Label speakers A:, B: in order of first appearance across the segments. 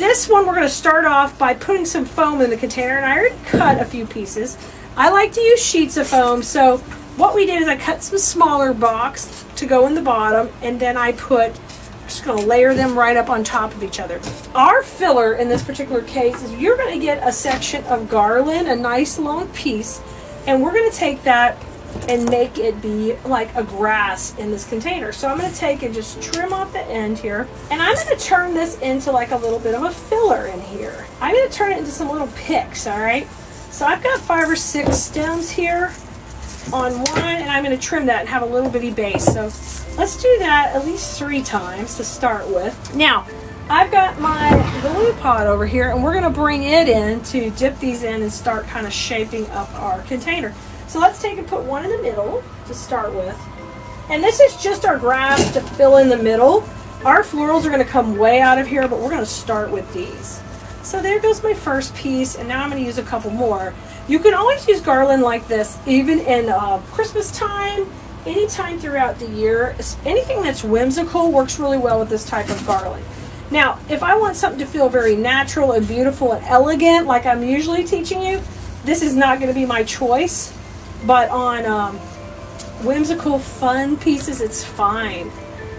A: This one we're going to start off by putting some foam in the container, and I already cut a few pieces. I like to use sheets of foam, so what we did is I cut some smaller blocks to go in the bottom, and then I'm just going to layer them right up on top of each other. Our filler in this particular case is you're going to get a section of garland, a nice long piece, and we're going to take that and make it be like a grass in this container. So I'm going to take and just trim off the end here, and I'm going to turn this into like a little bit of a filler in here. I'm going to turn it into some little picks, all right? So I've got 5 or 6 stems here on one, and I'm going to trim that and have a little bitty base. So let's do that at least 3 times to start with. Now, I've got my glue pot over here, and we're going to bring it in to dip these in and start kind of shaping up our container. So let's take and put one in the middle to start with. And this is just our grass to fill in the middle. Our florals are going to come way out of here, but we're going to start with these. So there goes my first piece, and now I'm going to use a couple more. You can always use garland like this, even in Christmas time, anytime throughout the year. Anything that's whimsical works really well with this type of garland. Now, if I want something to feel very natural and beautiful and elegant, like I'm usually teaching you, this is not going to be my choice. But on whimsical, fun pieces, it's fine.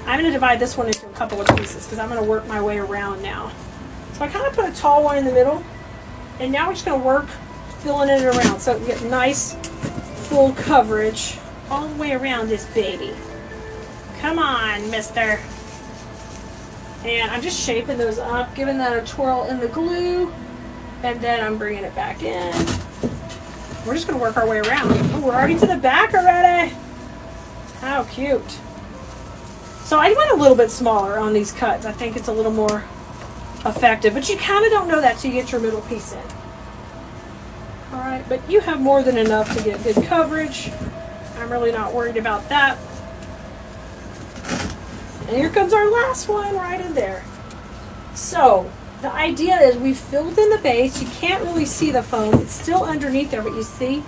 A: I'm going to divide this one into a couple of pieces because I'm going to work my way around now. So I kind of put a tall one in the middle, and now we're just going to work filling it around so we get nice, full coverage all the way around this baby. Come on, mister. And I'm just shaping those up, giving that a twirl in the glue, and then I'm bringing it back in. We're just going to work our way around. Oh, we're already to the back already. How cute. So I went a little bit smaller on these cuts. I think it's a little more effective, but you kind of don't know that till you get your middle piece in. All right, but you have more than enough to get good coverage. I'm really not worried about that. And here comes our last one right in there. So the idea is we filled in the base. You can't really see the foam. It's still underneath there, but you see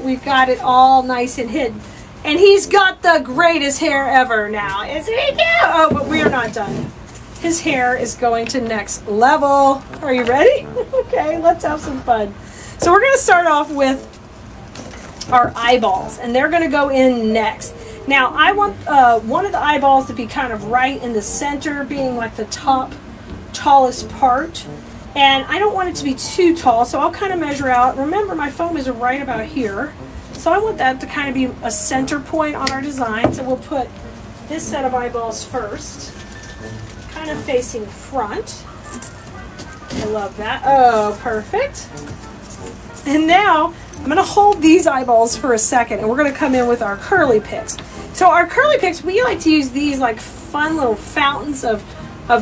A: we've got it all nice and hidden. And he's got the greatest hair ever now. Isn't he? Oh, but we are not done. His hair is going to next level. Are you ready? Okay, let's have some fun. So we're going to start off with our eyeballs, and they're going to go in next. Now, I want one of the eyeballs to be kind of right in the center, being like the tallest part, and I don't want it to be too tall, so I'll kind of measure out. Remember, my foam is right about here, so I want that to kind of be a center point on our design. So we'll put this set of eyeballs first, kind of facing front. I love that. Oh, perfect. And now I'm going to hold these eyeballs for a second, and we're going to come in with our curly picks. So our curly picks, we like to use these like fun little fountains of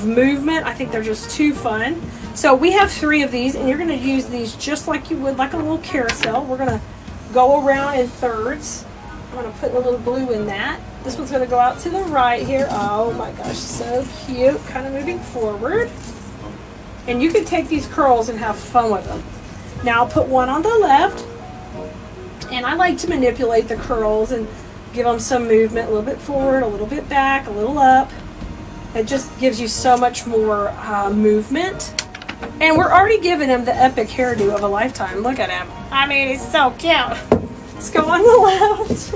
A: movement. I think they're just too fun. So we have 3 of these, and you're going to use these just like you would like a little carousel. We're going to go around in thirds. I'm going to put a little blue in that. This one's going to go out to the right here. Oh my gosh, so cute. Kind of moving forward. And you can take these curls and have fun with them. Now I'll put one on the left, and I like to manipulate the curls and give them some movement, a little bit forward, a little bit back, a little up. It just gives you so much more movement. And we're already giving him the epic hairdo of a lifetime. Look at him. I mean, he's so cute. Let's go on the left.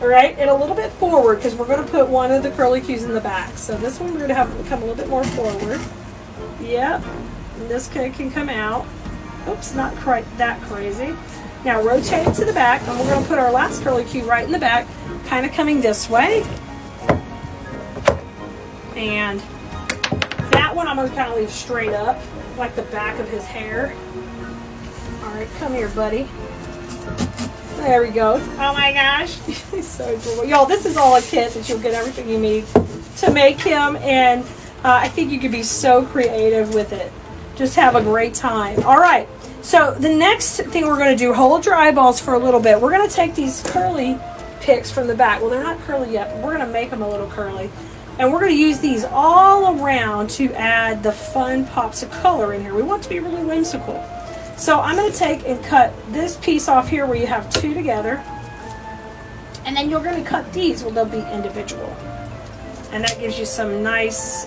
A: All right, and a little bit forward because we're going to put one of the curly cues in the back. So this one we're going to have it come a little bit more forward. Yep. And this can come out. Oops, not quite that crazy. Now rotate it to the back, and we're going to put our last curly cue right in the back, kind of coming this way. And that one I'm going to kind of leave straight up, like the back of his hair. All right, come here, buddy. There we go. Oh my gosh, he's so cool. Y'all, this is all a kit that you'll get everything you need to make him, and I think you could be so creative with it. Just have a great time. All right, so the next thing we're going to do, hold your eyeballs for a little bit. We're going to take these curly picks from the back. Well, they're not curly yet, but we're going to make them a little curly. And we're going to use these all around to add the fun pops of color in here. We want it to be really whimsical. So I'm going to take and cut this piece off here where you have 2 together. And then you're going to cut these where they'll be individual. And that gives you some nice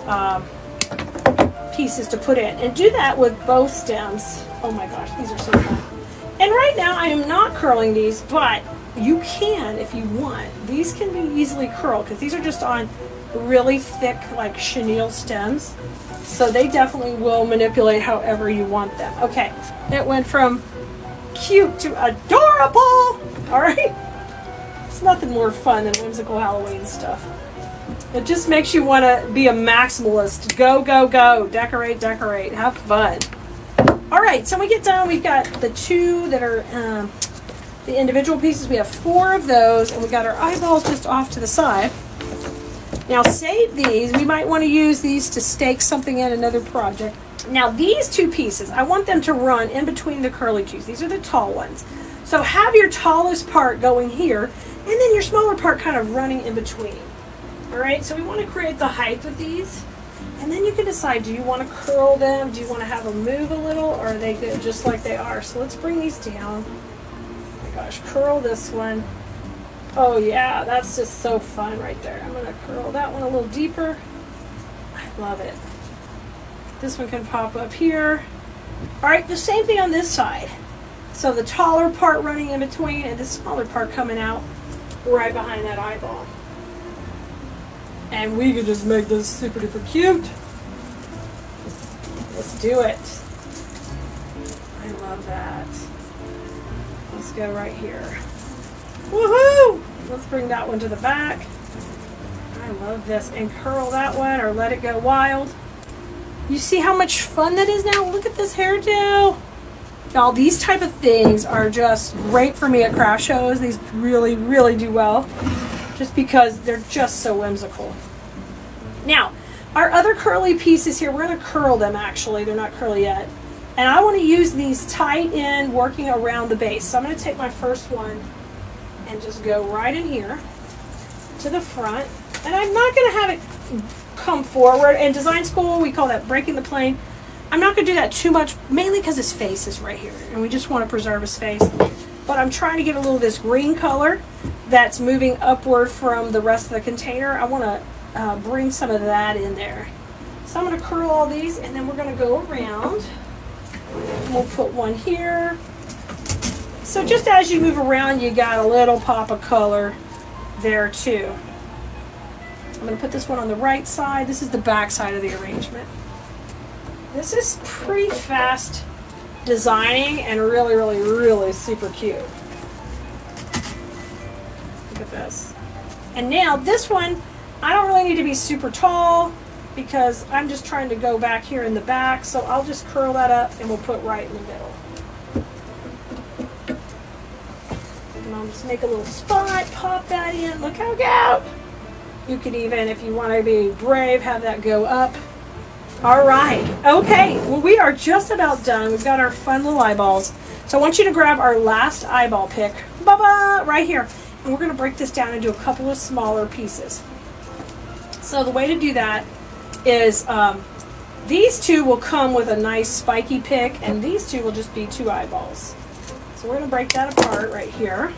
A: pieces to put in. And do that with both stems. Oh my gosh, these are so fun. And right now I am not curling these, but you can if you want. These can be easily curled because these are just on really thick like chenille stems. So they definitely will manipulate however you want them. Okay, it went from cute to adorable. All right. It's nothing more fun than whimsical Halloween stuff. It just makes you want to be a maximalist. Go, go, go. Decorate, decorate. Have fun. All right, so when we get done, we've got the two that are the individual pieces. We have 4 of those, and we got our eyeballs just off to the side. Now save these. We might want to use these to stake something in another project. Now these 2 pieces, I want them to run in between the curly cues. These are the tall ones. So have your tallest part going here, and then your smaller part kind of running in between. All right, so we want to create the height with these. And then you can decide, do you want to curl them? Do you want to have them move a little? Or are they good just like they are? So let's bring these down. Oh my gosh, curl this one. Oh yeah, that's just so fun right there. I'm going to curl that one a little deeper. I love it. This one can pop up here. All right, the same thing on this side. So the taller part running in between and the smaller part coming out right behind that eyeball. And we can just make this super duper cute. Let's do it. I love that. Let's go right here. Woohoo! Let's bring that one to the back. I love this. And curl that one or let it go wild. You see how much fun that is now? Look at this hairdo. Y'all, these type of things are just great for me at craft shows. These really, really do well. Just because they're just so whimsical. Now, our other curly pieces here, we're going to curl them actually. They're not curly yet. And I want to use these tight in working around the base. So I'm going to take my first one and just go right in here to the front. And I'm not going to have it come forward. In design school, we call that breaking the plane. I'm not going to do that too much, mainly because his face is right here. And we just want to preserve his face. But I'm trying to get a little of this green color that's moving upward from the rest of the container. I want to bring some of that in there. So I'm going to curl all these, and then we're going to go around. We'll put one here. So just as you move around, you got a little pop of color there too. I'm going to put this one on the right side. This is the back side of the arrangement. This is pretty fast designing and really, really, really super cute. Look at this. And now this one, I don't really need to be super tall because I'm just trying to go back here in the back. So I'll just curl that up and we'll put right in the middle. And I'll just make a little spot, pop that in. Look how cute. You could even, if you want to be brave, have that go up. All right. Okay. Well, we are just about done. We've got our fun little eyeballs. So I want you to grab our last eyeball pick. Ba-ba! Right here. And we're going to break this down into a couple of smaller pieces. So the way to do that is these two will come with a nice spiky pick, and these two will just be 2 eyeballs. So we're going to break that apart right here.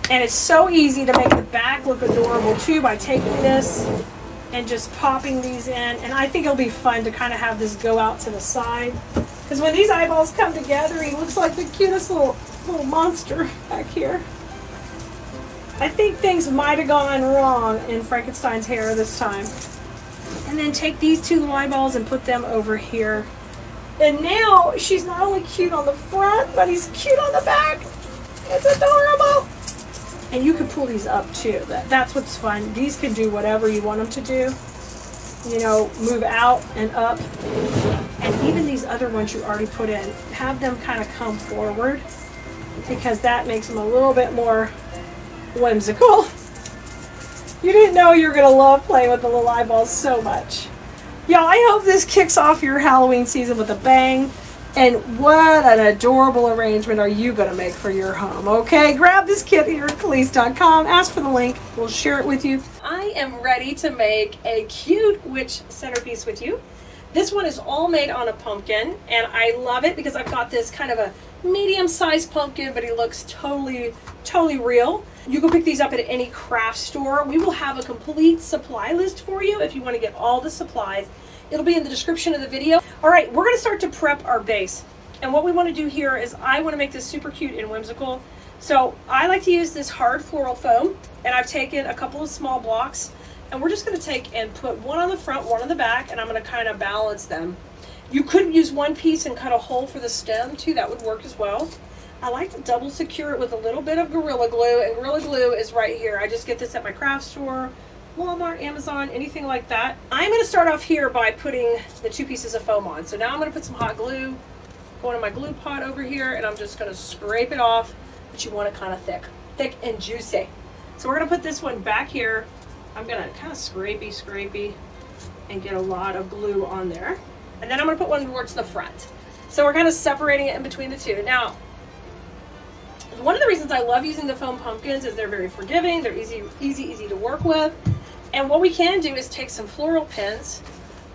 A: And it's so easy to make the back look adorable too by taking this and just popping these in. And I think it'll be fun to kind of have this go out to the side. Because when these eyeballs come together, he looks like the cutest little monster back here. I think things might have gone wrong in Frankenstein's hair this time. And then take these 2 little eyeballs and put them over here. And now she's not only cute on the front, but he's cute on the back. It's adorable. And you can pull these up too. That's what's fun. These can do whatever you want them to do. You know, move out and up. And even these other ones you already put in, have them kind of come forward because that makes them a little bit more whimsical. You didn't know you were going to love playing with the little eyeballs so much. Y'all, I hope this kicks off your Halloween season with a bang. And what an adorable arrangement are you going to make for your home, okay? Grab this kit here at Khalees.com. Ask for the link. We'll share it with you. I am ready to make a cute witch centerpiece with you. This one is all made on a pumpkin, and I love it because I've got this kind of a medium-sized pumpkin, but he looks totally real. You can pick these up at any craft store. We will have a complete supply list for you if you want to get all the supplies. It'll be in the description of the video. All right, we're gonna start to prep our base. And what we want to do here is I want to make this super cute and whimsical. So I like to use this hard floral foam, and I've taken a couple of small blocks, and we're just going to take and put one on the front, one on the back, and I'm going to kind of balance them. You could use one piece and cut a hole for the stem too. That would work as well. I like to double secure it with a little bit of Gorilla Glue, and Gorilla Glue is right here. I just get this at my craft store, Walmart, Amazon, anything like that. I'm going to start off here by putting the 2 pieces of foam on. So now I'm going to put some hot glue, go into my glue pot over here, and I'm just going to scrape it off, but you want it kind of thick and juicy. So we're going to put this one back here. I'm going to kind of scrapey and get a lot of glue on there. And then I'm going to put one towards the front. So we're kind of separating it in between the two. Now, one of the reasons I love using the foam pumpkins is they're very forgiving, they're easy to work with. And what we can do is take some floral pins,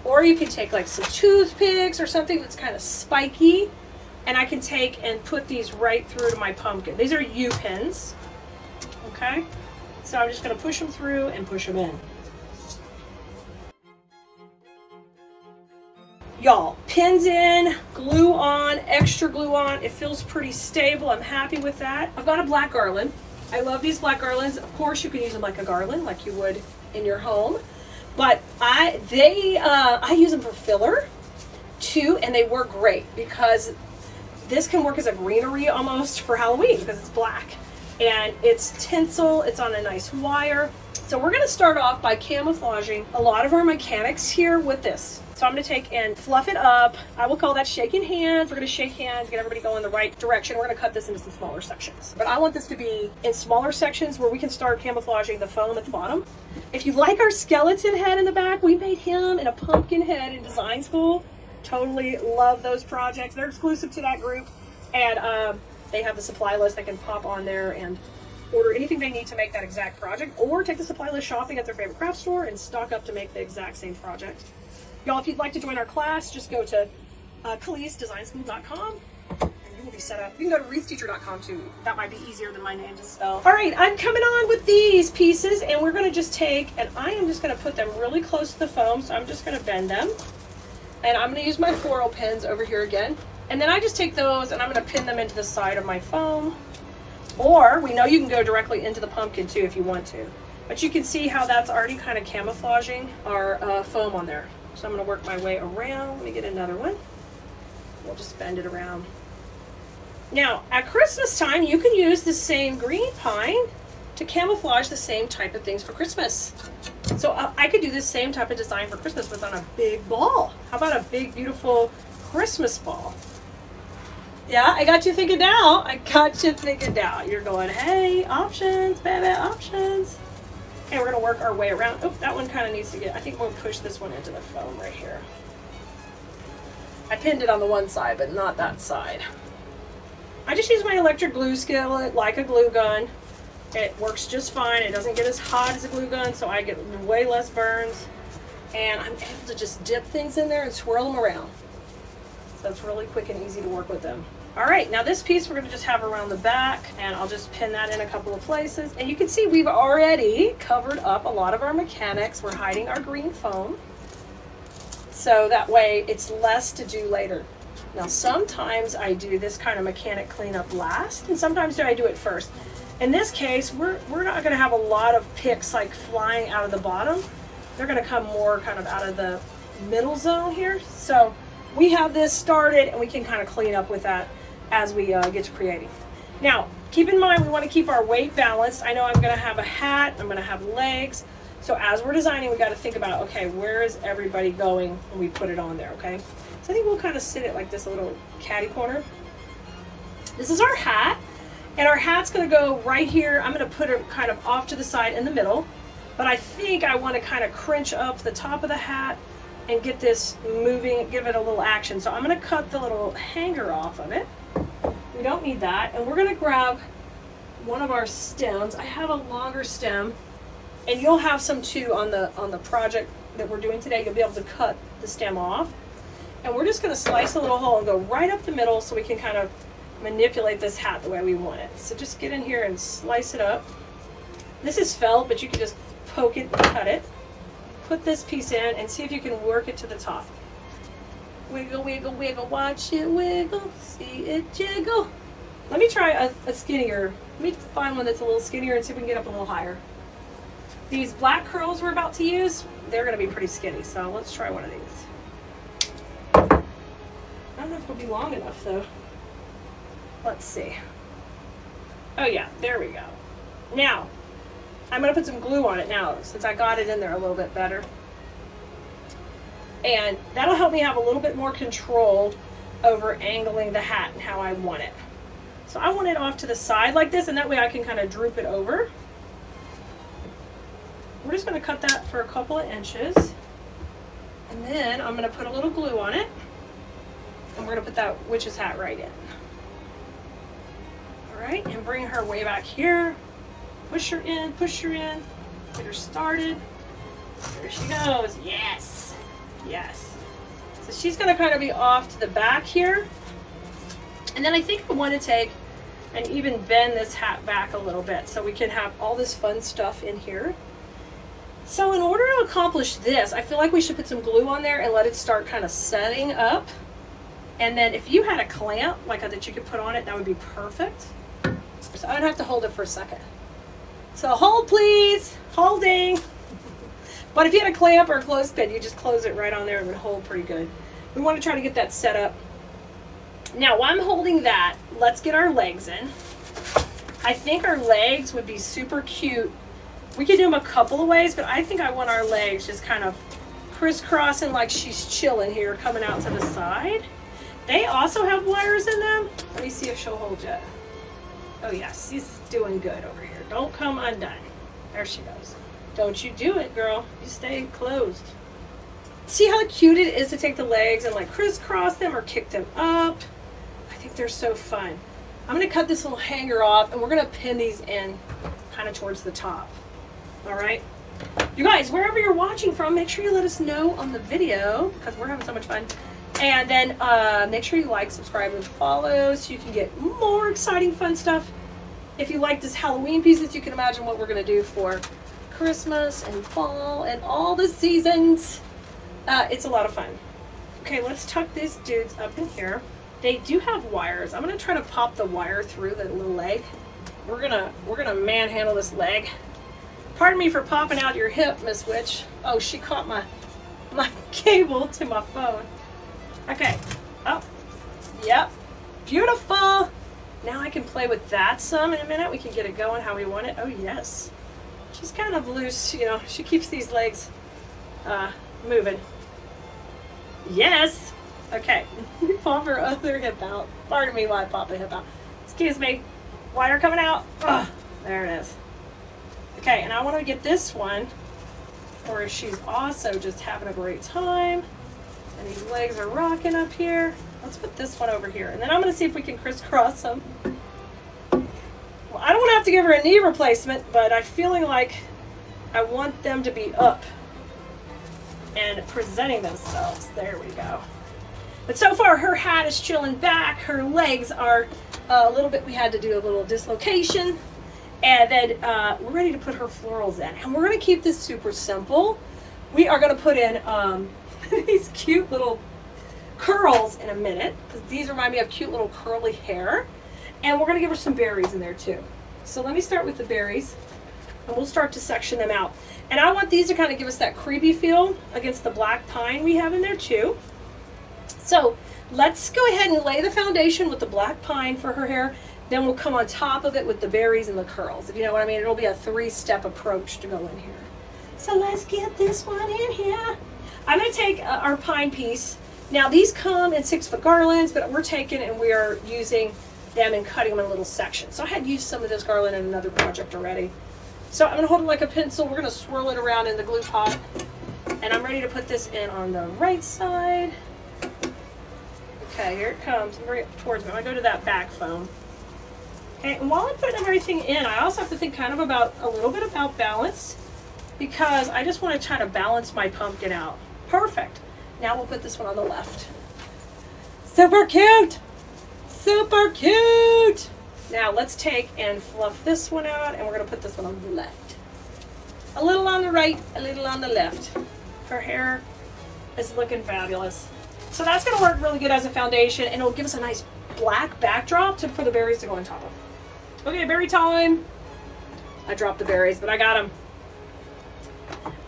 A: or you can take like some toothpicks or something that's kind of spiky, and I can take and put these right through to my pumpkin. These are U-pins, okay? So I'm just gonna push them through and push them in. Y'all, pins in, glue on, extra glue on. It feels pretty stable. I'm happy with that. I've got a black garland. I love these black garlands. Of course, you can use them like a garland, like you would in your home. But I use them for filler too, and they work great because this can work as a greenery almost for Halloween because it's black and it's tinsel. It's on a nice wire. So we're going to start off by camouflaging a lot of our mechanics here with this. So I'm going to take and fluff it up. I will call that shaking hands. We're going to shake hands, get everybody going the right direction. We're going to cut this into some smaller sections. But I want this to be in smaller sections where we can start camouflaging the foam at the bottom. If you like our skeleton head in the back, we made him in a pumpkin head in design school. Totally love those projects. They're exclusive to that group. And they have the supply list. They can pop on there and order anything they need to make that exact project, or take the supply list shopping at their favorite craft store and stock up to make the exact same project. Y'all, if you'd like to join our class, just go to KhaleesDesignSchool.com and you will be set up. You can go to WreathTeacher.com too. That might be easier than my name to spell. All right, I'm coming on with these pieces, and we're going to just take, and I am just going to put them really close to the foam, so I'm just going to bend them. And I'm going to use my floral pins over here again. And then I just take those and I'm going to pin them into the side of my foam. Or we know you can go directly into the pumpkin too if you want to. But you can see how that's already kind of camouflaging our foam on there. So I'm going to work my way around. Let me get another one. We'll just bend it around. Now, at Christmas time, you can use the same green pine to camouflage the same type of things for Christmas. So I could do this same type of design for Christmas, but on a big ball. How about a big, beautiful Christmas ball? Yeah, I got you thinking now. You're going, hey, options, baby, options. And we're going to work our way around. Oh, that one kind of needs to get, I think we'll push this one into the foam right here. I pinned it on the one side, but not that side. I just use my electric glue skillet like a glue gun. It works just fine. It doesn't get as hot as a glue gun, so I get way less burns. And I'm able to just dip things in there and swirl them around. So it's really quick and easy to work with them. All right, now this piece we're going to just have around the back, and I'll just pin that in a couple of places. And you can see we've already covered up a lot of our mechanics. We're hiding our green foam, so that way it's less to do later. Now sometimes I do this kind of mechanic cleanup last, and sometimes I do it first. In this case, we're not going to have a lot of picks like flying out of the bottom. They're going to come more kind of out of the middle zone here. So we have this started, and we can kind of clean up with that as we get to creating. Now, keep in mind, we want to keep our weight balanced. I know I'm going to have a hat, I'm going to have legs. So as we're designing, we got to think about, okay, where is everybody going when we put it on there, okay? So I think we'll kind of sit it like this, a little catty corner. This is our hat, and our hat's going to go right here. I'm going to put it kind of off to the side in the middle, but I think I want to kind of crunch up the top of the hat and get this moving, give it a little action. So I'm going to cut the little hanger off of it. We don't need that. And we're going to grab one of our stems. I have a longer stem, and you'll have some too on the project that we're doing today. You'll be able to cut the stem off. And we're just going to slice a little hole and go right up the middle so we can kind of manipulate this hat the way we want it. So just get in here and slice it up. This is felt, but you can just poke it and cut it. Put this piece in and see if you can work it to the top. Wiggle, wiggle, wiggle, watch it wiggle, see it jiggle. Let me try a skinnier, let me find one that's a little skinnier and see if we can get up a little higher. These black curls we're about to use, they're gonna be pretty skinny, so let's try one of these. I don't know if it'll be long enough though. Let's see. Oh yeah, there we go. Now, I'm going to put some glue on it now since I got it in there a little bit better. And that'll help me have a little bit more control over angling the hat and how I want it. So I want it off to the side like this, and that way I can kind of droop it over. We're just going to cut that for a couple of inches. And then I'm going to put a little glue on it. And we're going to put that witch's hat right in. All right, and bring her way back here. Push her in, get her started. There she goes, yes, yes. So she's gonna kind of be off to the back here. And then I think I wanna take and even bend this hat back a little bit so we can have all this fun stuff in here. So in order to accomplish this, I feel like we should put some glue on there and let it start kind of setting up. And then if you had a clamp like that you could put on it, that would be perfect. So I'd have to hold it for a second. So hold please, holding. But if you had a clamp or a clothespin, you just close it right on there and it would hold pretty good. We want to try to get that set up. Now while I'm holding that, let's get our legs in. I think our legs would be super cute. We could do them a couple of ways, but I think I want our legs just kind of crisscrossing like she's chilling here, coming out to the side. They also have wires in them. Let me see if she'll hold yet. Oh yes, she's doing good over here. Don't come undone. There she goes. Don't you do it, girl. You stay closed. See how cute it is to take the legs and like crisscross them or kick them up? I think they're so fun. I'm gonna cut this little hanger off and we're gonna pin these in kind of towards the top. All right. You guys, wherever you're watching from, make sure you let us know on the video because we're having so much fun. And then make sure you like, subscribe, and follow so you can get more exciting, fun stuff. If you like this Halloween pieces, you can imagine what we're going to do for Christmas and fall and all the seasons. It's a lot of fun. Okay, let's tuck these dudes up in here. They do have wires. I'm going to try to pop the wire through the little leg. We're gonna manhandle this leg. Pardon me for popping out your hip, Miss Witch. Oh, she caught my cable to my phone. Okay. Oh, yep. Beautiful. Now I can play with that some in a minute. We can get it going how we want it. Oh, yes. She's kind of loose, you know. She keeps these legs moving. Yes. Okay. Pop her other hip out. Pardon me while I pop a hip out. Excuse me. Wire coming out. Ugh. There it is. Okay, and I want to get this one where she's also just having a great time. And these legs are rocking up here. Let's put this one over here. And then I'm going to see if we can crisscross them. Well, I don't want to have to give her a knee replacement, but I'm feeling like I want them to be up and presenting themselves. There we go. But so far, her hat is chilling back. Her legs are a little bit, we had to do a little dislocation. And then we're ready to put her florals in. And we're going to keep this super simple. We are going to put in these cute little curls in a minute, because these remind me of cute little curly hair. And we're going to give her some berries in there too. So let me start with the berries, and we'll start to section them out. And I want these to kind of give us that creepy feel against the black pine we have in there too. So let's go ahead and lay the foundation with the black pine for her hair. Then we'll come on top of it with the berries and the curls. If you know what I mean, it'll be a 3-step approach to go in here. So let's get this one in here. I'm going to take our pine piece. Now these come in 6-foot garlands, but we're taking and we are using them and cutting them in little sections. So I had used some of this garland in another project already. So I'm going to hold it like a pencil. We're going to swirl it around in the glue pot. And I'm ready to put this in on the right side. Okay, here it comes. Bring it towards me. I'm going to go to that back foam. Okay, and while I'm putting everything in, I also have to think kind of about a little bit about balance, because I just want to try to balance my pumpkin out. Perfect. Now we'll put this one on the left. Super cute. Super cute. Now let's take and fluff this one out, and we're gonna put this one on the left. A little on the right, a little on the left. Her hair is looking fabulous. So that's gonna work really good as a foundation, and it'll give us a nice black backdrop for the berries to go on top of. Okay, berry time. I dropped the berries, but I got them.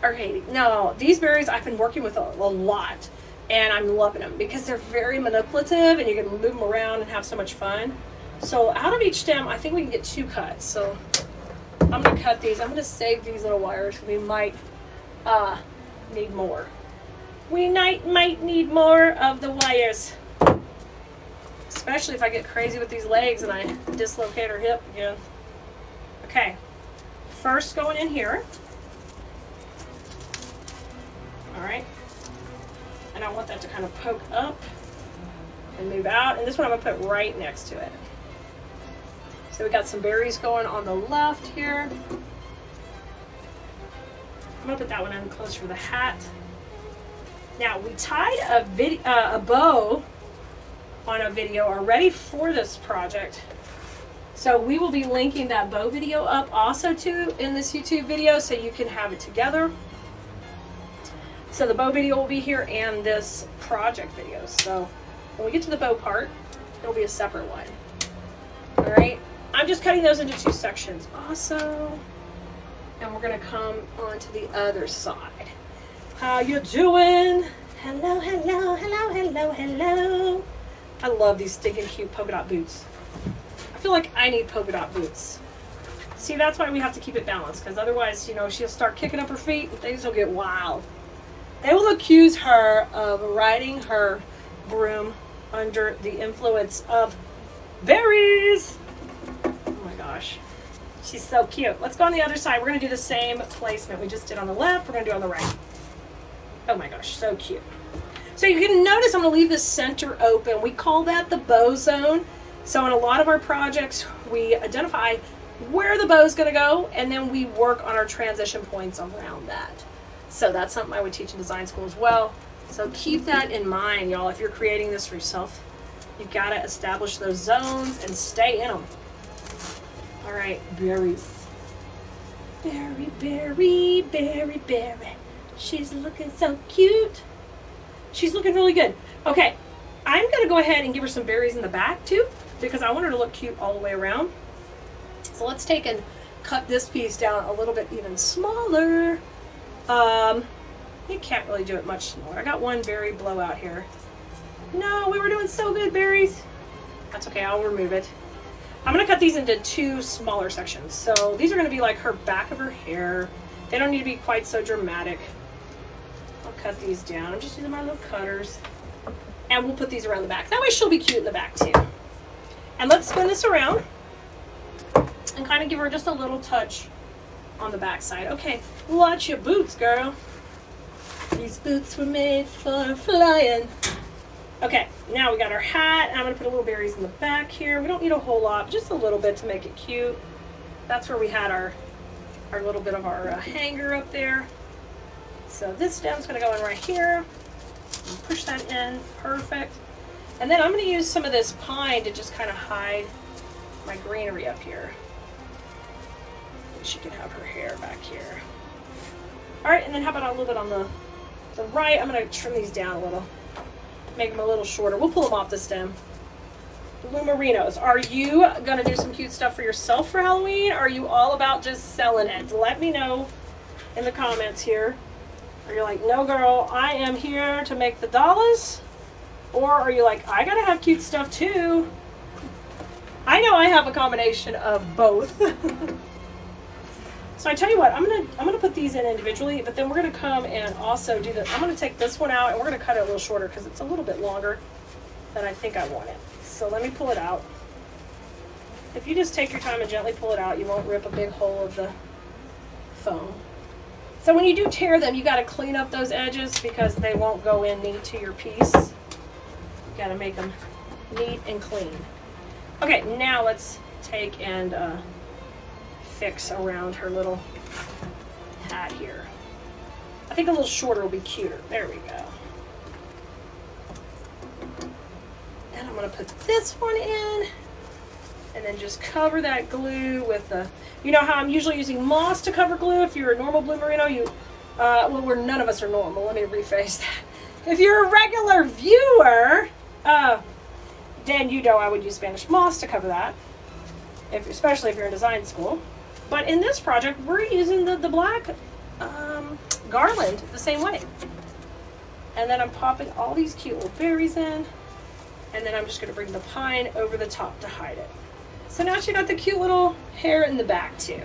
A: Okay, no, these berries I've been working with a lot, and I'm loving them because they're very manipulative, and you can move them around and have so much fun. So out of each stem, I think we can get 2 cuts. So I'm gonna cut these. I'm gonna save these little wires. We might need more. We might need more of the wires. Especially if I get crazy with these legs and I dislocate her hip again. Okay, first going in here. All right, and I want that to kind of poke up and move out. And this one I'm gonna put right next to it. So we got some berries going on the left here. I'm gonna put that one in closer to the hat. Now we tied a bow on a video already for this project. So we will be linking that bow video up also too in this YouTube video so you can have it together. So the bow video will be here and this project video. So when we get to the bow part, it'll be a separate one. All right, I'm just cutting those into 2 sections also. And we're gonna come on to the other side. How you doing? Hello, hello, hello, hello, hello. I love these stinking cute polka dot boots. I feel like I need polka dot boots. See, that's why we have to keep it balanced, because otherwise, you know, she'll start kicking up her feet and things will get wild. They will accuse her of riding her broom under the influence of berries. Oh my gosh. She's so cute. Let's go on the other side. We're going to do the same placement we just did on the left. We're going to do on the right. Oh my gosh, so cute. So you can notice I'm going to leave the center open. We call that the bow zone. So in a lot of our projects, we identify where the bow is going to go, and then we work on our transition points around that. So that's something I would teach in design school as well. So keep that in mind, y'all. If you're creating this for yourself, you've got to establish those zones and stay in them. All right, berries. Berry, berry, berry, berry. She's looking so cute. She's looking really good. Okay, I'm going to go ahead and give her some berries in the back too, because I want her to look cute all the way around. So let's take and cut this piece down a little bit even smaller. You can't really do it much smaller. I got one berry blowout here. No, we were doing so good, berries. That's okay, I'll remove it. I'm going to cut these into 2 smaller sections. So these are going to be like her back of her hair. They don't need to be quite so dramatic. I'll cut these down. I'm just using my little cutters. And we'll put these around the back. That way she'll be cute in the back too. And let's spin this around and kind of give her just a little touch on the back side. Okay, watch your boots, girl. These boots were made for flying. Okay, now we got our hat. I'm going to put a little berries in the back here. We don't need a whole lot, just a little bit to make it cute. That's where we had our little bit of our hanger up there. So this stem's going to go in right here. Push that in. Perfect. And then I'm going to use some of this pine to just kind of hide my greenery up here. She can have her hair back here. All right, and then how about a little bit on the right? I'm going to trim these down a little. Make them a little shorter. We'll pull them off the stem. Blue merinos. Are you going to do some cute stuff for yourself for Halloween? Or are you all about just selling it? Let me know in the comments here. Are you like, no girl, I am here to make the dollars? Or are you like, I gotta have cute stuff too? I know I have a combination of both. So I tell you what, I'm gonna put these in individually, but then we're gonna come and also do the, I'm gonna take this one out and we're gonna cut it a little shorter because it's a little bit longer than I think I want it. So let me pull it out. If you just take your time and gently pull it out, you won't rip a big hole of the foam. So when you do tear them, you got to clean up those edges because they won't go in neat to your piece. You got to make them neat and clean. Okay, now let's take and fix around her little hat here. I think a little shorter will be cuter. There we go. And I'm I'm going to put this one in and then just cover that glue with the, you know how I'm usually using moss to cover glue. If you're a normal blue merino, well, none of us are normal. Let me rephrase that. If you're a regular viewer, then you know I would use Spanish moss to cover that, especially if you're in design school. But in this project, we're using the black garland the same way. And then I'm popping all these cute little berries in. And then I'm just going to bring the pine over the top to hide it. So now she got the cute little hair in the back too.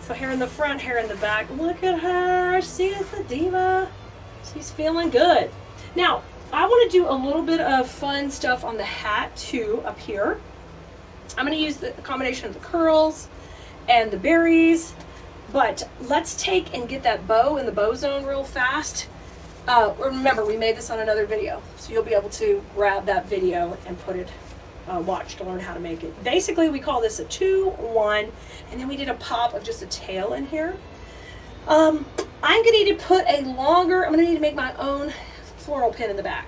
A: So hair in the front, hair in the back. Look at her. She's a diva. She's feeling good. Now, I want to do a little bit of fun stuff on the hat too up here. I'm going to use the combination of the curls and the berries. But let's take and get that bow in the bow zone real fast. Remember, we made this on another video, so you'll be able to grab that video and put it, watch to learn how to make it. Basically, we call this a 2-1, and then we did a pop of just a tail in here. I'm going to need to put I'm going to need to make my own floral pin in the back.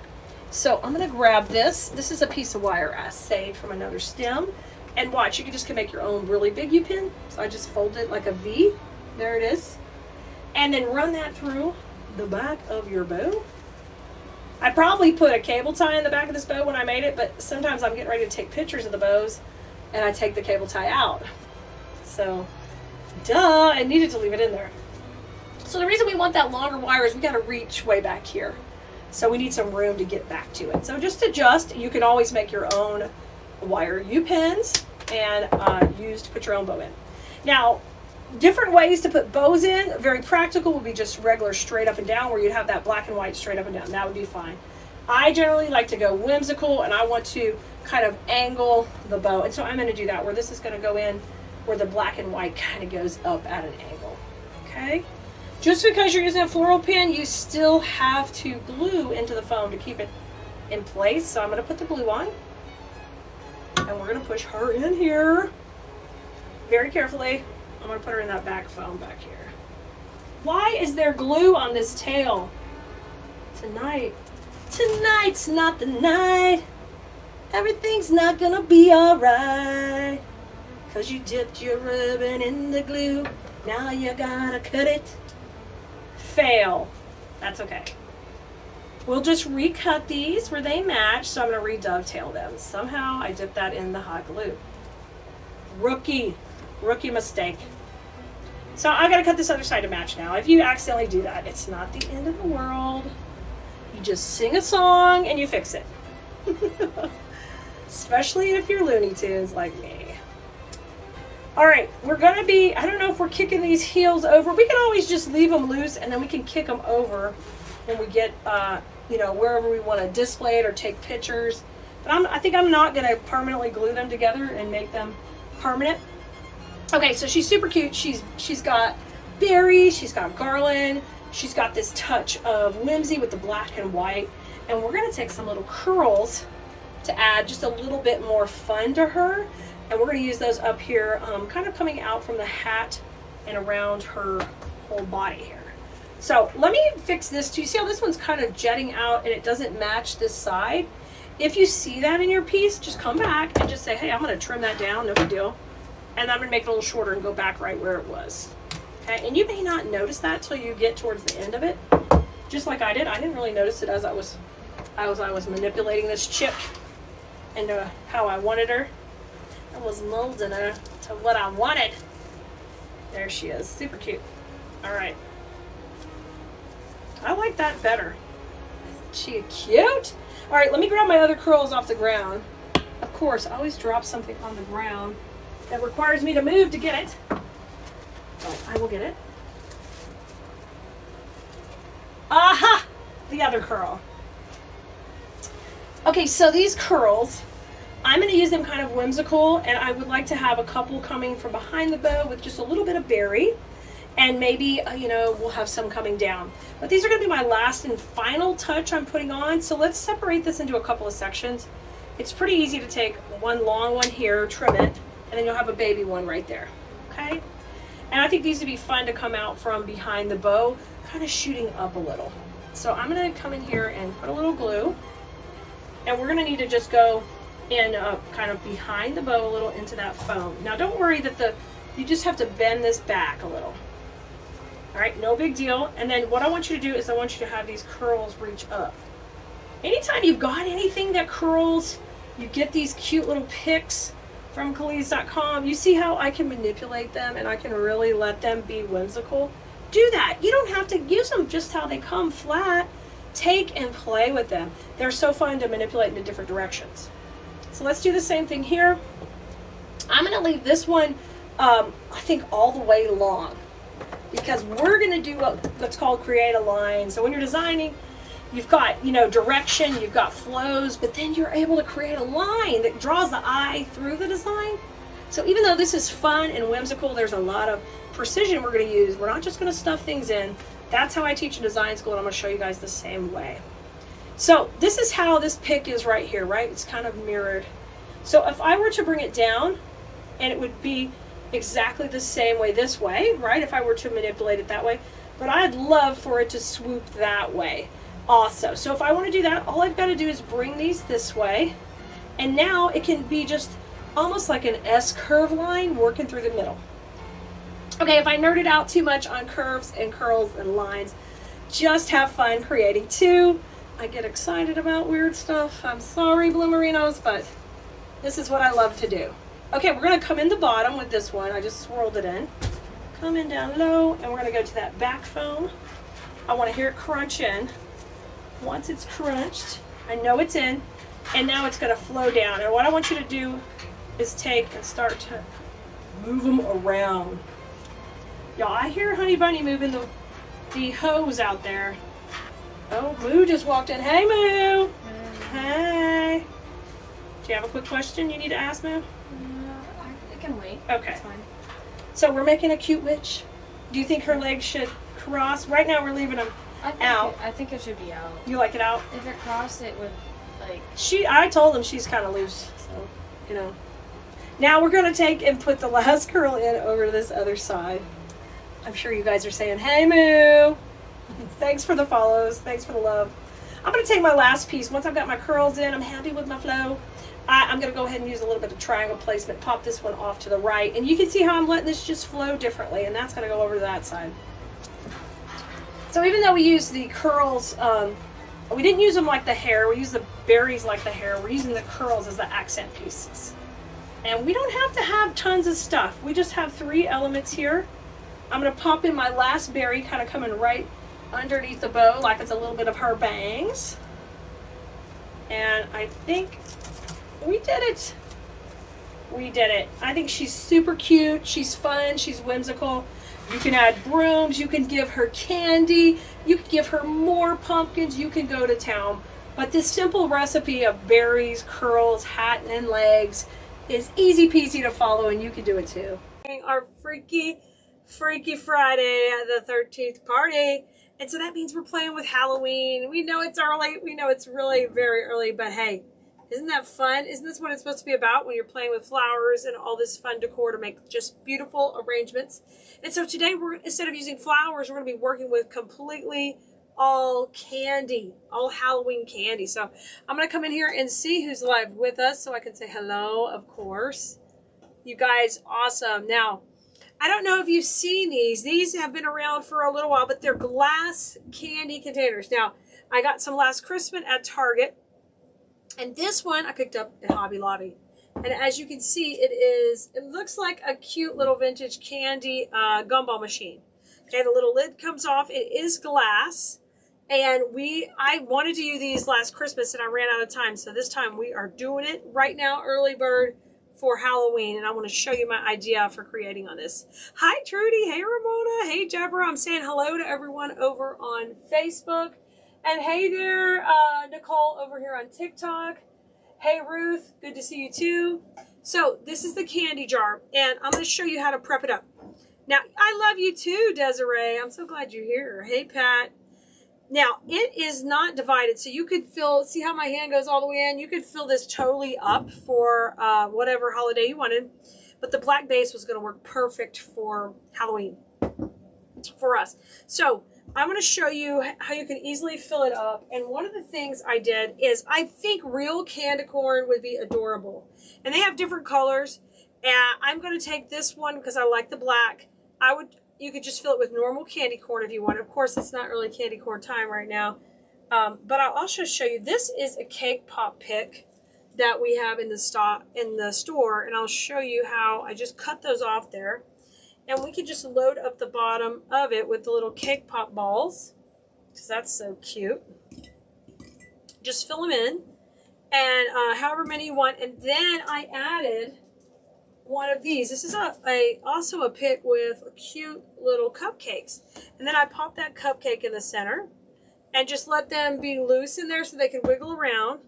A: So I'm going to grab this. This is a piece of wire I saved from another stem. And watch, you can make your own really big U-pin. So I just fold it like a V. There it is. And then run that through the back of your bow. I probably put a cable tie in the back of this bow when I made it, but sometimes I'm getting ready to take pictures of the bows and I take the cable tie out. So, duh, I needed to leave it in there. So the reason we want that longer wire is we got to reach way back here. So we need some room to get back to it. So just adjust. You can always make your own wire U-pins and use to put your own bow in. Now, different ways to put bows in, very practical, would be just regular straight up and down, where you'd have that black and white straight up and down. That would be fine. I generally like to go whimsical, and I want to kind of angle the bow. And so I'm going to do that, where this is going to go in where the black and white kind of goes up at an angle. Okay? Just because you're using a floral pin, you still have to glue into the foam to keep it in place. So I'm going to put the glue on, and we're going to push her in here very carefully. I'm going to put her in that back foam back here. Why is there glue on this tail? Tonight's not the night. Everything's not going to be alright. 'Cause you dipped your ribbon in the glue. Now you gotta cut it. Fail. That's okay. We'll just recut these where they match. So I'm going to re-dovetail them. Somehow I dipped that in the hot glue. Rookie mistake. So I gotta cut this other side to match now. If you accidentally do that, it's not the end of the world. You just sing a song and you fix it. Especially if you're Looney Tunes like me. Alright, we're gonna be, I don't know if we're kicking these heels over. We can always just leave them loose and then we can kick them over when we get, wherever we want to display it or take pictures. But I think I'm not gonna permanently glue them together and make them permanent. Okay, so she's super cute. She's got berries, she's got garland, she's got this touch of whimsy with the black and white, and we're gonna take some little curls to add just a little bit more fun to her, and we're gonna use those up here, kind of coming out from the hat and around her whole body here. So let me fix this too. See how this one's kind of jetting out and it doesn't match this side? If you see that in your piece, just come back and just say, hey, I'm gonna trim that down, no big deal. And I'm going to make it a little shorter and go back right where it was. Okay, and you may not notice that till you get towards the end of it. Just like I did. I didn't really notice it as I was manipulating this chip into how I wanted her. I was molding her to what I wanted. There she is. Super cute. Alright. I like that better. Isn't she cute? Alright, let me grab my other curls off the ground. Of course, I always drop something on the ground that requires me to move to get it. But I will get it. Aha! The other curl. Okay, so these curls, I'm going to use them kind of whimsical, and I would like to have a couple coming from behind the bow with just a little bit of berry, and maybe, we'll have some coming down. But these are going to be my last and final touch I'm putting on, so let's separate this into a couple of sections. It's pretty easy to take one long one here, trim it, and then you'll have a baby one right there, okay? And I think these would be fun to come out from behind the bow, kind of shooting up a little. So I'm gonna come in here and put a little glue, And we're going to need to just go in kind of behind the bow a little into that foam. Now don't worry that you just have to bend this back a little. All right, no big deal. And then what I want you to do is I want you to have these curls reach up. Anytime you've got anything that curls, you get these cute little picks from Khalees.com. You see how I can manipulate them and I can really let them be whimsical? Do that. You don't have to use them just how they come flat. Take and play with them. They're so fun to manipulate into different directions. So let's do the same thing here. I'm going to leave this one, I think, all the way long, because we're going to do what's called create a line. So when you're designing, you've got, direction, you've got flows, but then you're able to create a line that draws the eye through the design. So even though this is fun and whimsical, there's a lot of precision we're going to use. We're not just going to stuff things in. That's how I teach in design school, and I'm going to show you guys the same way. So this is how this pick is right here, right? It's kind of mirrored. So if I were to bring it down, and it would be exactly the same way this way, right? If I were to manipulate it that way, but I'd love for it to swoop that way also. So if I want to do that, all I've got to do is bring these this way, and now it can be just almost like an S-curve line working through the middle. Okay, if I nerded out too much on curves and curls and lines, just have fun creating too. I get excited about weird stuff. I'm sorry, Bloomerinos, but this is what I love to do. Okay, we're going to come in the bottom with this one. I just swirled it in. Come in down low, and we're going to go to that back foam. I want to hear it crunch in. Once it's crunched, I know it's in, and now it's going to flow down. And what I want you to do is take and start to move them around. Y'all, I hear Honey Bunny moving the hose out there. Oh, Moo just walked in. Hey, Moo. Hey. Do you have a quick question you need to ask, Moo?
B: I can wait.
A: Okay.
B: It's fine.
A: So we're making a cute witch. Do you think her legs should cross? Right now we're leaving them out.
B: I think it should be out.
A: You like it out?
B: If it crossed, it would, like...
A: I told him she's kind of loose, so, Now we're going to take and put the last curl in over to this other side. I'm sure you guys are saying, hey, Moo. Thanks for the follows. Thanks for the love. I'm going to take my last piece. Once I've got my curls in, I'm happy with my flow. I'm going to go ahead and use a little bit of triangle placement. Pop this one off to the right. And you can see how I'm letting this just flow differently. And that's going to go over to that side. So even though we use the curls, we didn't use them like the hair. We use the berries like the hair. We're using the curls as the accent pieces. And we don't have to have tons of stuff. We just have 3 elements here. I'm going to pop in my last berry, kind of coming right underneath the bow, like it's a little bit of her bangs. And I think we did it. We did it. I think she's super cute. She's fun. She's whimsical. You can add brooms. You can give her candy. You can give her more pumpkins. You can go to town. But this simple recipe of berries, curls, hat, and legs is easy peasy to follow, and you can do it too. Our Freaky Friday, the 13th party. And so that means we're playing with Halloween. We know it's early. We know it's really very early, but hey, isn't that fun? Isn't this what it's supposed to be about when you're playing with flowers and all this fun decor to make just beautiful arrangements? And so today, instead of using flowers, we're going to be working with completely all candy, all Halloween candy. So I'm going to come in here and see who's live with us so I can say hello, of course. You guys, awesome. Now, I don't know if you've seen these. These have been around for a little while, but they're glass candy containers. Now, I got some last Christmas at Target, and this one I picked up at Hobby Lobby. And as you can see, it looks like a cute little vintage candy gumball machine. Okay, the little lid comes off. It is glass, and I wanted to use these last Christmas, and I ran out of time. So this time we are doing it right now, early bird, for Halloween, and I want to show you my idea for creating on this. Hi Trudy, hey Ramona, hey Deborah. I'm saying hello to everyone over on Facebook, and hey there Nicole over here on TikTok. Hey Ruth, good to see you too. So this is the candy jar, and I'm going to show you how to prep it up. Now I love you too, Desiree. I'm so glad you're here. Hey Pat. Now, it is not divided, so you could see how my hand goes all the way in? You could fill this totally up for whatever holiday you wanted, but the black base was going to work perfect for Halloween for us. So, I'm going to show you how you can easily fill it up. And one of the things I did is I think real candy corn would be adorable. And they have different colors. And I'm going to take this one because I like the black. You could just fill it with normal candy corn if you want. Of course, it's not really candy corn time right now. But I'll also show you, this is a cake pop pick that we have in the store. And I'll show you how I just cut those off there. And we can just load up the bottom of it with the little cake pop balls, because that's so cute. Just fill them in, and however many you want. And then I added one of these. This is also a pick with cute little cupcakes. And then I popped that cupcake in the center, and just let them be loose in there so they can wiggle around.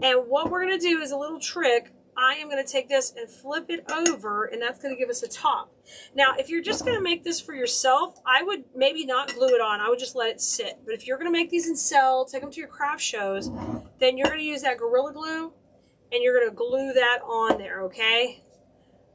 A: And what we're going to do is a little trick. I am going to take this and flip it over, and that's going to give us a top. Now, if you're just going to make this for yourself, I would maybe not glue it on. I would just let it sit. But if you're going to make these and sell, take them to your craft shows, then you're going to use that Gorilla Glue, and you're going to glue that on there, okay?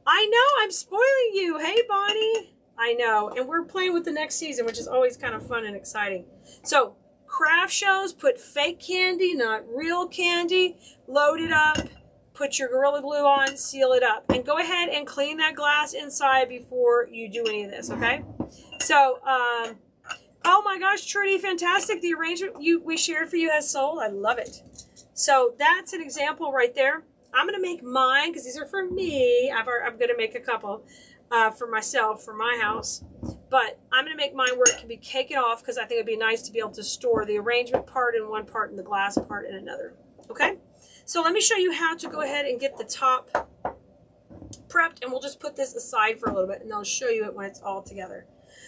A: I know, I'm spoiling you. Hey, Bonnie. I know, and we're playing with the next season, which is always kind of fun and exciting. So, craft shows, put fake candy, not real candy, load it up. Put your Gorilla Glue on, seal it up, and go ahead and clean that glass inside before you do any of this, okay? So, oh my gosh, Trudy, fantastic. The arrangement we shared for you has sold. I love it. So that's an example right there. I'm going to make mine because these are for me. I'm going to make a couple for myself, for my house. But I'm going to make mine where it can be taken off because I think it'd be nice to be able to store the arrangement part in one part and the glass part in another, okay? So let me show you how to go ahead and get the top prepped, and we'll just put this aside for a little bit, and I'll show you it when it's all together.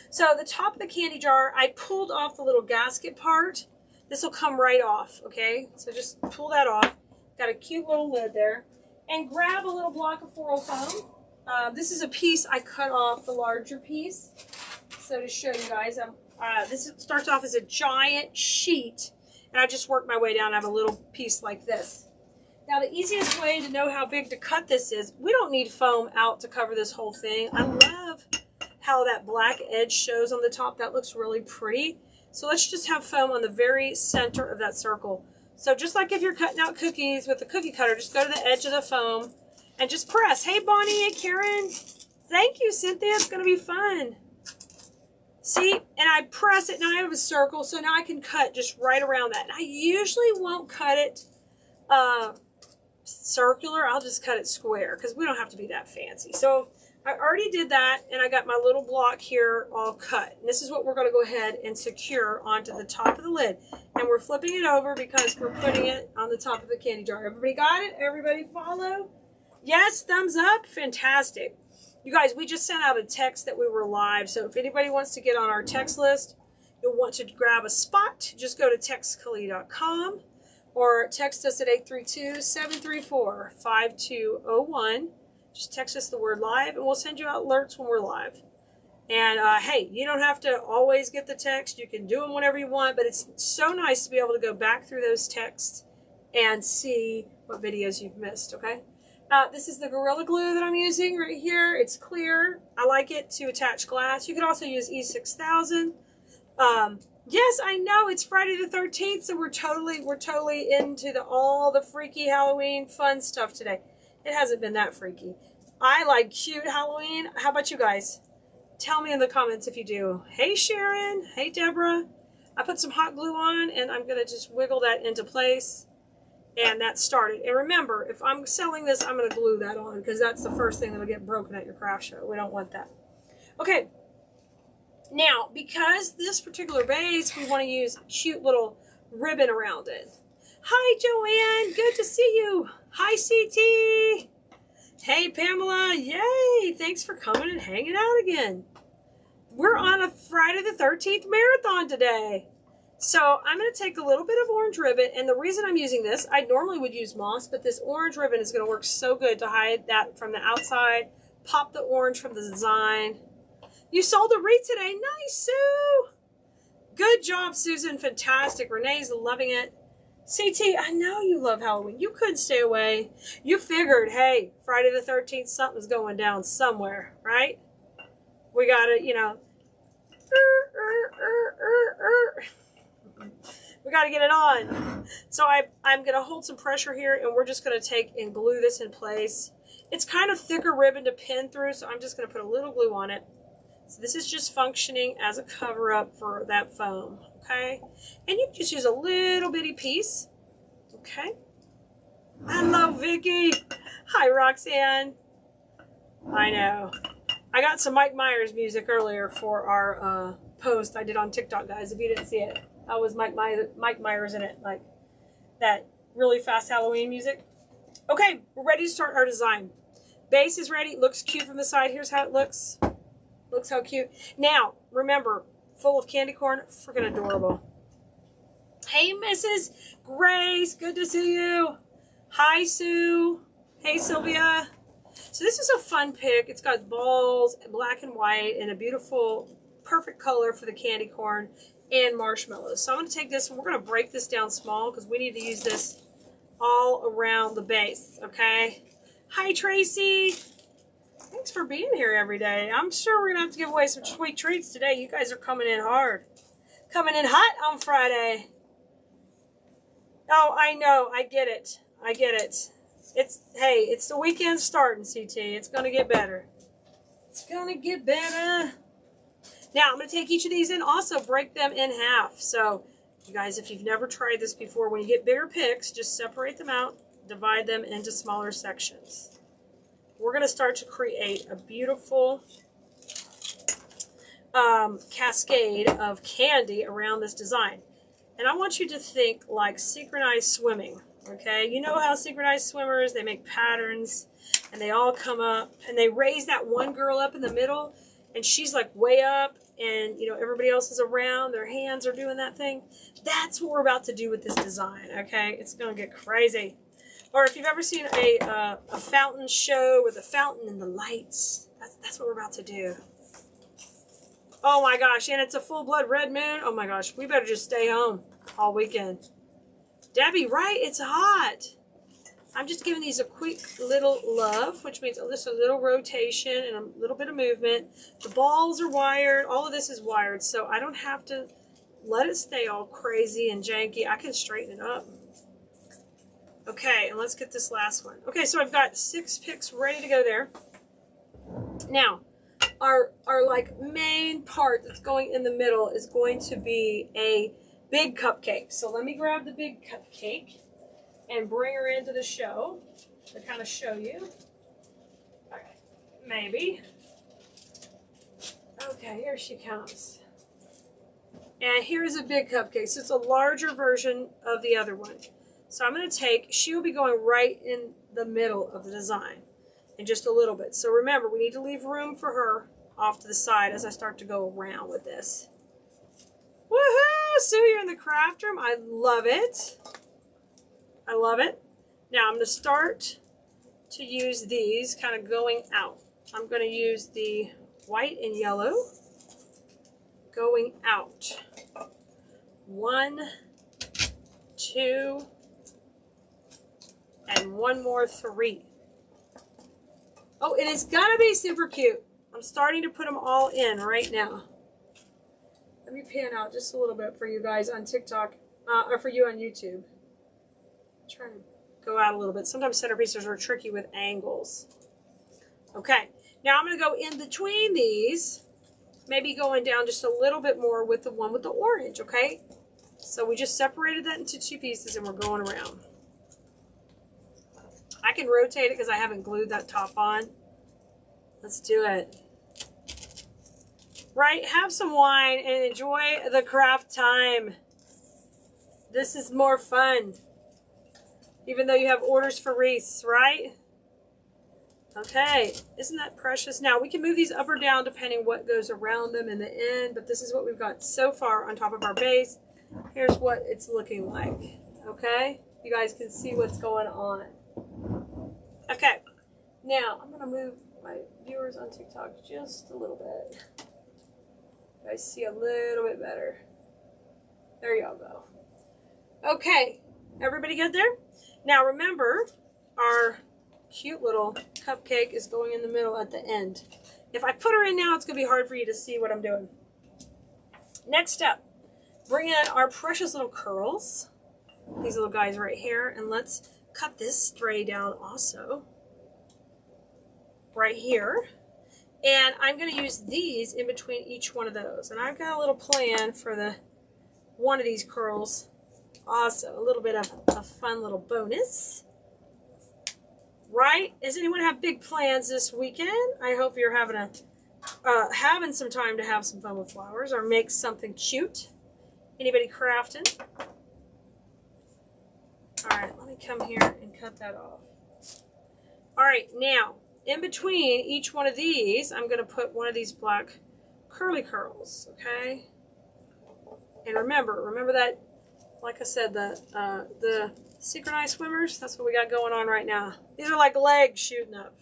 A: So the top of the candy jar, I pulled off the little gasket part. This will come right off, okay? So just pull that off. Got a cute little lid there. And grab a little block of floral foam. This is a piece I cut off the larger piece. So to show you guys, this starts off as a giant sheet, and I just worked my way down. I have a little piece like this. Now, the easiest way to know how big to cut this is, we don't need foam out to cover this whole thing. I love how that black edge shows on the top. That looks really pretty. So let's just have foam on the very center of that circle. So just like if you're cutting out cookies with a cookie cutter, just go to the edge of the foam and just press. Hey, Bonnie, hey, Karen. Thank you, Cynthia. It's going to be fun. See, and I press it. Now I have a circle, so now I can cut just right around that. And I usually won't cut it circular. I'll just cut it square because we don't have to be that fancy. So I already did that, and I got my little block here all cut. And this is what we're going to go ahead and secure onto the top of the lid. And we're flipping it over because we're putting it on the top of the candy jar. Everybody got it? Everybody follow? Yes, thumbs up. Fantastic. You guys, we just sent out a text that we were live. So if anybody wants to get on our text list, you'll want to grab a spot. Just go to textcali.com. or text us at 832-734-5201. Just text us the word live, and we'll send you out alerts when we're live. And hey, you don't have to always get the text. You can do them whenever you want, but it's so nice to be able to go back through those texts and see what videos you've missed, okay? This is the Gorilla Glue that I'm using right here. It's clear. I like it to attach glass. You could also use E6000. Yes, I know it's Friday the 13th, so we're totally into all the freaky Halloween fun stuff today. It hasn't been that freaky. I like cute Halloween. How about you guys? Tell me in the comments if you do. Hey, Sharon. Hey, Deborah. I put some hot glue on, and I'm going to just wiggle that into place. And that started. And remember, if I'm selling this, I'm going to glue that on because that's the first thing that will get broken at your craft show. We don't want that. Okay. Now, because this particular base, we want to use a cute little ribbon around it. Hi, Joanne. Good to see you. Hi, CT. Hey, Pamela. Yay. Thanks for coming and hanging out again. We're on a Friday the 13th marathon today. So I'm going to take a little bit of orange ribbon, and the reason I'm using this, I normally would use moss, but this orange ribbon is going to work so good to hide that from the outside, pop the orange from the design. You sold a wreath today. Nice, Sue. Good job, Susan. Fantastic. Renee's loving it. CT, I know you love Halloween. You couldn't stay away. You figured, hey, Friday the 13th, something's going down somewhere, right? We got to, you know, We got to get it on. So I'm going to hold some pressure here, and we're just going to take and glue this in place. It's kind of thicker ribbon to pin through, so I'm just going to put a little glue on it. So this is just functioning as a cover-up for that foam, okay? And you can just use a little bitty piece, okay? Hello, Vicky. Hi, Roxanne. I know. I got some Mike Myers music earlier for our post I did on TikTok, guys, if you didn't see it. That was Mike Myers in it, like that really fast Halloween music. Okay, we're ready to start our design. Base is ready. Looks cute from the side. Here's how it looks. Looks how cute. Now, remember, full of candy corn. Freaking adorable. Hey, Mrs. Grace. Good to see you. Hi, Sue. Hey, Sylvia. So this is a fun pick. It's got balls, black and white, and a beautiful, perfect color for the candy corn and marshmallows. So I'm going to take this and we're going to break this down small because we need to use this all around the base, okay? Hi, Tracy. Thanks for being here every day. I'm sure we're going to have to give away some sweet treats today. You guys are coming in hard. Coming in hot on Friday. Oh, I know. I get it. I get it. Hey, it's the weekend starting, CT. It's going to get better. It's going to get better. Now, I'm going to take each of these and also break them in half. So, you guys, if you've never tried this before, when you get bigger picks, just separate them out, divide them into smaller sections. We're going to start to create a beautiful cascade of candy around this design. And I want you to think like synchronized swimming, okay? You know how synchronized swimmers, they make patterns and they all come up and they raise that one girl up in the middle and she's like way up and, you know, everybody else is around, their hands are doing that thing. That's what we're about to do with this design, okay? It's going to get crazy. Or if you've ever seen a fountain show with a fountain and the lights, that's what we're about to do. Oh my gosh, and it's a full-blood red moon. Oh my gosh, we better just stay home all weekend. Debbie, right? It's hot. I'm just giving these a quick little love, which means just a little rotation and a little bit of movement. The balls are wired. All of this is wired, so I don't have to let it stay all crazy and janky. I can straighten it up. Okay, and let's get this last one. Okay, so I've got 6 picks ready to go there. Now, our like main part that's going in the middle is going to be a big cupcake. So let me grab the big cupcake and bring her into the show to kind of show you. Okay, maybe. Okay, here she comes. And here's a big cupcake. So it's a larger version of the other one. So I'm going to take, she will be going right in the middle of the design in just a little bit. So remember, we need to leave room for her off to the side as I start to go around with this. Woohoo! Sue, you're in the craft room. I love it. I love it. Now I'm going to start to use these kind of going out. I'm going to use the white and yellow going out. 1, 2, and one more 3. Oh, and it's gonna be super cute. I'm starting to put them all in right now. Let me pan out just a little bit for you guys on TikTok, or for you on YouTube. I'm trying to go out a little bit. Sometimes centerpieces are tricky with angles. Okay, now I'm gonna go in between these, maybe going down just a little bit more with the one with the orange, okay? So we just separated that into 2 pieces and we're going around. I can rotate it because I haven't glued that top on. Let's do it. Right? Have some wine and enjoy the craft time. This is more fun. Even though you have orders for wreaths, right? Okay. Isn't that precious? Now, we can move these up or down depending what goes around them in the end. But this is what we've got so far on top of our base. Here's what it's looking like. Okay? You guys can see what's going on. Okay, now I'm going to move my viewers on TikTok just a little bit. You guys see a little bit better. There y'all go. Okay, everybody good there? Now remember, our cute little cupcake is going in the middle at the end. If I put her in now, it's going to be hard for you to see what I'm doing. Next step, bring in our precious little curls. These little guys right here. And let's cut this stray down also. Right here. And I'm going to use these in between each one of those. And I've got a little plan for the one of these curls. Also, a little bit of a fun little bonus. Right? Does anyone have big plans this weekend? I hope you're having some time to have some fun with flowers or make something cute. Anybody crafting? All right, let me come here and cut that off. All right, now, in between each one of these, I'm going to put one of these black curly curls, okay? And remember that, like I said, the synchronized swimmers, that's what we got going on right now. These are like legs shooting up.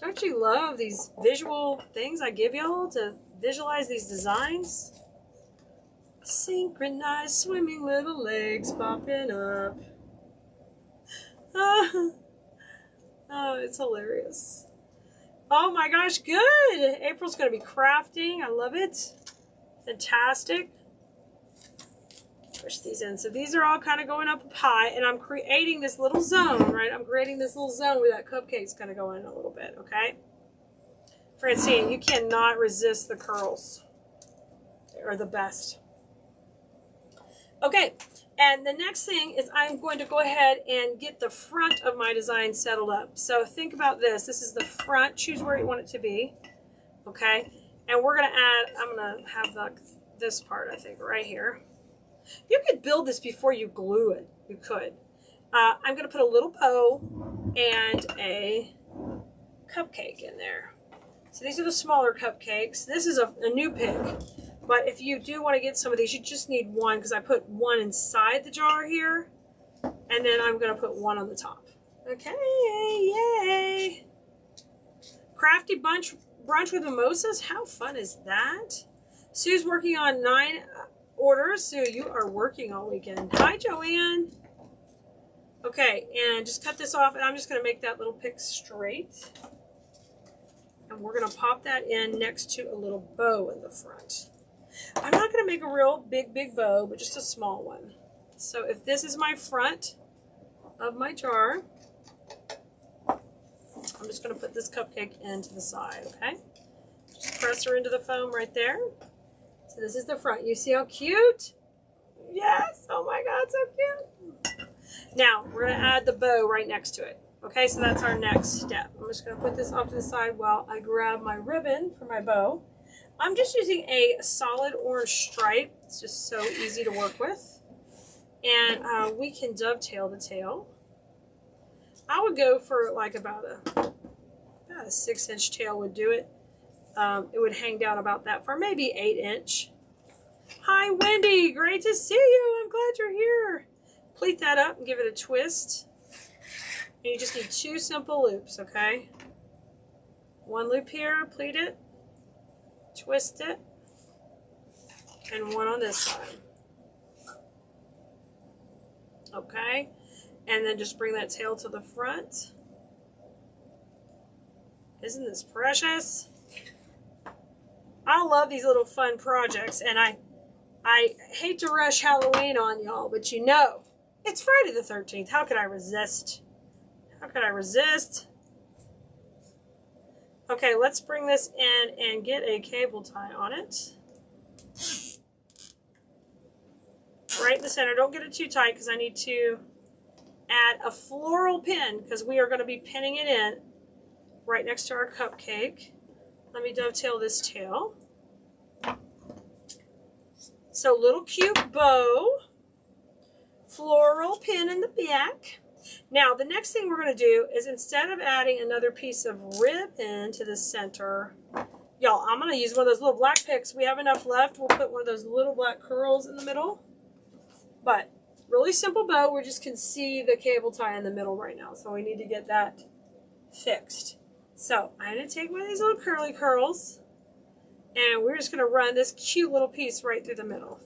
A: Don't you love these visual things I give y'all to visualize these designs? Synchronized swimming little legs popping up. Oh, it's hilarious. Oh my gosh, good. April's going to be crafting. I love it. Fantastic. Push these in. So these are all kind of going up high, and I'm creating this little zone, right? I'm creating this little zone where that cupcake's going to go in a little bit, okay? Francine, you cannot resist the curls. They're the best. Okay, and the next thing is I'm going to go ahead and get the front of my design settled up. So think about this. This is the front. Choose where you want it to be, okay? And we're going to add, I'm going to have this part, I think, right here. You could build this before you glue it. You could. I'm going to put a little bow and a cupcake in there. So these are the smaller cupcakes. This is a new pick. But if you do want to get some of these, you just need one because I put one inside the jar here. And then I'm going to put one on the top. Okay, yay. Crafty brunch with mimosas. How fun is that? Sue's working on 9 orders. Sue, you are working all weekend. Hi, Joanne. Okay, and just cut this off, and I'm just going to make that little pick straight. And we're going to pop that in next to a little bow in the front. I'm not going to make a real big bow, but just a small one. So if this is my front of my jar, I'm just going to put this cupcake into the side, okay? Just press her into the foam right there. So this is the front. You see how cute? Yes! Oh my God, so cute! Now, we're going to add the bow right next to it. Okay, so that's our next step. I'm just going to put this off to the side while I grab my ribbon for my bow. I'm just using a solid orange stripe. It's just so easy to work with. And we can dovetail the tail. I would go for like about a 6-inch tail would do it. It would hang down about that far, maybe 8-inch. Hi, Wendy. Great to see you. I'm glad you're here. Pleat that up and give it a twist. And you just need 2 simple loops, okay? 1 loop here, pleat it, twist it, and 1 on this side. Okay? And then just bring that tail to the front. Isn't this precious? I love these little fun projects, and I hate to rush Halloween on y'all, but you know, it's Friday the 13th. How could I resist? How could I resist? Okay, let's bring this in and get a cable tie on it. Right in the center. Don't get it too tight because I need to add a floral pin because we are going to be pinning it in right next to our cupcake. Let me dovetail this tail. So little cute bow, floral pin in the back. Now the next thing we're going to do is instead of adding another piece of ribbon to the center, y'all, I'm going to use one of those little black picks. We have enough left. We'll put one of those little black curls in the middle. But really simple bow. We just can see the cable tie in the middle right now. So we need to get that fixed. So I'm going to take one of these little curly curls and we're just going to run this cute little piece right through the middle.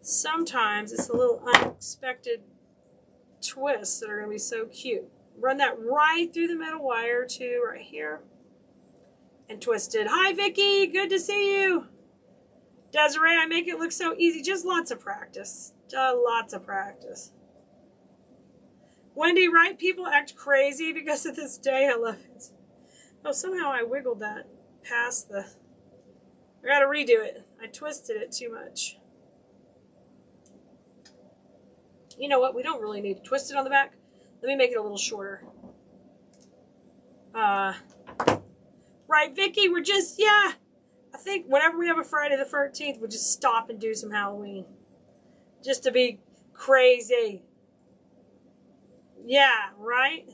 A: Sometimes it's a little unexpected twists that are going to be so cute. Run that right through the middle wire too, right here. And twist it. Hi, Vicky. Good to see you. Desiree, I make it look so easy. Just lots of practice. Just lots of practice. Wendy, right? People act crazy because of this day. I love it. Oh, somehow I wiggled that past the... I gotta redo it. I twisted it too much. You know what? We don't really need to twist it on the back. Let me make it a little shorter. Right, Vicky? We're just, yeah. I think whenever we have a Friday the 13th, we'll just stop and do some Halloween. Just to be crazy. Yeah, right?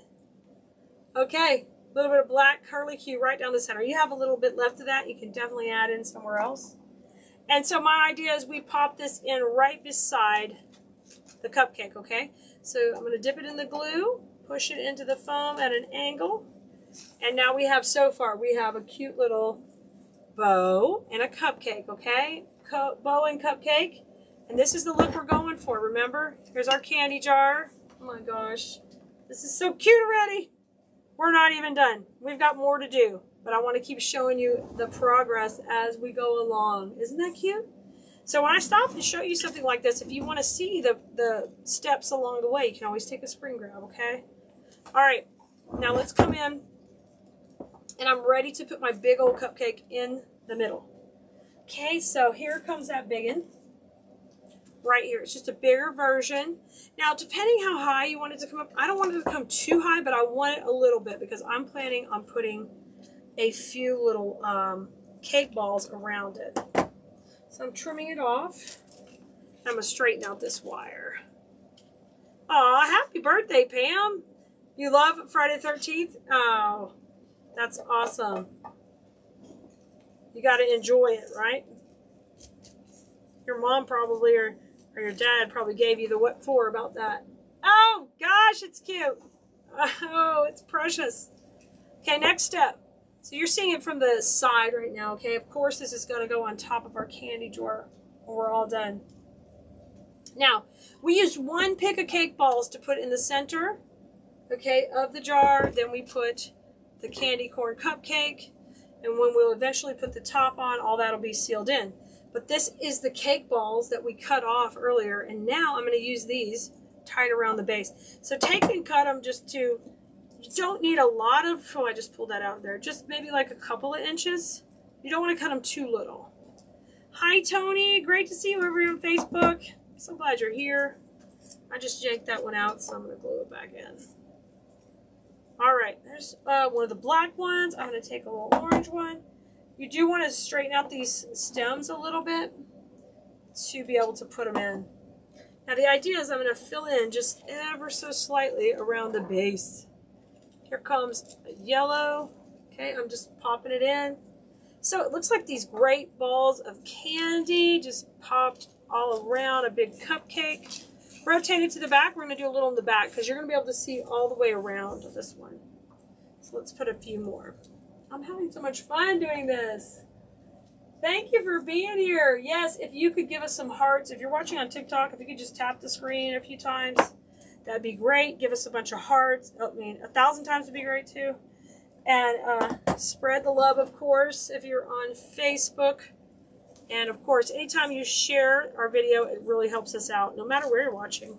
A: Okay. A little bit of black curly Q right down the center. You have a little bit left of that. You can definitely add in somewhere else. And so my idea is we pop this in right beside the cupcake, okay? So I'm going to dip it in the glue, push it into the foam at an angle. And now we have, so far, we have a cute little bow and a cupcake, okay? Bow and cupcake. And this is the look we're going for, remember? Here's our candy jar. Oh my gosh. This is so cute already. We're not even done. We've got more to do. But I want to keep showing you the progress as we go along. Isn't that cute? So when I stop and show you something like this, if you want to see the steps along the way, you can always take a screen grab, okay? All right. Now let's come in. And I'm ready to put my big old cupcake in the middle. Okay, so here comes that big one. Right here. It's just a bigger version. Now, depending how high you want it to come up, I don't want it to come too high, but I want it a little bit because I'm planning on putting a few little cake balls around it. So I'm trimming it off. I'm going to straighten out this wire. Aw, happy birthday, Pam. You love Friday the 13th? Oh, that's awesome. You got to enjoy it, right? Your mom probably, or your dad probably gave you the what for about that. Oh, gosh, it's cute. Oh, it's precious. Okay, next step. So you're seeing it from the side right now, okay? Of course, this is going to go on top of our candy jar when we're all done. Now, we used one pick of cake balls to put in the center, okay, of the jar. Then we put the candy corn cupcake. And when we'll eventually put the top on, all that'll be sealed in. But this is the cake balls that we cut off earlier. And now I'm going to use these tied around the base. So take and cut them just to, you don't need a lot of, oh, I just pulled that out there. Just maybe like a couple of inches. You don't want to cut them too little. Hi, Tony. Great to see you over here on Facebook. I'm so glad you're here. I just yanked that one out, so I'm going to glue it back in. All right, there's one of the black ones. I'm going to take a little orange one. You do want to straighten out these stems a little bit to be able to put them in. Now the idea is I'm going to fill in just ever so slightly around the base. Here comes yellow. Okay, I'm just popping it in. So it looks like these great balls of candy just popped all around a big cupcake. Rotate it to the back. We're going to do a little in the back because you're going to be able to see all the way around this one. So let's put a few more. I'm having so much fun doing this. Thank you for being here. Yes, if you could give us some hearts. If you're watching on TikTok, if you could just tap the screen a few times, that'd be great. Give us a bunch of hearts. I mean, 1,000 times would be great too. And spread the love, of course, if you're on Facebook. And, of course, anytime you share our video, it really helps us out, no matter where you're watching.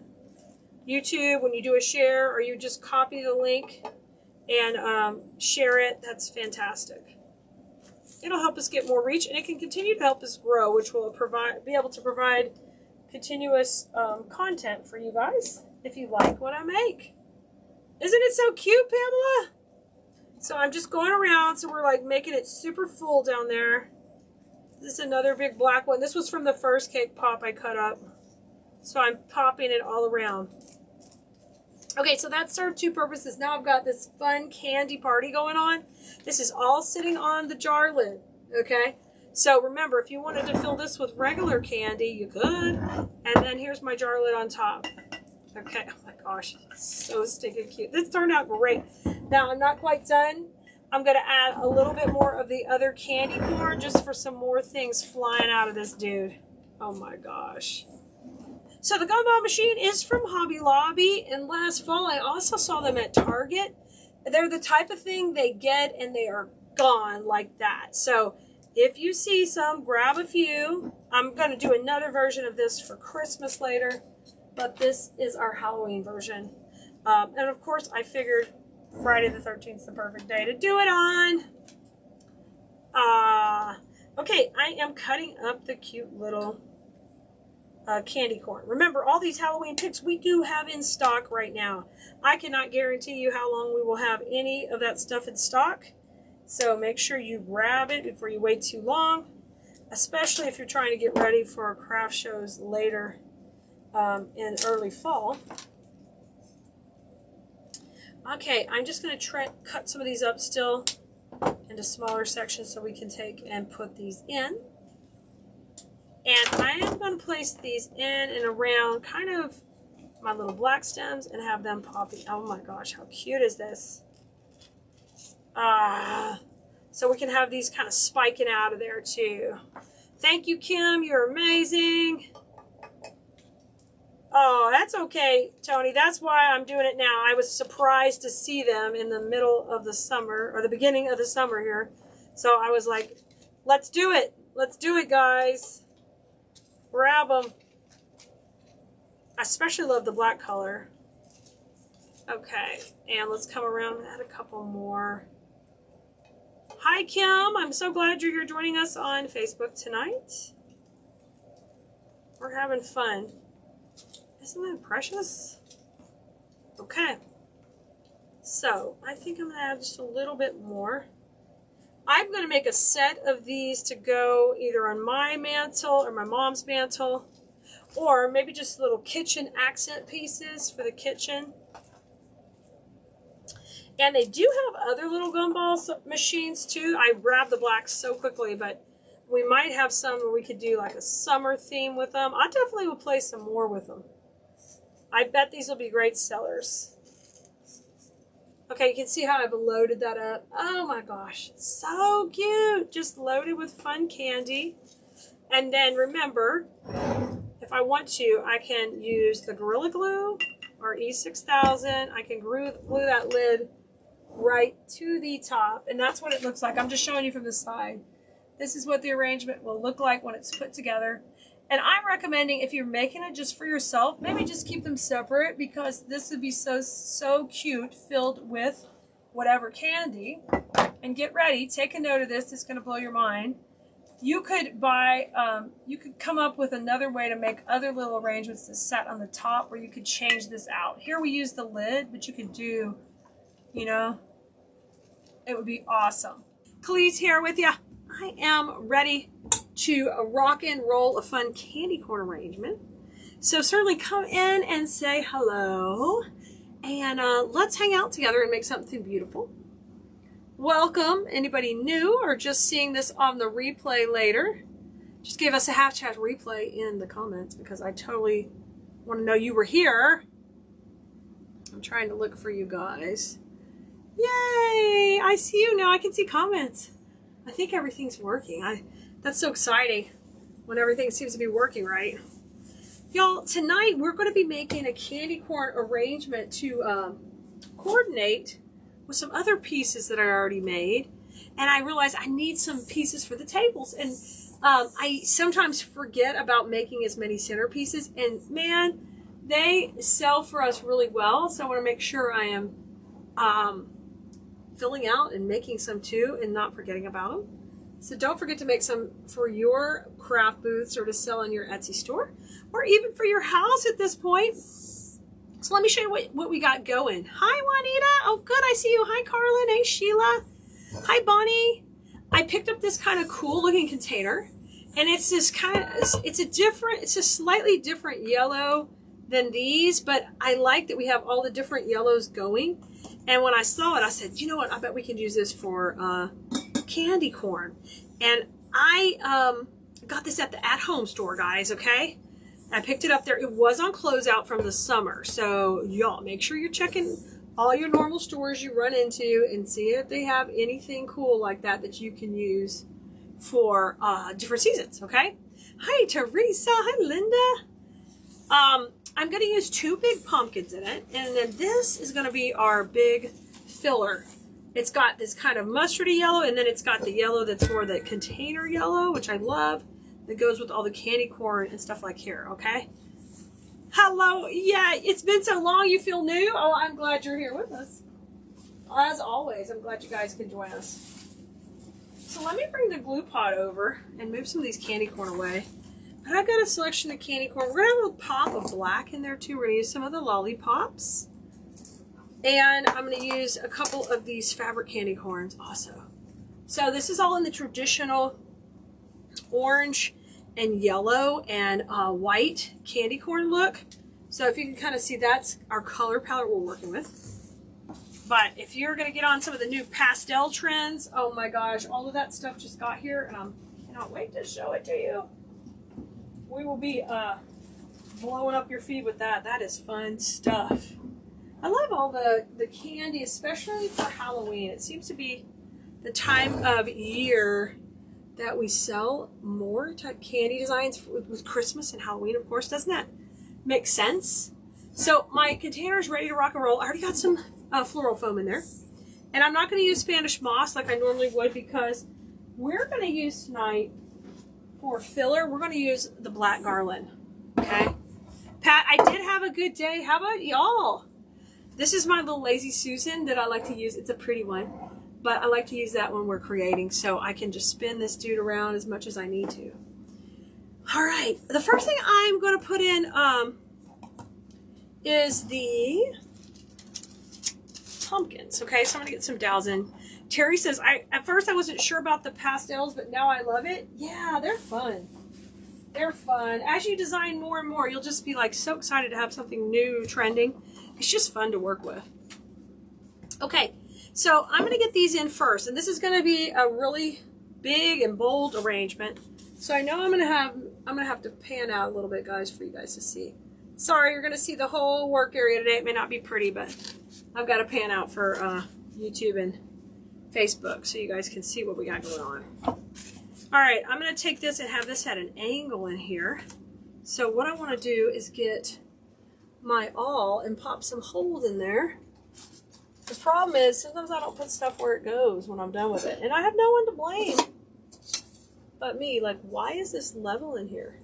A: YouTube, when you do a share or you just copy the link and share it, that's fantastic. It'll help us get more reach, and it can continue to help us grow, which will be able to provide continuous content for you guys if you like what I make. Isn't it so cute, Pamela? So I'm just going around, so we're like making it super full down there. This is another big black one. This was from the first cake pop I cut up. So I'm popping it all around. Okay, so that served two purposes. Now I've got this fun candy party going on. This is all sitting on the jar lid, okay? So remember, if you wanted to fill this with regular candy, you could. And then here's my jar lid on top. Okay, oh my gosh, so stinking cute. This turned out great. Now I'm not quite done. I'm going to add a little bit more of the other candy corn just for some more things flying out of this dude. Oh my gosh. So the gumball machine is from Hobby Lobby, and last fall I also saw them at Target. They're the type of thing they get and they are gone like that. So if you see some, grab a few. I'm going to do another version of this for Christmas later, but this is our Halloween version. And of course, I figured Friday the 13th is the perfect day to do it on. Okay, I am cutting up the cute little candy corn. Remember, all these Halloween picks we do have in stock right now. I cannot guarantee you how long we will have any of that stuff in stock. So make sure you grab it before you wait too long, especially if you're trying to get ready for craft shows later in early fall. Okay, I'm just going to cut some of these up still into smaller sections so we can take and put these in. And I am going to place these in and around kind of my little black stems and have them popping. Oh my gosh, how cute is this? So we can have these kind of spiking out of there too. Thank you, Kim. You're amazing. Oh, that's okay, Tony. That's why I'm doing it now. I was surprised to see them in the middle of the summer, or the beginning of the summer here. So I was like, let's do it. Let's do it, guys. Grab them. I especially love the black color. Okay, and let's come around and add a couple more. Hi, Kim. I'm so glad you're here joining us on Facebook tonight. We're having fun. Isn't that precious? Okay. So, I think I'm going to add just a little bit more. I'm going to make a set of these to go either on my mantle or my mom's mantle, or maybe just little kitchen accent pieces for the kitchen. And they do have other little gumball machines too. I grabbed the blacks so quickly, but we might have some where we could do like a summer theme with them. I definitely will play some more with them. I bet these will be great sellers. Okay, you can see how I've loaded that up. Oh my gosh, it's so cute. Just loaded with fun candy. And then remember, if I want to, I can use the Gorilla Glue or E6000. I can glue that lid right to the top. And that's what it looks like. I'm just showing you from the side. This is what the arrangement will look like when it's put together. And I'm recommending if you're making it just for yourself, maybe just keep them separate, because this would be so cute filled with whatever candy. And get ready, take a note of this, it's going to blow your mind. You could buy, you could come up with another way to make other little arrangements to set on the top where you could change this out. Here we use the lid, but you could do, you know, it would be awesome. Khalees here with you. I am ready to rock and roll a fun candy corn arrangement. So certainly come in and say hello, and let's hang out together and make something beautiful. Welcome, anybody new or just seeing this on the replay later. Just give us a half chat replay in the comments, because I totally want to know you were here. I'm trying to look for you guys. Yay! I see you now. I can see comments. I think everything's working. That's so exciting when everything seems to be working right. Y'all, tonight we're going to be making a candy corn arrangement to coordinate with some other pieces that I already made. And I realized I need some pieces for the tables. And I sometimes forget about making as many centerpieces. And man, they sell for us really well. So I want to make sure I am filling out and making some too, and not forgetting about them. So don't forget to make some for your craft booths or to sell in your Etsy store, or even for your house at this point. So let me show you what we got going. Hi, Juanita. Oh, good. I see you. Hi, Carlin. Hey, Sheila. Hi, Bonnie. I picked up this kind of cool looking container, and it's this kind of, it's a slightly different yellow than these, but I like that we have all the different yellows going. And when I saw it, I said, you know what? I bet we can use this for candy corn. And I got this at the at-home store, guys, okay? I picked it up there. It was on closeout from the summer. So y'all make sure you're checking all your normal stores you run into and see if they have anything cool like that that you can use for different seasons, okay? Hi, Teresa. Hi, Linda. I'm going to use 2 big pumpkins in it, and then this is going to be our big filler. It's got this kind of mustardy yellow, and then it's got the yellow that's more the container yellow, which I love. that goes with all the candy corn and stuff like here, okay? Hello, yeah, it's been so long you feel new. Oh, I'm glad you're here with us. As always, I'm glad you guys can join us. So let me bring the glue pot over and move some of these candy corn away. But I've got a selection of candy corn. We're gonna have a pop of black in there too. We're gonna use some of the lollipops. And I'm gonna use a couple of these fabric candy corns also. So this is all in the traditional orange and yellow and white candy corn look. So if you can kind of see, that's our color palette we're working with. But if you're going to get on some of the new pastel trends, oh my gosh, all of that stuff just got here and I cannot wait to show it to you. We will be blowing up your feed with that. That is fun stuff. I love all the candy, especially for Halloween. It seems to be the time of year that we sell more type candy designs with Christmas and Halloween, of course. Doesn't that make sense? So my container is ready to rock and roll. I already got some floral foam in there. And I'm not going to use Spanish moss like I normally would because we're going to use tonight for filler, we're going to use the black garland. Okay? Pat, I did have a good day. How about y'all? This is my little Lazy Susan that I like to use. It's a pretty one. But I like to use that when we're creating, so I can just spin this dude around as much as I need to. All right, the first thing I'm going to put in is the pumpkins. Okay, so I'm going to get some dowels in. Terry says, at first I wasn't sure about the pastels, but now I love it. Yeah, they're fun. They're fun. As you design more and more, you'll just be like so excited to have something new trending. It's just fun to work with. Okay. So I'm going to get these in first, and this is going to be a really big and bold arrangement. So I know I'm going to have to pan out a little bit, guys, for you guys to see. Sorry, you're going to see the whole work area today. It may not be pretty, but I've got to pan out for YouTube and Facebook so you guys can see what we got going on. All right, I'm going to take this and have this at an angle in here. So what I want to do is get my awl and pop some holes in there. The problem is, sometimes I don't put stuff where it goes when I'm done with it. And I have no one to blame but me. Like, why is this level in here?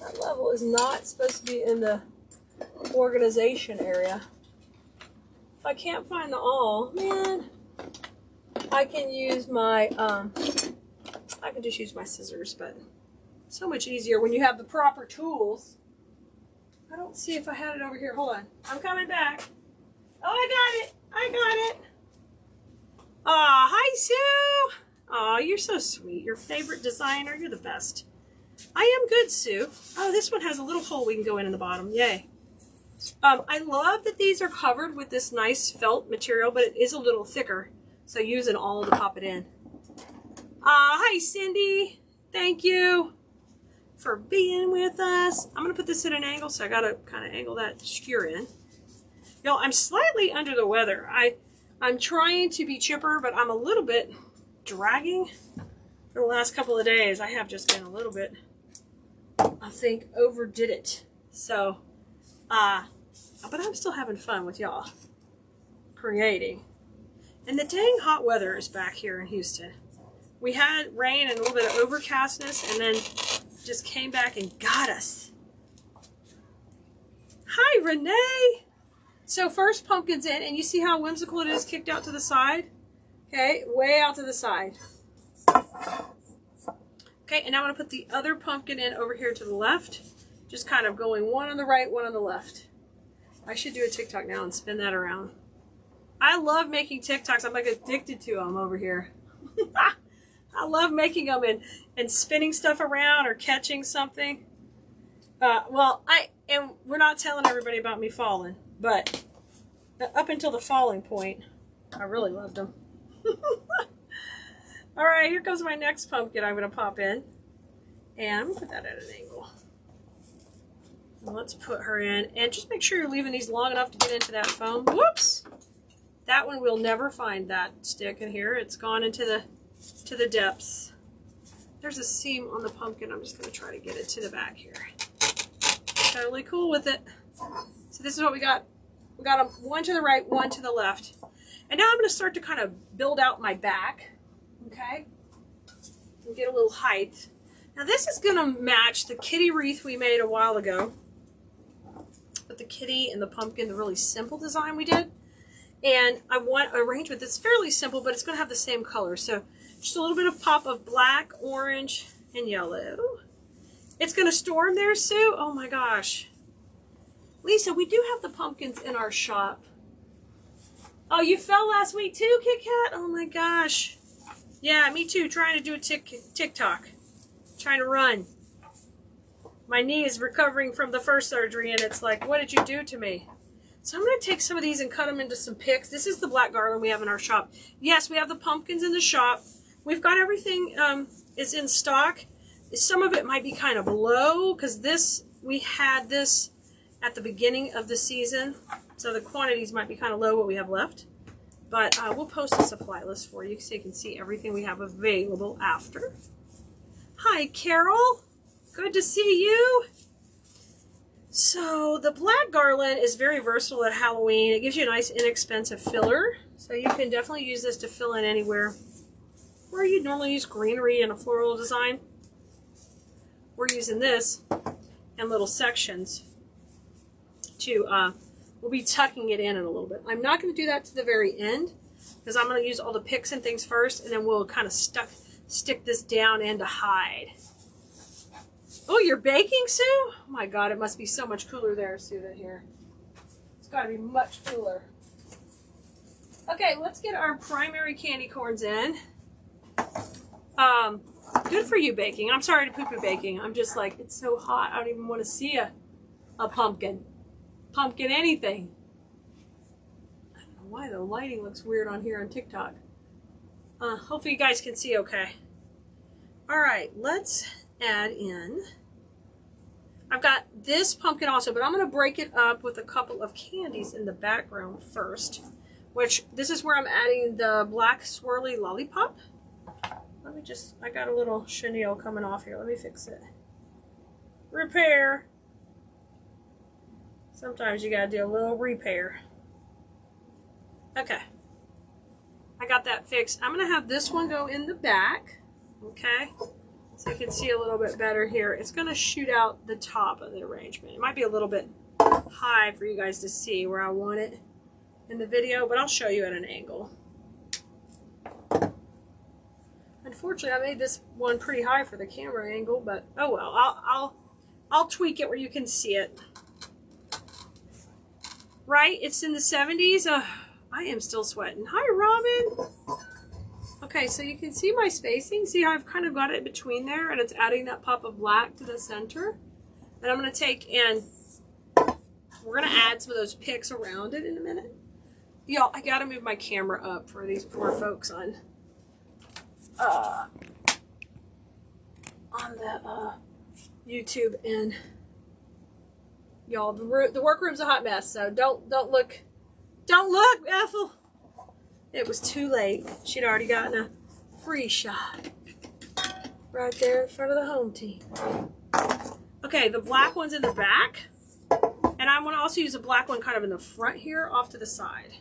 A: That level is not supposed to be in the organization area. If I can't find the awl, man, I can use my, I can just use my scissors, but so much easier when you have the proper tools. I don't see if I had it over here. Hold on. I'm coming back. Oh, I got it. I got it. Aw, hi, Sue. Aw, you're so sweet. Your favorite designer. You're the best. I am good, Sue. Oh, this one has a little hole we can go in the bottom. Yay. I love that these are covered with this nice felt material, but it is a little thicker. So use an awl to pop it in. Hi, Cindy. Thank you for being with us. I'm going to put this at an angle, so I got to kind of angle that skewer in. Y'all, I'm slightly under the weather. I'm trying to be chipper, but I'm a little bit dragging for the last couple of days. I have just been a little bit, I think, overdid it. So, but I'm still having fun with y'all creating. And the dang hot weather is back here in Houston. We had rain and a little bit of overcastness, and then just came back and got us. Hi, Renee. So first pumpkin's in, and you see how whimsical it is kicked out to the side? Okay, way out to the side. Okay, and now I'm going to put the other pumpkin in over here to the left. Just kind of going one on the right, one on the left. I should do a TikTok now and spin that around. I love making TikToks. I'm like addicted to them over here. I love making them and spinning stuff around or catching something. And we're not telling everybody about me falling, but up until the falling point, I really loved them. All right, here comes my next pumpkin I'm going to pop in. And I'm going to put that at an angle. And let's put her in. And just make sure you're leaving these long enough to get into that foam. Whoops! That one, we'll never find that stick in here. It's gone into the depths. There's a seam on the pumpkin. I'm just going to try to get it to the back here. Totally cool with it. So this is what we got. We got one to the right, one to the left. And now I'm going to start to kind of build out my back. Okay? And get a little height. Now this is going to match the kitty wreath we made a while ago. With the kitty and the pumpkin, the really simple design we did. And I want an arrangement that's fairly simple, but it's going to have the same color. So just a little bit of pop of black, orange, and yellow. It's going to storm there, Sue. Oh my gosh. Lisa, we do have the pumpkins in our shop. Oh, you fell last week too, Kit Kat? Oh my gosh. Yeah, me too. Trying to do a TikTok. Trying to run. My knee is recovering from the first surgery, and it's like, what did you do to me? So I'm going to take some of these and cut them into some picks. This is the black garland we have in our shop. Yes, we have the pumpkins in the shop. We've got everything is in stock. Some of it might be kind of low because we had this at the beginning of the season. So the quantities might be kind of low what we have left. But we'll post a supply list for you so you can see everything we have available after. Hi, Carol. Good to see you. So the black garland is very versatile at Halloween. It gives you a nice inexpensive filler. So you can definitely use this to fill in anywhere where you normally use greenery in a floral design. We're using this in little sections to, we'll be tucking it in a little bit. I'm not going to do that to the very end because I'm going to use all the picks and things first, and then we'll kind of stick this down in to hide. Oh, you're baking, Sue? Oh my God, it must be so much cooler there, Sue, than here. It's got to be much cooler. Okay, let's get our primary candy corns in. Good for you baking. I'm sorry to poo-poo baking. I'm just like, it's so hot. I don't even want to see a pumpkin. Pumpkin anything. I don't know why the lighting looks weird on here on TikTok. Hopefully you guys can see okay. All right, let's add in. I've got this pumpkin also, but I'm going to break it up with a couple of candies in the background first, which this is where I'm adding the black swirly lollipop. Let me just, I got a little chenille coming off here. Let me fix it. Repair. Sometimes you got to do a little repair. Okay. I got that fixed. I'm going to have this one go in the back. Okay. So you can see a little bit better here. It's going to shoot out the top of the arrangement. It might be a little bit high for you guys to see where I want it in the video, but I'll show you at an angle. Unfortunately, I made this one pretty high for the camera angle, but oh well. I'll tweak it where you can see it. Right? It's in the 70s. I am still sweating. Hi, Robin. Okay, so you can see my spacing. See how I've kind of got it between there, and it's adding that pop of black to the center. And I'm going to take and we're going to add some of those picks around it in a minute. Y'all, I got to move my camera up for these poor folks on the YouTube, and y'all, the workroom's a hot mess, so don't look, Ethel. It was too late. She'd already gotten a free shot right there in front of the home team. Okay, the black one's in the back, and I want to also use a black one kind of in the front here, off to the side.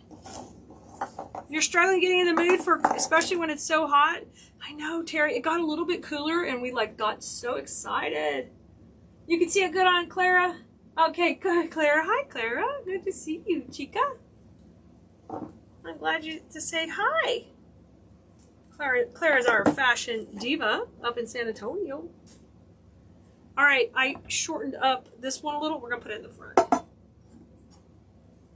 A: You're struggling getting in the mood for, especially when it's so hot. I know, Terry, it got a little bit cooler and we like got so excited. You can see it good on Clara? Okay, good, Clara. Hi, Clara. Good to see you, chica. I'm glad to say hi. Clara's our fashion diva up in San Antonio. All right, I shortened up this one a little. We're gonna put it in the front.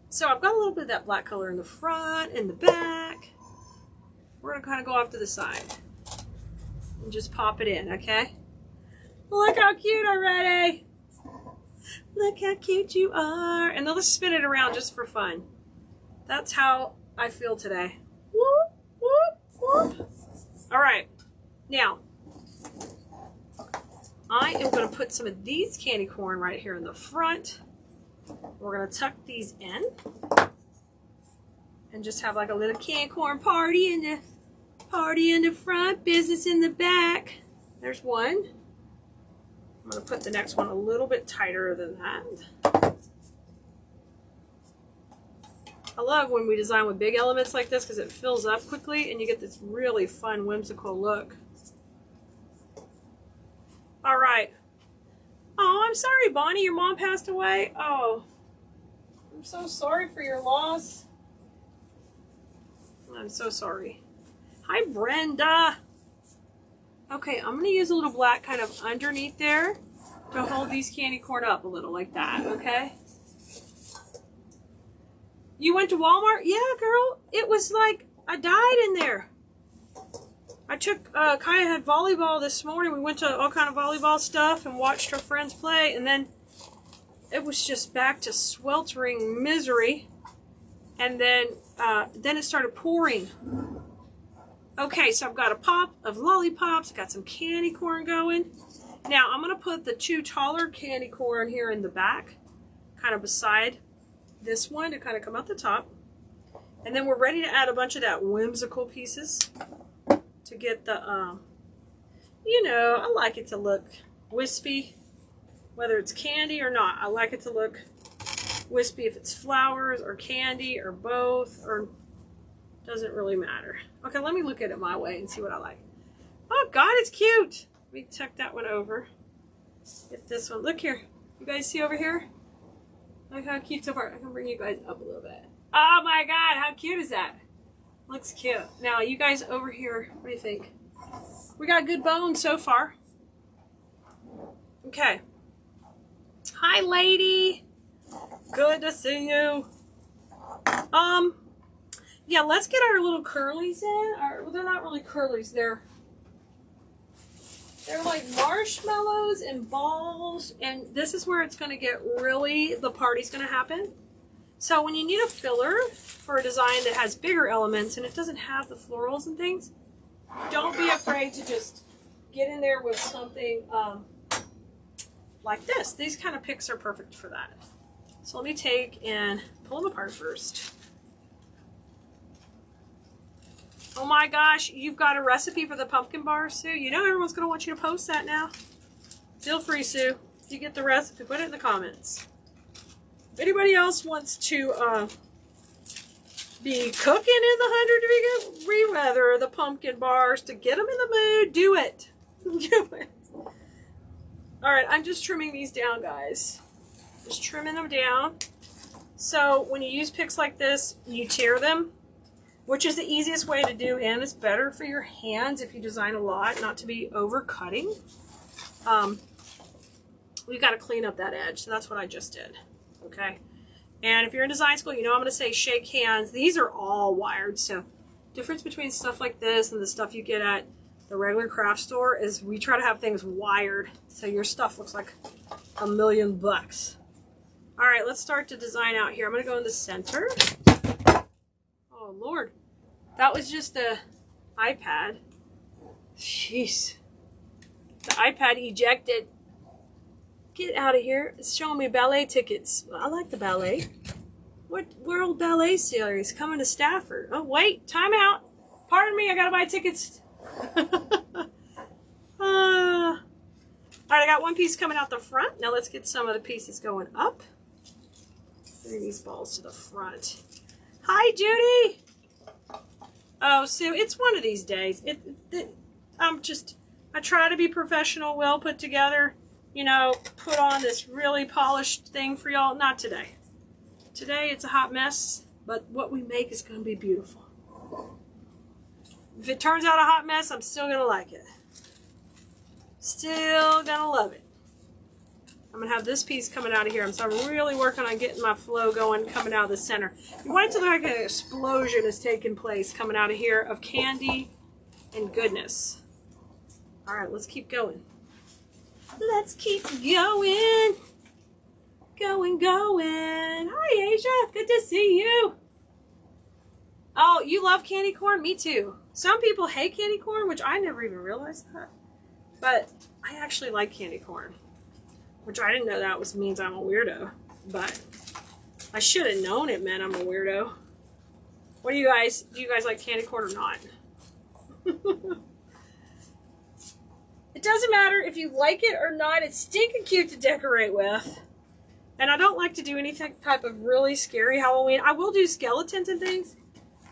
A: So I've got a little bit of that black color in the front and the back. We're going to kind of go off to the side and just pop it in, okay? Look how cute already. Look how cute you are. And then let's spin it around just for fun. That's how I feel today. Whoop, whoop, whoop. All right. Now, I am going to put some of these candy corn right here in the front. We're going to tuck these in and just have like a little candy corn party in the front, business in the back. There's one. I'm going to put the next one a little bit tighter than that. I love when we design with big elements like this because it fills up quickly and you get this really fun, whimsical look. I'm sorry, Bonnie. Your mom passed away. Oh, I'm so sorry for your loss. I'm so sorry. Hi, Brenda. Okay, I'm going to use a little black kind of underneath there to hold these candy corn up a little like that, okay? You went to Walmart? Yeah, girl. It was like I died in there. I took, Kaya had volleyball this morning. We went to all kind of volleyball stuff and watched her friends play. And then it was just back to sweltering misery. And then it started pouring. Okay, so I've got a pop of lollipops. Got some candy corn going. Now, I'm going to put the 2 taller candy corn here in the back. Kind of beside this one to kind of come out the top. And then we're ready to add a bunch of that whimsical pieces. To get the, you know, I like it to look wispy, whether it's candy or not. I like it to look wispy if it's flowers or candy or both, or doesn't really matter. Okay, let me look at it my way and see what I like. Oh God, it's cute. Let me tuck that one over. Get this one. Look here. You guys see over here? Look how cute so far. I can bring you guys up a little bit. Oh my God, how cute is that? Looks cute. Now, you guys over here, what do you think? We got good bones so far. Okay. Hi, lady. Good to see you. Yeah, let's get our little curlies in. Well, they're not really curlies. They're like marshmallows and balls. And this is where it's going to get really, the party's going to happen. So when you need a filler for a design that has bigger elements and it doesn't have the florals and things, don't be afraid to just get in there with something like this. These kind of picks are perfect for that. So let me take and pull them apart first. Oh my gosh, you've got a recipe for the pumpkin bar, Sue. You know everyone's going to want you to post that now. Feel free, Sue. If you get the recipe, put it in the comments. If anybody else wants to be cooking in the 100-degree weather, the pumpkin bars, to get them in the mood, do it. Do it. All right, I'm just trimming these down, guys. Just trimming them down. So when you use picks like this, you tear them, which is the easiest way to do, and it's better for your hands if you design a lot, not to be over cutting. We've got to clean up that edge, so that's what I just did. Okay, and if you're in design school, you know I'm going to say shake hands. These are all wired, so difference between stuff like this and the stuff you get at the regular craft store is we try to have things wired, so your stuff looks like $1,000,000. All right, let's start to design out here. I'm going to go in the center. Oh, Lord. That was just the iPad. Jeez. The iPad ejected. Get out of here. It's showing me ballet tickets. I like the ballet. What World Ballet Series coming to Stafford? Oh, wait. Time out. Pardon me. I got to buy tickets. All right, I got one piece coming out the front. Now let's get some of the pieces going up. Bring these balls to the front. Hi, Judy. Oh, Sue, it's one of these days. I try to be professional, well put together. You know, put on this really polished thing for y'all. Not today. Today it's a hot mess, but what we make is going to be beautiful. If it turns out a hot mess, I'm still going to like it. Still going to love it. I'm going to have this piece coming out of here. So I'm really working on getting my flow going, coming out of the center. You want it to look like an explosion is taking place coming out of here of candy and goodness. All right, let's keep going. Let's keep going. Going. Hi, Asia. Good to see you. Oh, you love candy corn? Me too. Some people hate candy corn, which I never even realized that. But I actually like candy corn, which I didn't know that means I'm a weirdo. But I should have known it meant I'm a weirdo. What do you guys like candy corn or not? It doesn't matter if you like it or not. It's stinking cute to decorate with. And I don't like to do any type of really scary Halloween. I will do skeletons and things,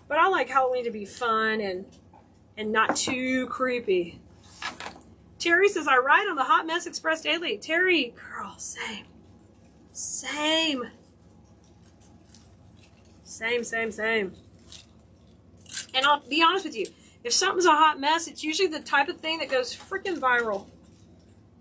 A: but I like Halloween to be fun and not too creepy. Terry says, I ride on the Hot Mess Express daily. Terry, girl, same. Same. Same. And I'll be honest with you, if something's a hot mess, it's usually the type of thing that goes freaking viral.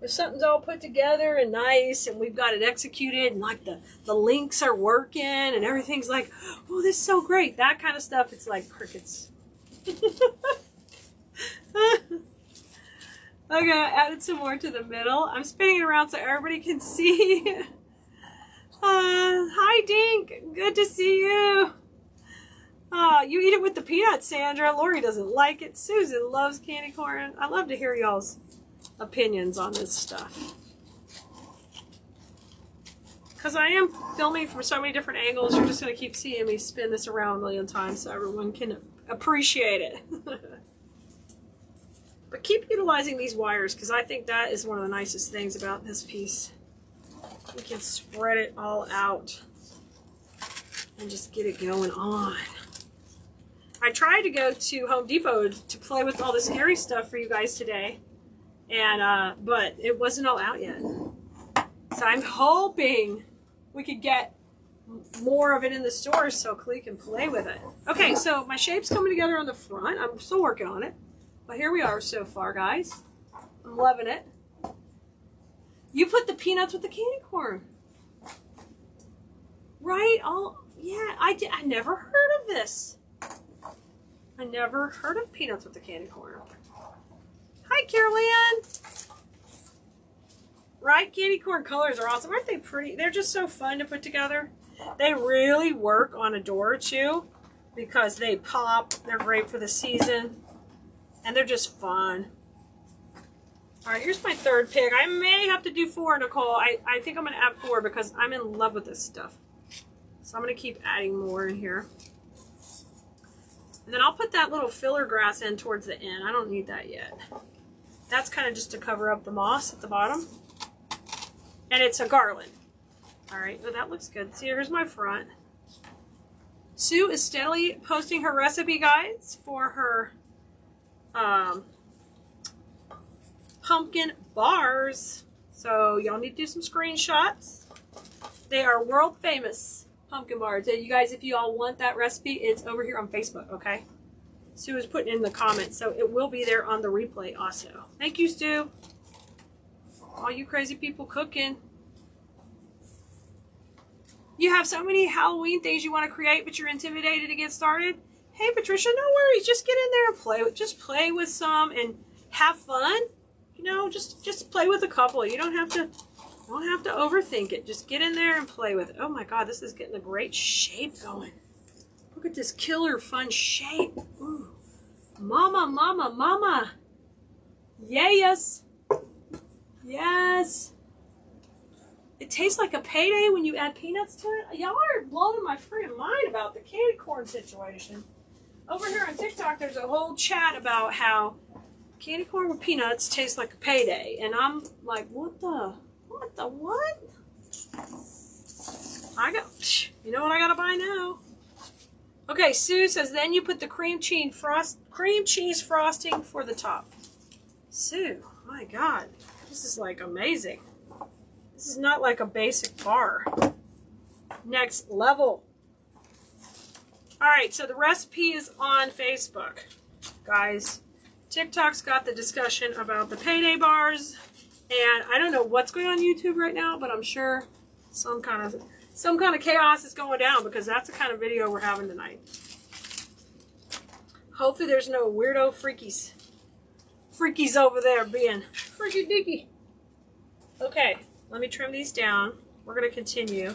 A: If something's all put together and nice and we've got it executed and like the links are working and everything's like, oh, this is so great. That kind of stuff, it's like crickets. Okay, I added some more to the middle. I'm spinning it around so everybody can see. Hi, Dink. Good to see you. You eat it with the peanuts, Sandra. Lori doesn't like it. Susan loves candy corn. I love to hear y'all's opinions on this stuff. Because I am filming from so many different angles, you're just going to keep seeing me spin this around a million times so everyone can appreciate it. But keep utilizing these wires because I think that is one of the nicest things about this piece. We can spread it all out and just get it going on. I tried to go to Home Depot to play with all the scary stuff for you guys today, and but it wasn't all out yet. So I'm hoping we could get more of it in the stores so Klee can play with it. Okay, so my shape's coming together on the front. I'm still working on it. But here we are so far, guys. I'm loving it. You put the peanuts with the candy corn. Right? Yeah, I never heard of this. I never heard of peanuts with the candy corn. Hi, Carolyn. Right? Candy corn colors are awesome. Aren't they pretty? They're just so fun to put together. They really work on a door or two because they pop. They're great for the season. And they're just fun. All right, here's my third pick. I may have to do 4, Nicole. I think I'm going to add 4 because I'm in love with this stuff. So I'm going to keep adding more in here. And then I'll put that little filler grass in towards the end. I don't need that yet. That's kind of just to cover up the moss at the bottom. And it's a garland. All right, well, that looks good. See, here's my front. Sue is steadily posting her recipe guides for her pumpkin bars. So y'all need to do some screenshots. They are world famous pumpkin bars. And you guys, if you all want that recipe, it's over here on Facebook, okay? Sue is putting in the comments, so it will be there on the replay also. Thank you, Stu. All you crazy people cooking. You have so many Halloween things you want to create, but you're intimidated to get started. Hey, Patricia, no worries. Just get in there and play. Just play with some and have fun. You know, just play with a couple. You don't have to overthink it. Just get in there and play with it. Oh my God, this is getting a great shape going. Look at this killer fun shape. Ooh. Mama, mama, mama. Yes. Yes. It tastes like a payday when you add peanuts to it. Y'all are blowing my freaking mind about the candy corn situation. Over here on TikTok, there's a whole chat about how candy corn with peanuts tastes like a payday. And I'm like, what? You know what I gotta buy now? Okay, Sue says, then you put the cream cheese frosting for the top. Sue, my God, this is like amazing. This is not like a basic bar. Next level. All right, so the recipe is on Facebook, guys. TikTok's got the discussion about the payday bars, and I don't know what's going on YouTube right now, but I'm sure some kind of chaos is going down because that's the kind of video we're having tonight. Hopefully there's no weirdo freakies over there being freaky dicky. Okay, let me trim these down. We're going to continue.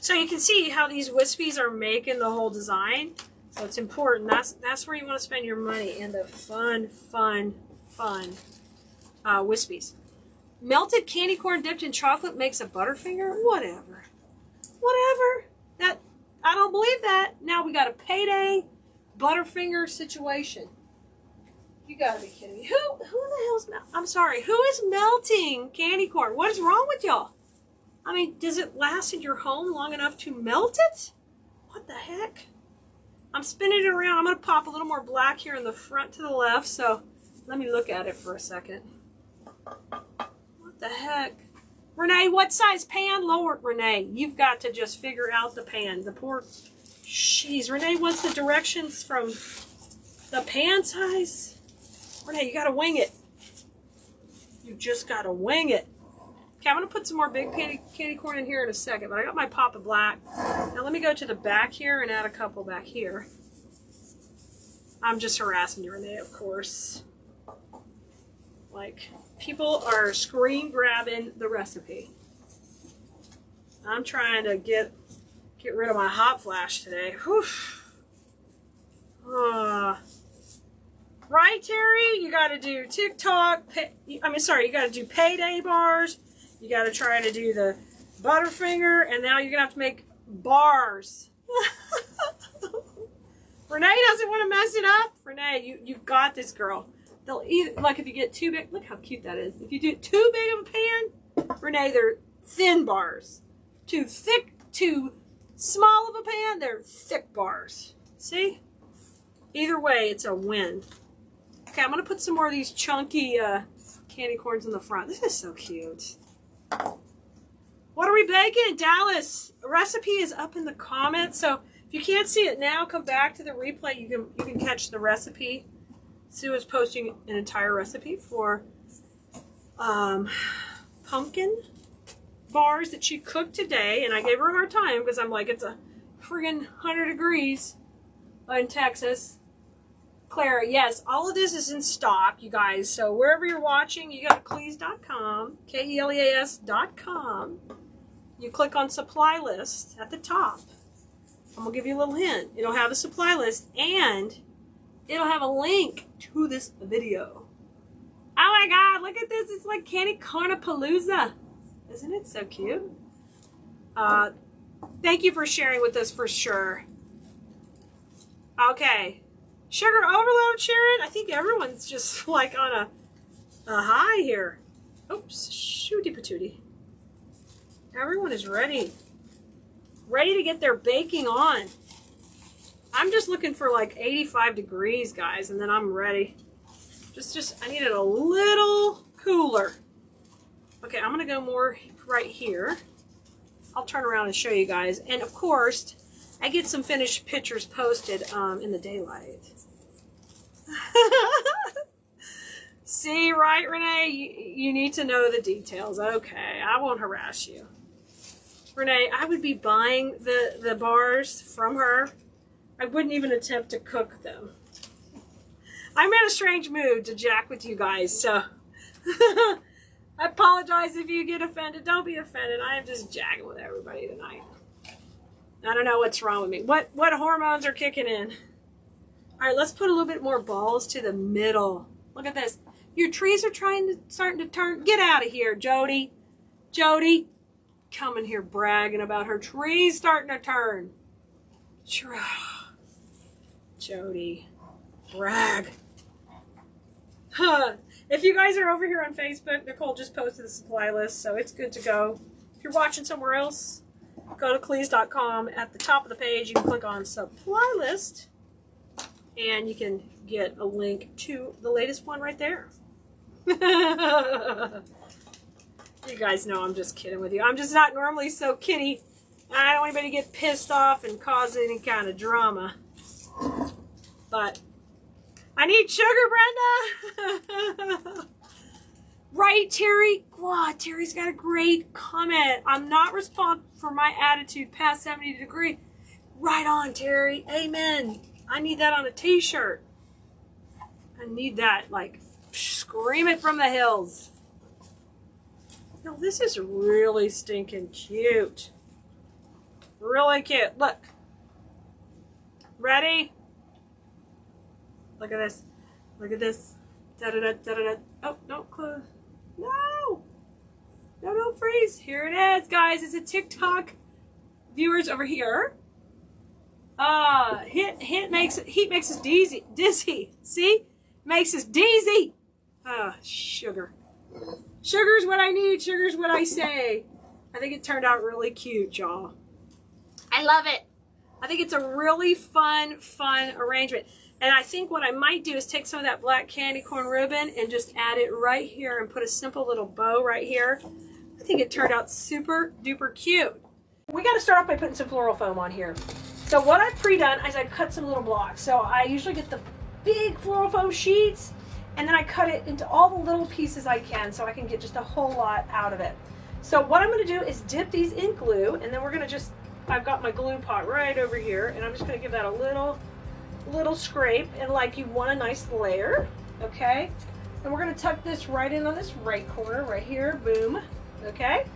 A: So you can see how these wispies are making the whole design. So it's important. That's where you want to spend your money, in the fun wispies. Melted candy corn dipped in chocolate makes a Butterfinger? Whatever. I don't believe that. Now we got a payday Butterfinger situation. You gotta be kidding me. Who the hell's I'm sorry. Who is melting candy corn? What is wrong with y'all? I mean, does it last in your home long enough to melt it? What the heck? I'm spinning it around. I'm going to pop a little more black here in the front to the left. So let me look at it for a second. the heck? Renee, what size pan? Lower, Renee. You've got to just figure out the pan. The poor, jeez. Renee wants the directions from the pan size. Renee, you got to wing it. You just got to wing it. Okay, I'm going to put some more big candy corn in here in a second, but I got my pop of black. Now let me go to the back here and add a couple back here. I'm just harassing you, Renee, of course. Like, people are screen grabbing the recipe. I'm trying to get rid of my hot flash today. Whew. Right, Terry? You got to do TikTok. You got to do payday bars. You got to try to do the Butterfinger, and now you're going to have to make bars. Renee doesn't want to mess it up. Renee, you've got this, girl. They'll either, like if you get too big, look how cute that is. If you do too big of a pan, Renee, they're thin bars. Too thick, too small of a pan, they're thick bars. See? Either way, it's a win. Okay, I'm going to put some more of these chunky candy corns in the front. This is so cute. What are we baking? Dallas, a recipe is up in the comments. So if you can't see it now, come back to the replay. You can catch the recipe. Sue is posting an entire recipe for pumpkin bars that she cooked today, and I gave her a hard time because I'm like, it's a friggin' 100 degrees in Texas. Clara, yes, all of this is in stock, you guys. So wherever you're watching, you go to Keleas.com, Keleas.com. You click on supply list at the top. I'm gonna give you a little hint. It'll have a supply list and it'll have a link to this video. Oh my God, look at this. It's like Candy Cornapalooza. Isn't it so cute? Thank you for sharing with us for sure. Okay. Sugar overload, Sharon? I think everyone's just like on a high here. Oops, shooty patootie. Everyone is ready. Ready to get their baking on. I'm just looking for like 85 degrees, guys, and then I'm ready. I need it a little cooler. Okay, I'm gonna go more right here. I'll turn around and show you guys. And of course, I get some finished pictures posted in the daylight. See, right, Renee? You need to know the details. Okay, I won't harass you. Renee, I would be buying the bars from her. I wouldn't even attempt to cook them. I'm in a strange mood to jack with you guys, so I apologize if you get offended. Don't be offended. I am just jacking with everybody tonight. I don't know what's wrong with me. What hormones are kicking in? All right, let's put a little bit more balls to the middle. Look at this. Your trees are starting to turn. Get out of here, Jody. Jody, coming here bragging about her trees starting to turn. Jody, brag. Huh. If you guys are over here on Facebook, Nicole just posted the supply list, so it's good to go. If you're watching somewhere else, go to Keleas.com. At the top of the page, you can click on supply list, and you can get a link to the latest one right there. You guys know I'm just kidding with you. I'm just not normally so kiddie. I don't want anybody to get pissed off and cause any kind of drama. But I need sugar, Brenda. Right, Terry? Wow, Terry's got a great comment. I'm not responsible for my attitude past 70 degrees. Right on, Terry. Amen. I need that on a t-shirt. I need that, like, scream it from the hills. No, this is really stinking cute. Really cute. Look. Ready? Look at this. Look at this. Da-da-da-da-da-da. Oh, don't close. No! No, don't freeze. Here it is, guys. It's a TikTok. Viewers over here. Heat makes us dizzy. See? Makes us dizzy. Sugar. Sugar's what I need. Sugar's what I say. I think it turned out really cute, y'all. I love it. I think it's a really fun arrangement. And I think what I might do is take some of that black candy corn ribbon and just add it right here and put a simple little bow right here. I think it turned out super duper cute. We got to start off by putting some floral foam on here. So what I've pre-done is I've cut some little blocks. So I usually get the big floral foam sheets and then I cut it into all the little pieces I can so I can get just a whole lot out of it. So what I'm going to do is dip these in glue, and then we're going to just, I've got my glue pot right over here, and I'm just going to give that a little scrape, and like you want a nice layer, okay? And we're going to tuck this right in on this right corner right here, boom, okay?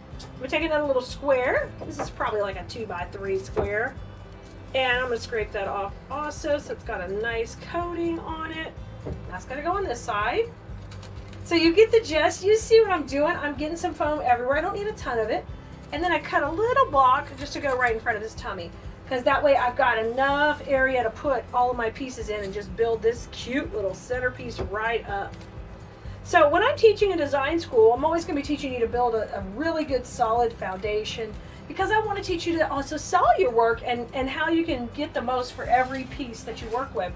A: We'll take another little square. This is probably like a 2x3 square. And I'm going to scrape that off also so it's got a nice coating on it. That's going to go on this side. So you get the gist. You see what I'm doing? I'm getting some foam everywhere. I don't need a ton of it. And then I cut a little block just to go right in front of this tummy. Because that way I've got enough area to put all of my pieces in and just build this cute little centerpiece right up. So when I'm teaching in design school, I'm always going to be teaching you to build a really good solid foundation, because I want to teach you to also sell your work and how you can get the most for every piece that you work with.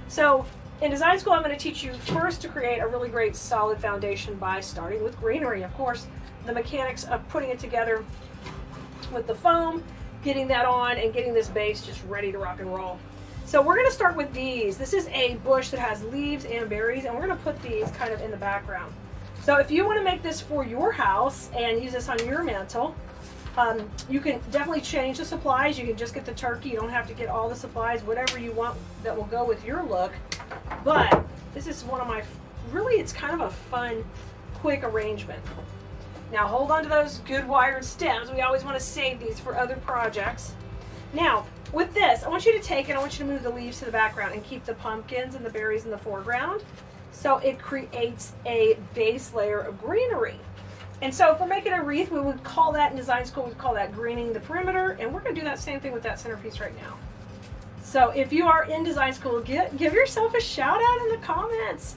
A: So in design school, I'm going to teach you first to create a really great solid foundation by starting with greenery. Of course, the mechanics of putting it together with the foam, getting that on, and getting this base just ready to rock and roll. So we're going to start with these. This is a bush that has leaves and berries, and we're going to put these kind of in the background. So if you want to make this for your house and use this on your mantle, you can definitely change the supplies. You can just get the turkey. You don't have to get all the supplies, whatever you want that will go with your look. But this is one of my, really, it's kind of a fun, quick arrangement. Now hold on to those good wired stems. We always want to save these for other projects. Now, with this, I want you to take and I want you to move the leaves to the background and keep the pumpkins and the berries in the foreground. So it creates a base layer of greenery. And so if we're making a wreath, we would call that in design school, we'd call that greening the perimeter. And we're going to do that same thing with that centerpiece right now. So if you are in design school, give yourself a shout out in the comments.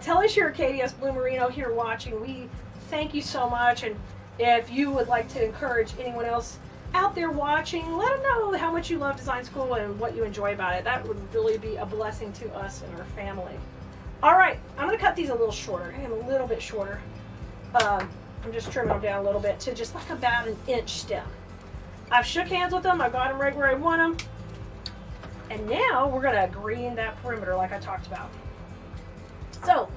A: Tell us you're a KDS Blue Merino here watching. We thank you so much. And if you would like to encourage anyone else out there watching, let them know how much you love design school and what you enjoy about it. That would really be a blessing to us and our family. All right, I'm going to cut these a little shorter. I am a little bit shorter. I'm just trimming them down a little bit to just like about an inch stem. I've shook hands with them. I've got them right where I want them. And now we're going to green that perimeter like I talked about. So,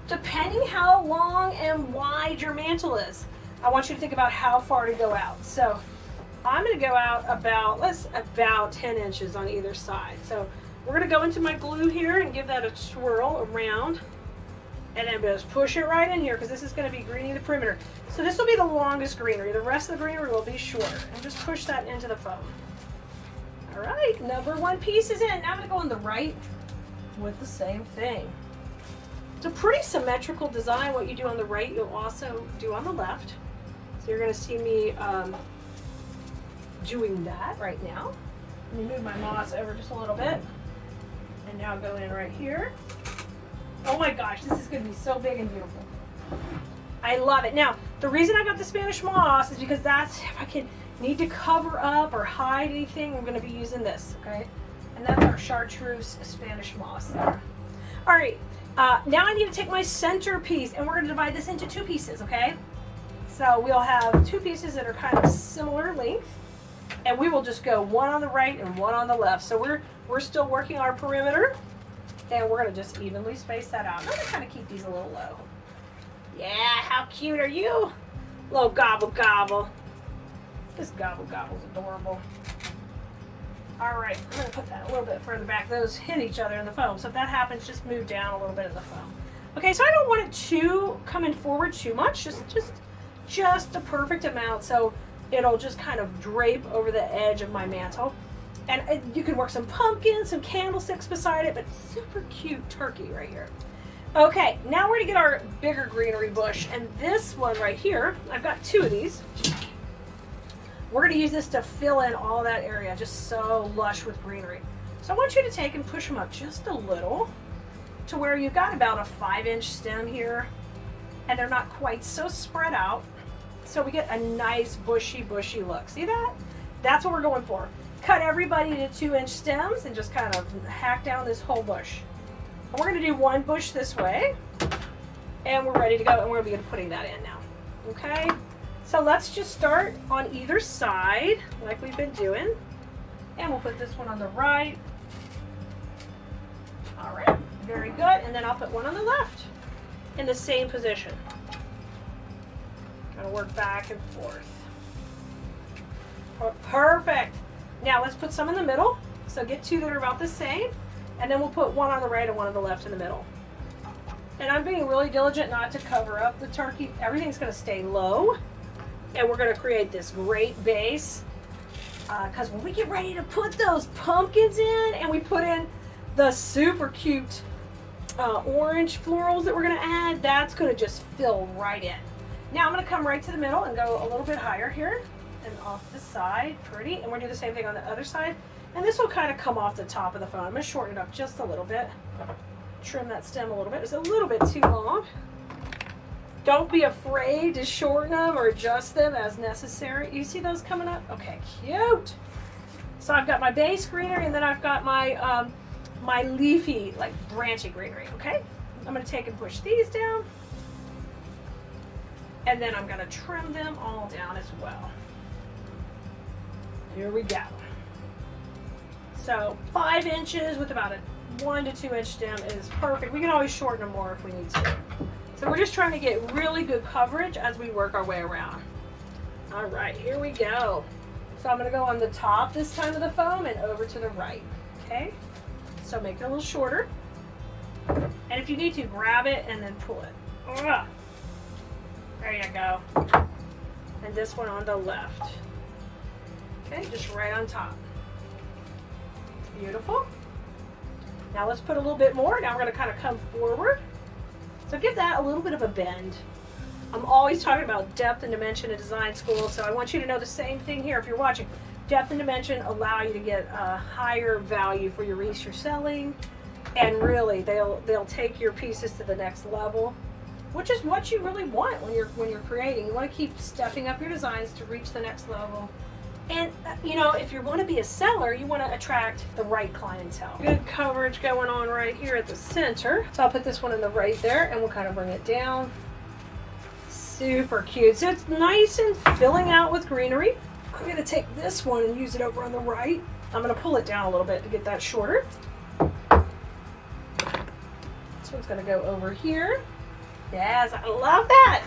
A: depending how long and wide your mantle is, I want you to think about how far to go out. So, I'm going to go out about 10 inches on either side. So, we're going to go into my glue here and give that a swirl around. And then just push it right in here because this is going to be greening the perimeter. So this will be the longest greenery. The rest of the greenery will be shorter. And just push that into the foam. All right, number one piece is in. Now I'm going to go on the right with the same thing. It's a pretty symmetrical design. What you do on the right, you'll also do on the left. So you're going to see me doing that right now. Let me move my moss over just a little bit. And now go in right here. Oh my gosh, this is going to be so big and beautiful. I love it. Now, the reason I got the Spanish moss is because that's, if I need to cover up or hide anything, I'm going to be using this, okay? And that's our chartreuse Spanish moss there. All right, now I need to take my centerpiece and we're going to divide this into two pieces, okay? So we'll have two pieces that are kind of similar length, and we will just go one on the right and one on the left. So we're still working our perimeter. And we're going to just evenly space that out. I'm going to kind of keep these a little low. Yeah, how cute are you? Little gobble gobble. This gobble gobble's adorable. All right, I'm going to put that a little bit further back. Those hit each other in the foam. So if that happens, just move down a little bit in the foam. Okay, so I don't want it to coming forward too much. Just the perfect amount so it'll just kind of drape over the edge of my mantle. And you can work some pumpkins, some candlesticks beside it, but super cute turkey right here. Okay, now we're gonna get our bigger greenery bush, and this one right here, I've got two of these. We're gonna use this to fill in all that area, just so lush with greenery. So I want you to take and push them up just a little to where you've got about a 5-inch stem here, and they're not quite so spread out. So we get a nice bushy look. See that? That's what we're going for. cut everybody to 2-inch stems and just kind of hack down this whole bush. And we're going to do one bush this way, and we're ready to go, and we're going to be putting that in now. Okay, so let's just start on either side like we've been doing, and we'll put this one on the right. All right, very good, and then I'll put one on the left in the same position. Gotta work back and forth. Perfect. Now let's put some in the middle. So get two that are about the same, and then we'll put one on the right and one on the left in the middle. And I'm being really diligent not to cover up the turkey. Everything's gonna stay low, and we're gonna create this great base. Because when we get ready to put those pumpkins in, and we put in the super cute orange florals that we're gonna add, that's gonna just fill right in. Now I'm gonna come right to the middle and go a little bit higher here and off the side, pretty. And we're gonna do the same thing on the other side. And this will kind of come off the top of the phone. I'm gonna shorten it up just a little bit. Trim that stem a little bit. It's a little bit too long. Don't be afraid to shorten them or adjust them as necessary. You see those coming up? Okay, cute. So I've got my base greenery, and then I've got my my leafy, like branchy greenery, okay? I'm gonna take and push these down. And then I'm gonna trim them all down as well. Here we go. So 5 inches with about a 1 to 2 inch stem is perfect. We can always shorten them more if we need to. So we're just trying to get really good coverage as we work our way around. All right, here we go. So I'm gonna go on the top this time of the foam and over to the right, okay? So make it a little shorter. And if you need to, grab it and then pull it. Ugh. There you go. And this one on the left. Okay, just right on top. Beautiful. Now let's put a little bit more. Now we're going to kind of come forward. So give that a little bit of a bend. I'm always talking about depth and dimension in design school, so I want you to know the same thing here if you're watching. Depth and dimension allow you to get a higher value for your wreaths you're selling, and really they'll take your pieces to the next level, which is what you really want when you're creating. You want to keep stepping up your designs to reach the next level. And you know, if you want to be a seller, you want to attract the right clientele. Good coverage going on right here at the center. So I'll put this one in the right there, and we'll kind of bring it down. Super cute. So it's nice and filling out with greenery. I'm going to take this one and use it over on the right. I'm going to pull it down a little bit to get that shorter. This one's going to go over here. Yes, I love that.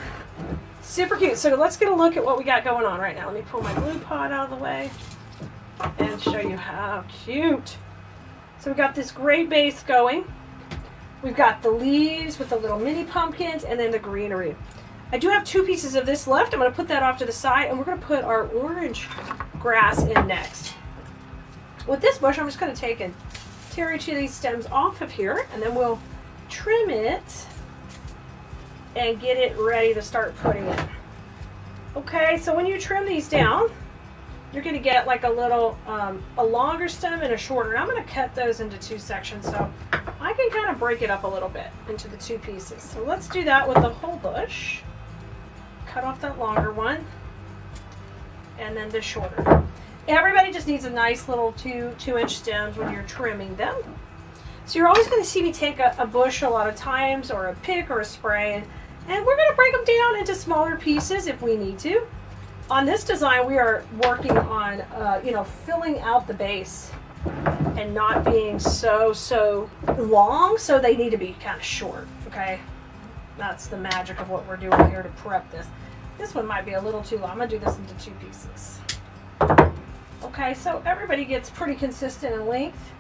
A: Super cute. So let's get a look at what we got going on right now. Let me pull my glue pot out of the way and show you how cute. So we've got this great base going. We've got the leaves with the little mini pumpkins and then the greenery. I do have 2 pieces of this left. I'm going to put that off to the side, and we're going to put our orange grass in next. With this bush, I'm just going to take and tear each of these stems off of here, and then we'll trim it and get it ready to start putting in. Okay, so when you trim these down, you're going to get like a little, a longer stem and a shorter. And I'm going to cut those into 2 sections so I can kind of break it up a little bit into the 2 pieces. So let's do that with the whole bush. Cut off that longer one and then the shorter. Everybody just needs a nice little 2-inch stems when you're trimming them. So you're always going to see me take a bush a lot of times, or a pick or a spray, and we're going to break them down into smaller pieces if we need to. On this design, we are working on filling out the base and not being so long, so they need to be kind of short. Okay, that's the magic of what we're doing here to prep this. This one might be a little too long. I'm going to do this into 2 pieces. Okay, so everybody gets pretty consistent in length.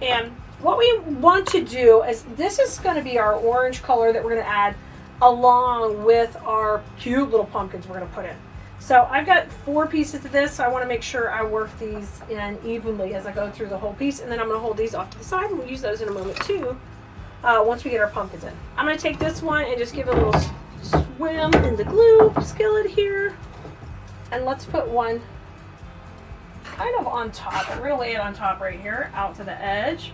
A: And what we want to do is, this is going to be our orange color that we're going to add along with our cute little pumpkins we're going to put in. So I've got 4 pieces of this, so I want to make sure I work these in evenly as I go through the whole piece. And then I'm going to hold these off to the side, and we'll use those in a moment too, once we get our pumpkins in. I'm going to take this one and just give it a little swim in the glue skillet here. And let's put one kind of on top, and we'll lay it on top right here, out to the edge.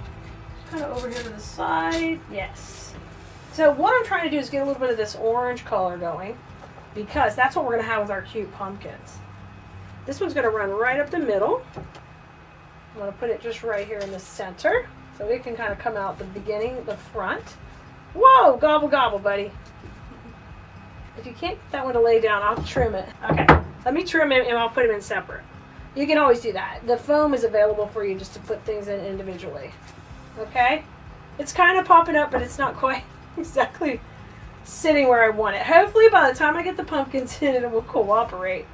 A: Kind of over here to the side. Yes. So what I'm trying to do is get a little bit of this orange color going, because that's what we're going to have with our cute pumpkins. This one's going to run right up the middle. I'm going to put it just right here in the center so it can kind of come out the beginning, the front. Whoa, gobble gobble, buddy. If you can't get that one to lay down, I'll trim it. Okay, let me trim him and I'll put him in separate. You can always do that. The foam is available for you just to put things in individually. Okay? It's kind of popping up, but it's not quite exactly sitting where I want it. Hopefully by the time I get the pumpkins in, it will cooperate.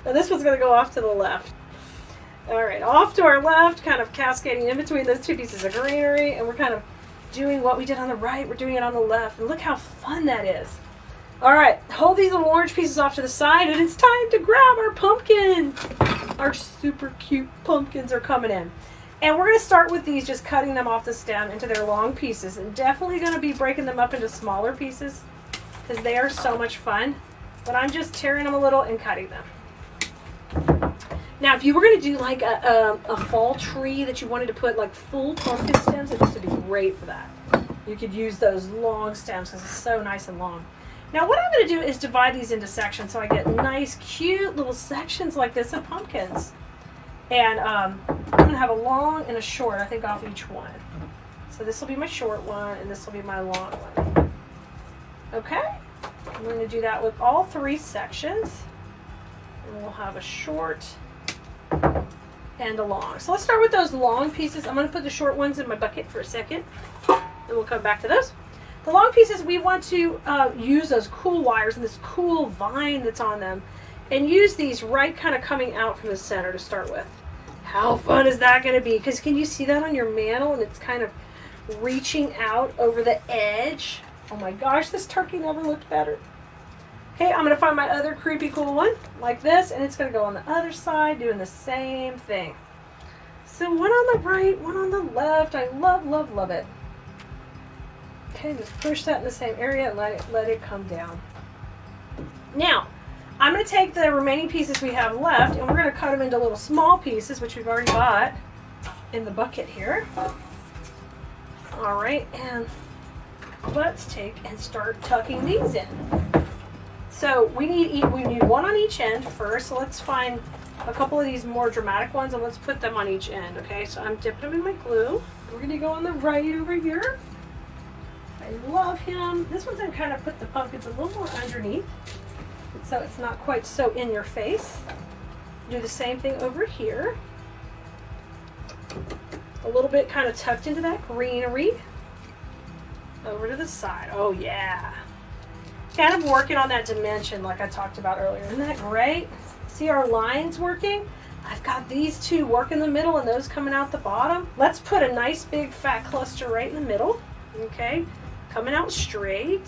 A: Now this one's going to go off to the left. Alright, off to our left, kind of cascading in between those two pieces of greenery, and we're kind of doing what we did on the right, we're doing it on the left, and look how fun that is. Alright, hold these little orange pieces off to the side, and it's time to grab our pumpkin. Our super cute pumpkins are coming in. And we're going to start with these, just cutting them off the stem into their long pieces, and definitely going to be breaking them up into smaller pieces, because they are so much fun. But I'm just tearing them a little and cutting them. Now, if you were going to do like a fall tree that you wanted to put like full pumpkin stems, this would be great for that. You could use those long stems because it's so nice and long. Now, what I'm going to do is divide these into sections so I get nice, cute little sections like this of pumpkins. And I'm going to have a long and a short, I think, off each one. So this will be my short one, and this will be my long one. Okay? I'm going to do that with all 3 sections. And we'll have a short and a long. So let's start with those long pieces. I'm going to put the short ones in my bucket for a second, and we'll come back to those. The long pieces, we want to use those cool wires and this cool vine that's on them, and use these right kind of coming out from the center to start with. How fun is that going to be? Because can you see that on your mantle, and it's kind of reaching out over the edge? Oh my gosh, this turkey never looked better. Okay, I'm going to find my other creepy cool one, like this, and it's going to go on the other side, doing the same thing. So one on the right, one on the left. I love, love, love it. Okay, just push that in the same area and let it come down. Now, I'm going to take the remaining pieces we have left, and we're going to cut them into little small pieces, which we've already got in the bucket here. All right, and let's take and start tucking these in. So we need one on each end first. So let's find a couple of these more dramatic ones, and let's put them on each end. Okay, so I'm dipping them in my glue. We're going to go on the right over here. I love him. This one's going to kind of put the pumpkins a little more underneath, so it's not quite so in your face. Do the same thing over here. A little bit kind of tucked into that greenery. Over to the side. Oh yeah. Kind of working on that dimension like I talked about earlier. Isn't that great? See our lines working? I've got these two work in the middle and those coming out the bottom. Let's put a nice big fat cluster right in the middle. Okay. Coming out straight.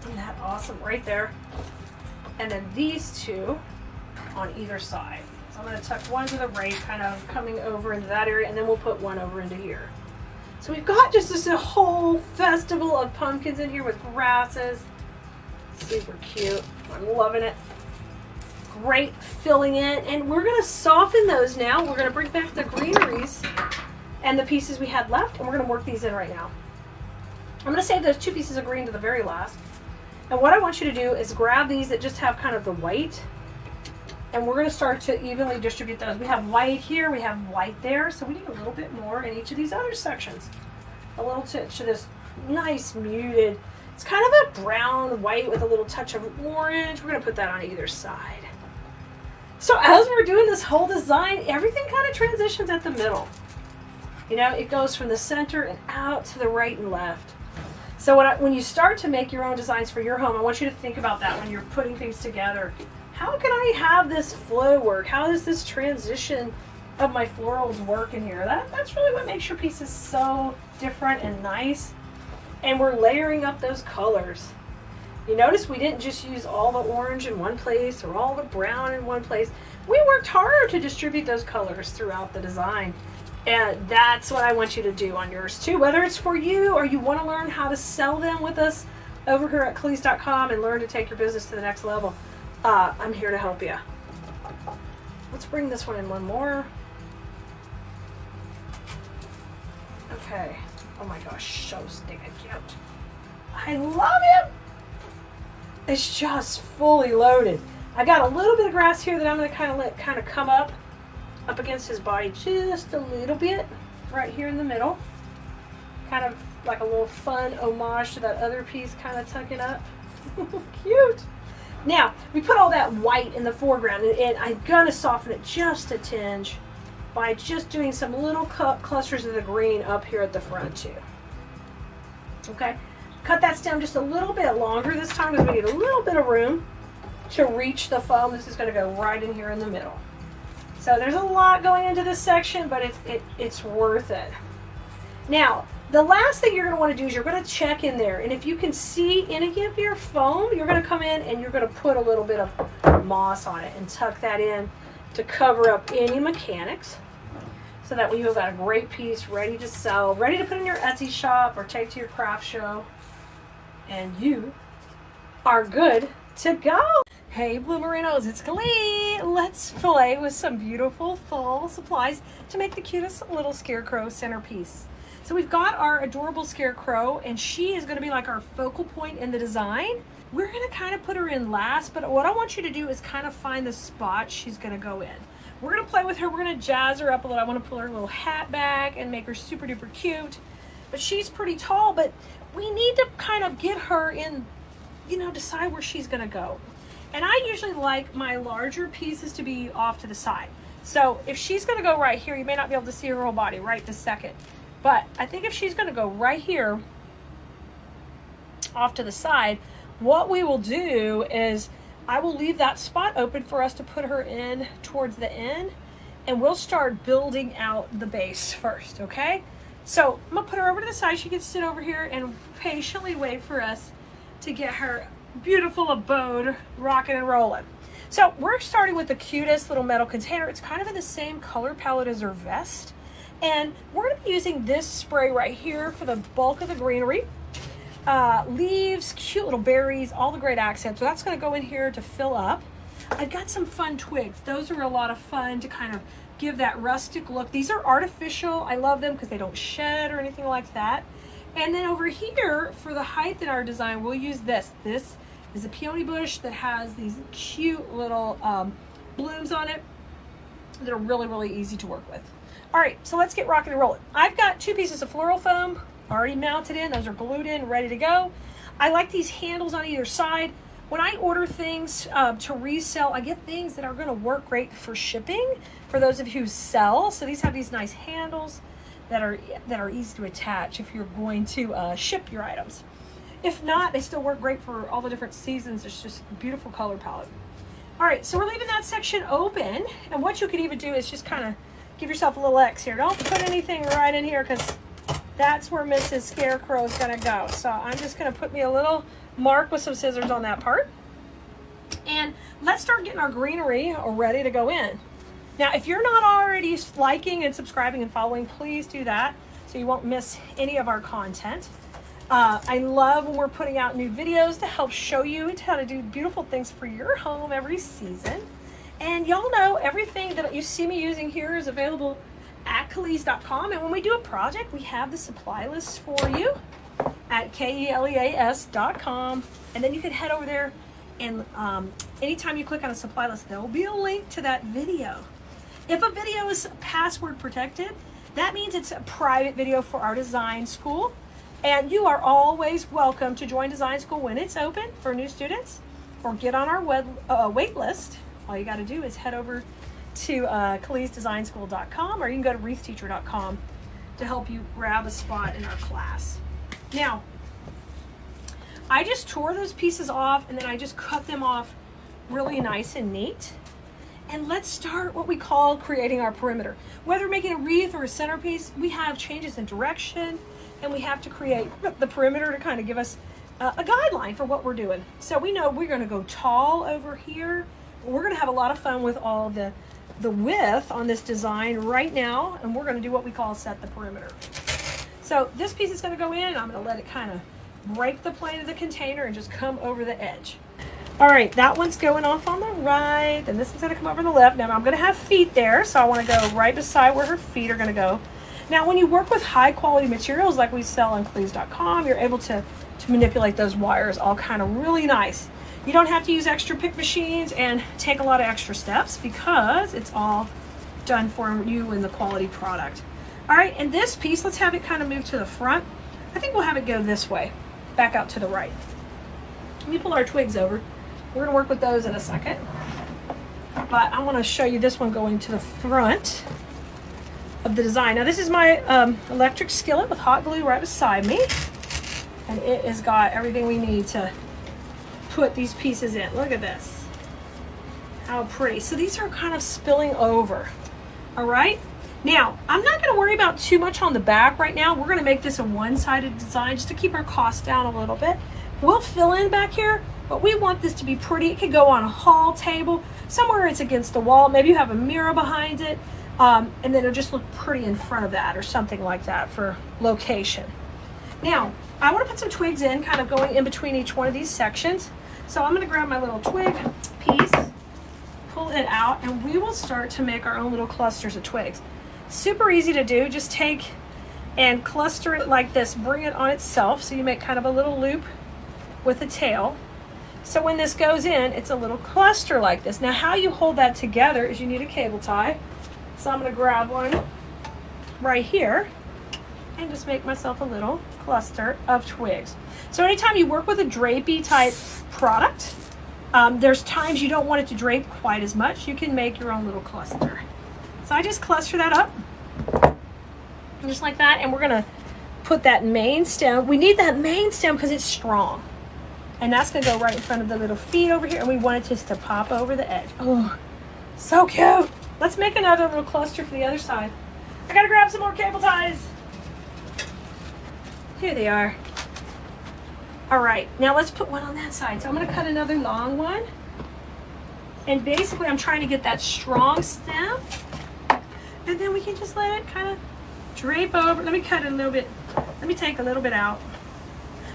A: Isn't that awesome? Right there. And then these two on either side. So I'm going to tuck one to the right, kind of coming over into that area, and then we'll put one over into here. So we've got just this whole festival of pumpkins in here with grasses. Super cute. I'm loving it. Great filling in. And we're going to soften those now. We're going to bring back the greeneries and the pieces we had left, and we're going to work these in right now. I'm going to save those 2 pieces of green to the very last. And what I want you to do is grab these that just have kind of the white, and we're going to start to evenly distribute those. We have white here, we have white there, so we need a little bit more in each of these other sections. A little touch of this nice muted, it's kind of a brown white with a little touch of orange. We're going to put that on either side. So as we're doing this whole design, everything kind of transitions at the middle. You know, it goes from the center and out to the right and left. So when you start to make your own designs for your home, I want you to think about that when you're putting things together. How can I have this flow work? How does this transition of my florals work in here? That's really what makes your pieces so different and nice. And we're layering up those colors. You notice we didn't just use all the orange in one place or all the brown in one place. We worked hard to distribute those colors throughout the design. And that's what I want you to do on yours too. Whether it's for you or you want to learn how to sell them with us over here at Cleese.com and learn to take your business to the next level, I'm here to help you. Let's bring this one in one more. Okay. Oh my gosh, so stinking cute. I love him. is just fully loaded. I got a little bit of grass here that I'm going to let come up against his body just a little bit right here in the middle. Kind of like a little fun homage to that other piece, kind of tucking up. Cute. Now, we put all that white in the foreground, and I'm going to soften it just a tinge by just doing some little clusters of the green up here at the front too. Okay, cut that stem just a little bit longer this time because we need a little bit of room to reach the foam. This is going to go right in here in the middle. So there's a lot going into this section, but it's worth it. Now, the last thing you're going to want to do is you're going to check in there, and if you can see any of your foam, you're going to come in and you're going to put a little bit of moss on it and tuck that in to cover up any mechanics, so that way you've got a great piece ready to sell, ready to put in your Etsy shop or take to your craft show, and you are good to go. Hey Bloomerinos, it's Kali. Let's play with some beautiful fall supplies to make the cutest little Scarecrow centerpiece. So we've got our adorable Scarecrow, and she is going to be like our focal point in the design. We're going to kind of put her in last, but what I want you to do is kind of find the spot she's going to go in. We're going to play with her. We're going to jazz her up a little. I want to pull her little hat back and make her super duper cute. But she's pretty tall, but we need to kind of get her in, decide where she's going to go. And I usually like my larger pieces to be off to the side. So if she's going to go right here, you may not be able to see her whole body right this second. But I think if she's going to go right here off to the side, what we will do is I will leave that spot open for us to put her in towards the end, and we'll start building out the base first, okay? So I'm going to put her over to the side. She can sit over here and patiently wait for us to get her beautiful abode rocking and rolling. So we're starting with the cutest little metal container. It's kind of in the same color palette as her vest. And we're going to be using this spray right here for the bulk of the greenery. Leaves, cute little berries, all the great accents. So that's going to go in here to fill up. I've got some fun twigs. Those are a lot of fun to kind of give that rustic look. These are artificial. I love them because they don't shed or anything like that. And then over here for the height in our design, we'll use this. This is a peony bush that has these cute little blooms on it that are really, really easy to work with. All right, so let's get rocking and rolling. I've got 2 pieces of floral foam already mounted in. Those are glued in, ready to go. I like these handles on either side. When I order things to resell, I get things that are going to work great for shipping for those of you who sell. So these have these nice handles that are easy to attach if you're going to ship your items. If not, they still work great for all the different seasons. It's just a beautiful color palette. All right, so we're leaving that section open, and what you could even do is just kind of give yourself a little X here. Don't put anything right in here because that's where Mrs. Scarecrow is going to go. So I'm just going to put me a little mark with some scissors on that part. And let's start getting our greenery ready to go in. Now, if you're not already liking and subscribing and following, please do that so you won't miss any of our content. I love when we're putting out new videos to help show you how to do beautiful things for your home every season. And y'all know everything that you see me using here is available at Kaleas.com. And when we do a project, we have the supply list for you at KELEAS.com. And then you can head over there, and anytime you click on a supply list, there will be a link to that video. If a video is password protected, that means it's a private video for our design school. And you are always welcome to join design school when it's open for new students, or get on our wait list. All you got to do is head over to KaleasDesignSchool.com, or you can go to WreathTeacher.com to help you grab a spot in our class. Now, I just tore those pieces off, and then I just cut them off really nice and neat. And let's start what we call creating our perimeter. Whether we're making a wreath or a centerpiece, we have changes in direction, and we have to create the perimeter to kind of give us a guideline for what we're doing. So we know we're going to go tall over here. We're going to have a lot of fun with all the width on this design right now, and we're going to do what we call set the perimeter. So this piece is going to go in, and I'm going to let it kind of break the plane of the container and just come over the edge. All right, that one's going off on the right, and this is going to come over the left. Now I'm going to have feet there, so I want to go right beside where her feet are going to go. Now, when you work with high quality materials like we sell on Kaleas.com, you're able to manipulate those wires all kind of really nice. You don't have to use extra pick machines and take a lot of extra steps because it's all done for you in the quality product. All right, and this piece, let's have it kind of move to the front. I think we'll have it go this way, back out to the right. Let me pull our twigs over. We're gonna work with those in a second. But I wanna show you this one going to the front of the design. Now this is my electric skillet with hot glue right beside me. And it has got everything we need to put these pieces in. Look at this. How pretty. So these are kind of spilling over. All right. Now, I'm not going to worry about too much on the back right now. We're going to make this a one-sided design just to keep our costs down a little bit. We'll fill in back here, but we want this to be pretty. It could go on a hall table, somewhere it's against the wall. Maybe you have a mirror behind it, and then it'll just look pretty in front of that or something like that for location. Now, I want to put some twigs in, kind of going in between each one of these sections. So I'm going to grab my little twig piece, pull it out, and we will start to make our own little clusters of twigs. Super easy to do. Just take and cluster it like this. Bring it on itself so you make kind of a little loop with a tail. So when this goes in, it's a little cluster like this. Now how you hold that together is you need a cable tie. So I'm going to grab one right here and just make myself a little cluster of twigs. So anytime you work with a drapey type product, there's times you don't want it to drape quite as much. You can make your own little cluster. So I just cluster that up, just like that, and we're gonna put that main stem. We need that main stem because it's strong. And that's gonna go right in front of the little feet over here, and we want it just to pop over the edge. Oh, so cute. Let's make another little cluster for the other side. I gotta grab some more cable ties. Here they are. All right, now let's put one on that side. So I'm gonna cut another long one. And basically I'm trying to get that strong stem. And then we can just let it kind of drape over. Let me cut it a little bit. Let me take a little bit out.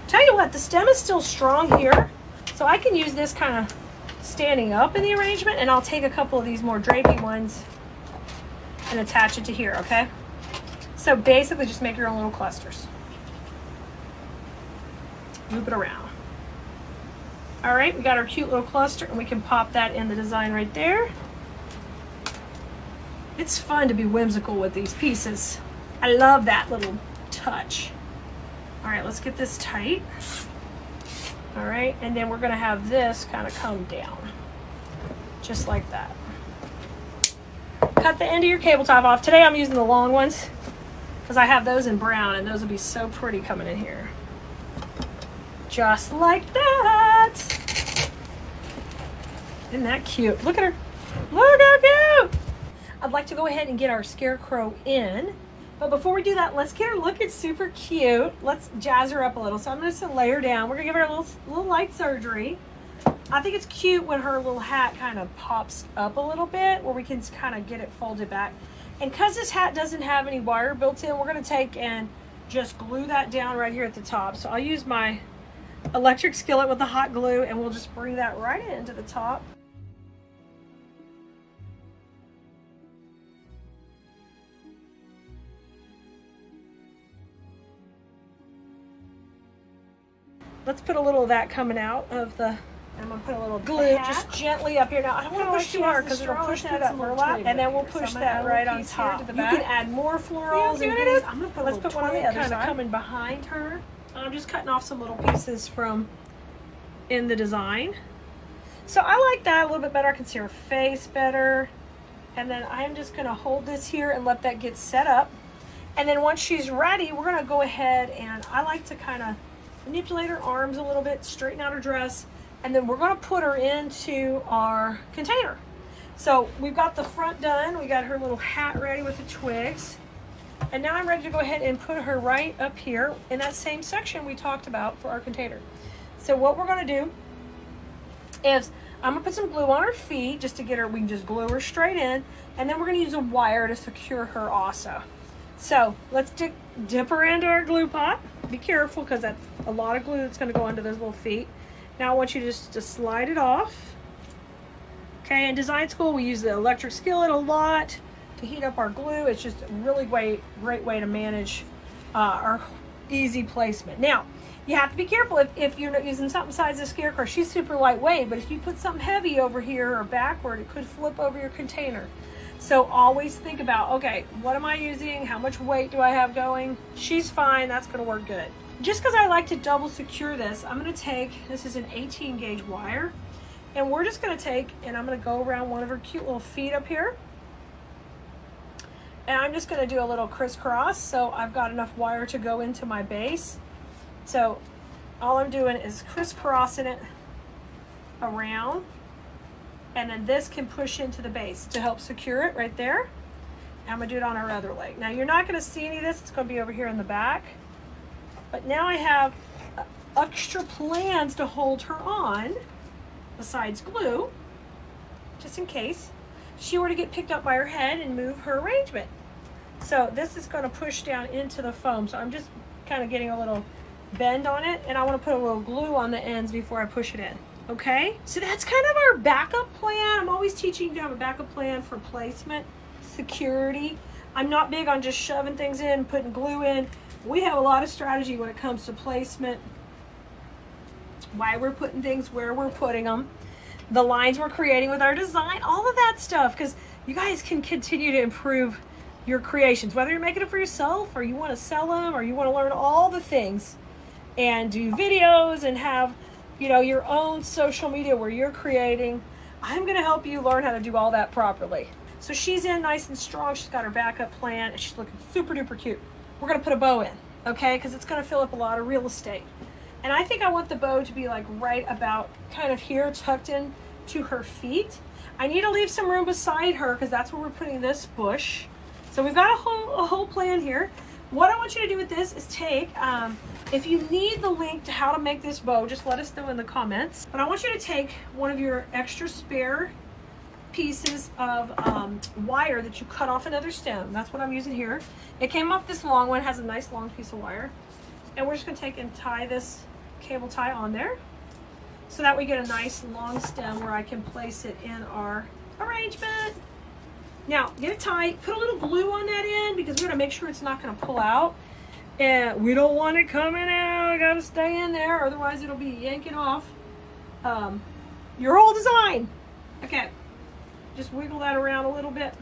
A: Tell you what, the stem is still strong here. So I can use this kind of standing up in the arrangement, and I'll take a couple of these more drapey ones and attach it to here, okay? So basically just make your own little clusters. Loop it around. All right, we got our cute little cluster, and we can pop that in the design right there. It's fun to be whimsical with these pieces. I love that little touch. All right, let's get this tight. All right, and then we're gonna have this kind of come down, just like that. Cut the end of your cable tie off. Today I'm using the long ones because I have those in brown, and those will be so pretty coming in here. Just like that. Isn't that cute? Look at her. Look how cute. I'd like to go ahead and get our Scarecrow in. But before we do that, let's get her looking super cute. Let's jazz her up a little. So I'm just gonna lay her down. We're gonna give her a little light surgery. I think it's cute when her little hat kind of pops up a little bit, where we can kind of get it folded back. And because this hat doesn't have any wire built in, we're gonna take and just glue that down right here at the top. So I'll use my electric skillet with the hot glue, and we'll just bring that right into the top. Let's put a little of that coming out of the, I'm gonna put a little glue just gently up here. Now I don't want to push too hard because it'll push that up burlap, and then we'll push that right on top. You can add more florals and things. I'm gonna put, let's put one on the other side, kind of coming behind her. I'm just cutting off some little pieces from in the design. So I like that a little bit better. I can see her face better. And then I'm just gonna hold this here and let that get set up. And then once she's ready, we're gonna go ahead, and I like to kind of manipulate her arms a little bit, straighten out her dress, and then we're gonna put her into our container. So we've got the front done, we got her little hat ready with the twigs, and now I'm ready to go ahead and put her right up here in that same section we talked about for our container. So what we're gonna do is I'm gonna put some glue on her feet just to get her, we can just glue her straight in, and then we're gonna use a wire to secure her also. So let's dip her into our glue pot. Be careful because that's a lot of glue that's going to go under those little feet. Now I want you just to slide it off. Okay, in design school we use the electric skillet a lot to heat up our glue. It's just a really great way to manage our easy placement. Now, You have to be careful if you're not using something besides a Scarecrow. She's super lightweight, but if you put something heavy over here or backward, it could flip over your container. So always think about, okay, what am I using? How much weight do I have going? She's fine, that's gonna work good. Just because I like to double secure this, I'm gonna take, this is an 18 gauge wire, and we're just gonna take, and I'm gonna go around one of her cute little feet up here. And I'm just gonna do a little crisscross, so I've got enough wire to go into my base. So all I'm doing is crisscrossing it around, and then this can push into the base to help secure it right there. And I'm gonna do it on our other leg. Now you're not gonna see any of this, it's gonna be over here in the back. But now I have extra plans to hold her on, besides glue, just in case she were to get picked up by her head and move her arrangement. So this is gonna push down into the foam. So I'm just kind of getting a little bend on it, and I want to put a little glue on the ends before I push it in. Okay, so that's kind of our backup plan. I'm always teaching you to have a backup plan for placement, security. I'm not big on just shoving things in, putting glue in. We have a lot of strategy when it comes to placement, why we're putting things where we're putting them, the lines we're creating with our design, all of that stuff, because you guys can continue to improve your creations, whether you're making it for yourself or you want to sell them or you want to learn all the things and do videos and have, you know, your own social media where you're creating. I'm going to help you learn how to do all that properly. So she's in nice and strong. She's got her backup plan and she's looking super duper cute. We're going to put a bow in, okay, because it's going to fill up a lot of real estate. And I think I want the bow to be like right about kind of here, tucked in to her feet. I need to leave some room beside her because that's where we're putting this bush. So we've got a whole plan here. What I want you to do with this is take, if you need the link to how to make this bow, just let us know in the comments. But I want you to take one of your extra spare pieces of wire that you cut off another stem. That's what I'm using here. It came off this long one, has a nice long piece of wire. And we're just gonna take and tie this cable tie on there so that we get a nice long stem where I can place it in our arrangement. Now, get it tight, put a little glue on that end because we're gonna make sure it's not gonna pull out. And we don't want it coming out, I gotta stay in there, otherwise it'll be yanking off your whole design. Okay, just wiggle that around a little bit.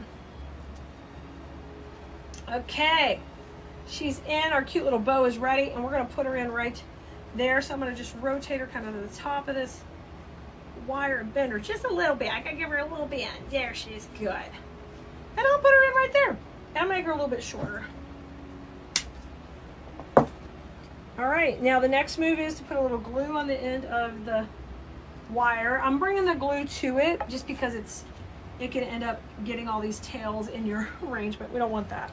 A: Okay, she's in, our cute little bow is ready, and we're gonna put her in right there. So I'm gonna just rotate her kind of to the top of this wire and bend her just a little bit. I gotta give her a little bend. There, she's good. And I'll put her in right there and make her a little bit shorter. All right, now the next move is to put a little glue on the end of the wire. I'm bringing the glue to it just because it can end up getting all these tails in your arrangement. We don't want that.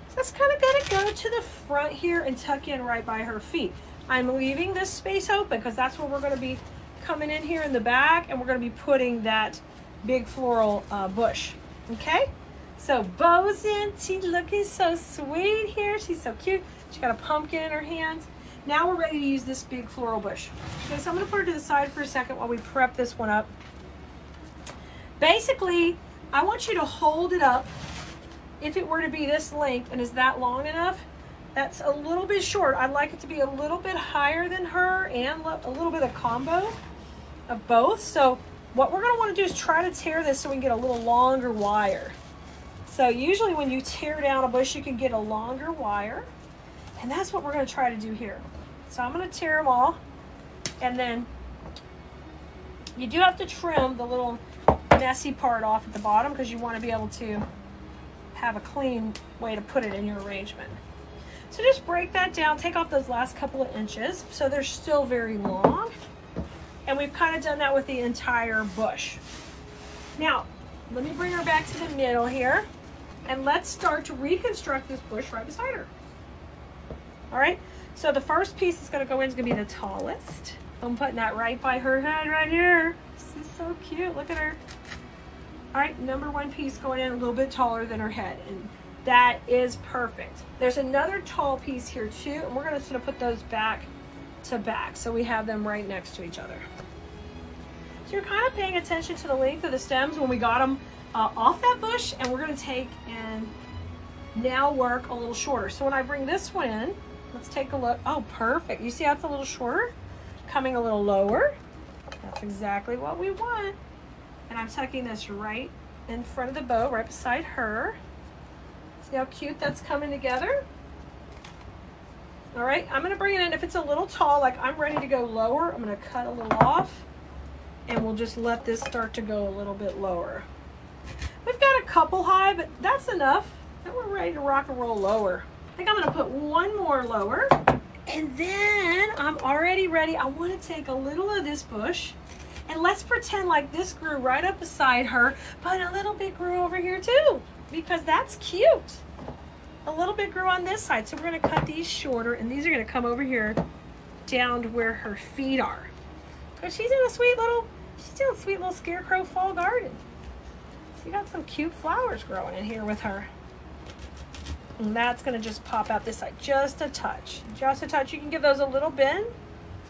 A: So that's kind of gonna go to the front here and tuck in right by her feet. I'm leaving this space open because that's where we're gonna be coming in here in the back, and we're gonna be putting that big floral bush, okay? So Bo's in, she's looking so sweet here. She's so cute. She got a pumpkin in her hands. Now we're ready to use this big floral bush. Okay, so I'm gonna put her to the side for a second while we prep this one up. Basically, I want you to hold it up. If it were to be this length and is that long enough, that's a little bit short. I'd like it to be a little bit higher than her and a little bit of combo of both. So what we're gonna wanna do is try to tear this so we can get a little longer wire. So usually when you tear down a bush, you can get a longer wire, and that's what we're gonna try to do here. So I'm gonna tear them all, and then you do have to trim the little messy part off at the bottom because you wanna be able to have a clean way to put it in your arrangement. So just break that down, take off those last couple of inches so they're still very long, and we've kind of done that with the entire bush. Now, let me bring her back to the middle here. And let's start to reconstruct this bush right beside her. All right, so the first piece that's gonna go in is gonna be the tallest. I'm putting that right by her head right here. This is so cute, look at her. All right, number one piece going in a little bit taller than her head, and that is perfect. There's another tall piece here too, and we're gonna sort of put those back to back so we have them right next to each other. So you're kind of paying attention to the length of the stems when we got them off that bush, and we're going to take and now work a little shorter. So when I bring this one in, Let's take a look. Oh, perfect. You see how it's a little shorter? Coming a little lower. That's exactly what we want. And I'm tucking this right in front of the bow, right beside her. See how cute that's coming together? All right, I'm gonna bring it in. If it's a little tall, like I'm ready to go lower, I'm gonna cut a little off and we'll just let this start to go a little bit lower. We've got a couple high, but that's enough. And we're ready to rock and roll lower. I think I'm gonna put one more lower. And then I'm already ready. I wanna take a little of this bush and let's pretend like this grew right up beside her, but a little bit grew over here too, because that's cute. A little bit grew on this side. So we're gonna cut these shorter and these are gonna come over here down to where her feet are. But she's in a sweet little scarecrow fall garden. She got some cute flowers growing in here with her. And that's gonna just pop out this side, just a touch. Just a touch. You can give those a little bend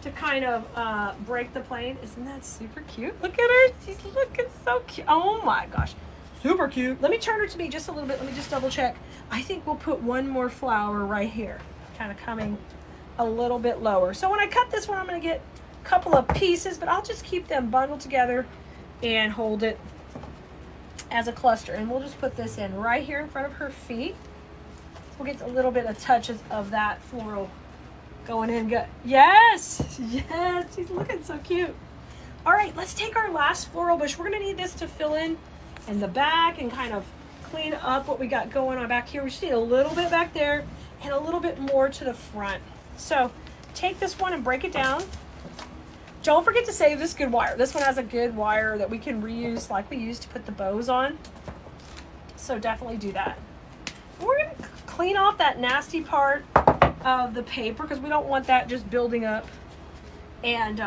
A: to kind of break the plane. Isn't that super cute? Look at her, she's looking so cute. Oh my gosh, super cute. Let me turn her to me just a little bit. Let me just double check. I think we'll put one more flower right here, kind of coming a little bit lower. So when I cut this one, I'm gonna get a couple of pieces, but I'll just keep them bundled together and hold it as a cluster. And we'll just put this in right here in front of her feet. We'll get a little bit of touches of that floral going in good. Yes, yes, she's looking so cute. All right, let's take our last floral bush. We're gonna need this to fill in the back and kind of clean up what we got going on back here. We just need a little bit back there and a little bit more to the front. So take this one and break it down. Don't forget to save this good wire. This one has a good wire that we can reuse like we used to put the bows on. So definitely do that. We're gonna clean off that nasty part of the paper because we don't want that just building up and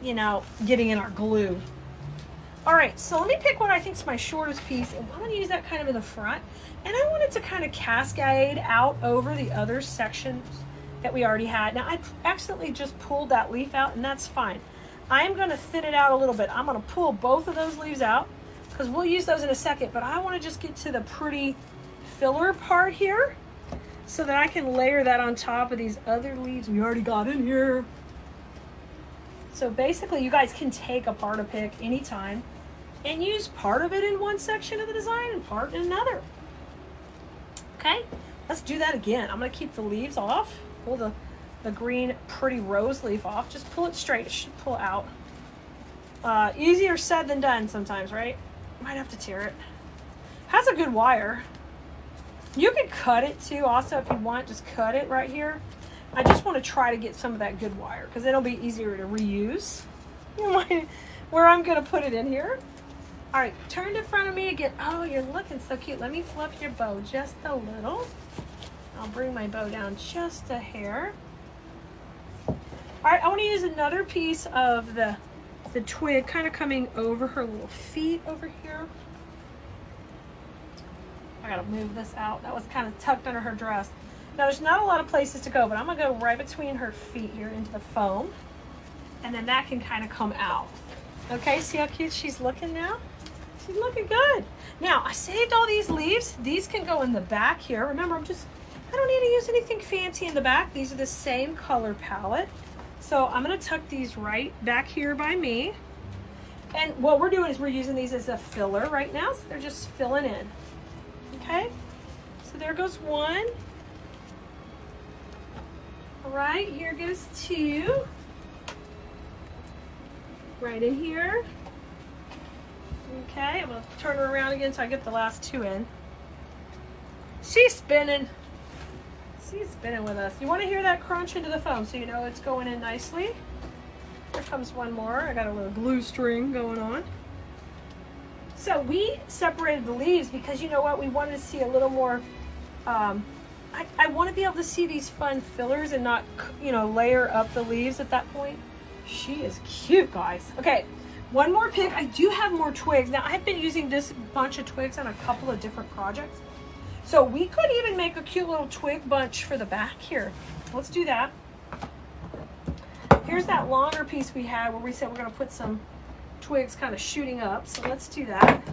A: you know, getting in our glue. All right, so let me pick what I think is my shortest piece, and I'm gonna use that kind of in the front, and I want it to kind of cascade out over the other sections that we already had. Now I accidentally just pulled that leaf out, and that's fine. I'm gonna thin it out a little bit. I'm gonna pull both of those leaves out because we'll use those in a second, but I want to just get to the pretty filler part here so that I can layer that on top of these other leaves we already got in here. So basically you guys can take apart a pick anytime and use part of it in one section of the design and part in another. Okay, let's do that again. I'm gonna keep the leaves off, pull the green pretty rose leaf off, just pull it straight, it should pull out. Easier said than done sometimes, right? Might have to tear it. Has a good wire. You can cut it too also if you want, just cut it right here. I just want to try to get some of that good wire because it'll be easier to reuse. Where I'm going to put it in here. All right, turn in front of me again. Oh, you're looking so cute. Let me fluff your bow just a little. I'll bring my bow down just a hair. All right, I want to use another piece of the twig kind of coming over her little feet over here. I gotta move this out. That was kind of tucked under her dress. Now there's not a lot of places to go, but I'm gonna go right between her feet here into the foam. And then that can kind of come out. Okay, see how cute she's looking now? She's looking good. Now I saved all these leaves. These can go in the back here. Remember, I don't need to use anything fancy in the back. These are the same color palette. So I'm gonna tuck these right back here by me. And what we're doing is we're using these as a filler right now. So they're just filling in. Okay, so there goes one. All right, here goes two. Right in here. Okay, I'm gonna turn her around again so I get the last two in. She's spinning. She's spinning with us. You want to hear that crunch into the foam so you know it's going in nicely. Here comes one more. I got a little glue string going on. So we separated the leaves because you know what? We wanted to see a little more, I want to be able to see these fun fillers and not, you know, layer up the leaves at that point. She is cute, guys. Okay, one more pick. I do have more twigs. Now I've been using this bunch of twigs on a couple of different projects. So we could even make a cute little twig bunch for the back here. Let's do that. Here's that longer piece we had where we said we're gonna put some twigs kind of shooting up. So let's do that.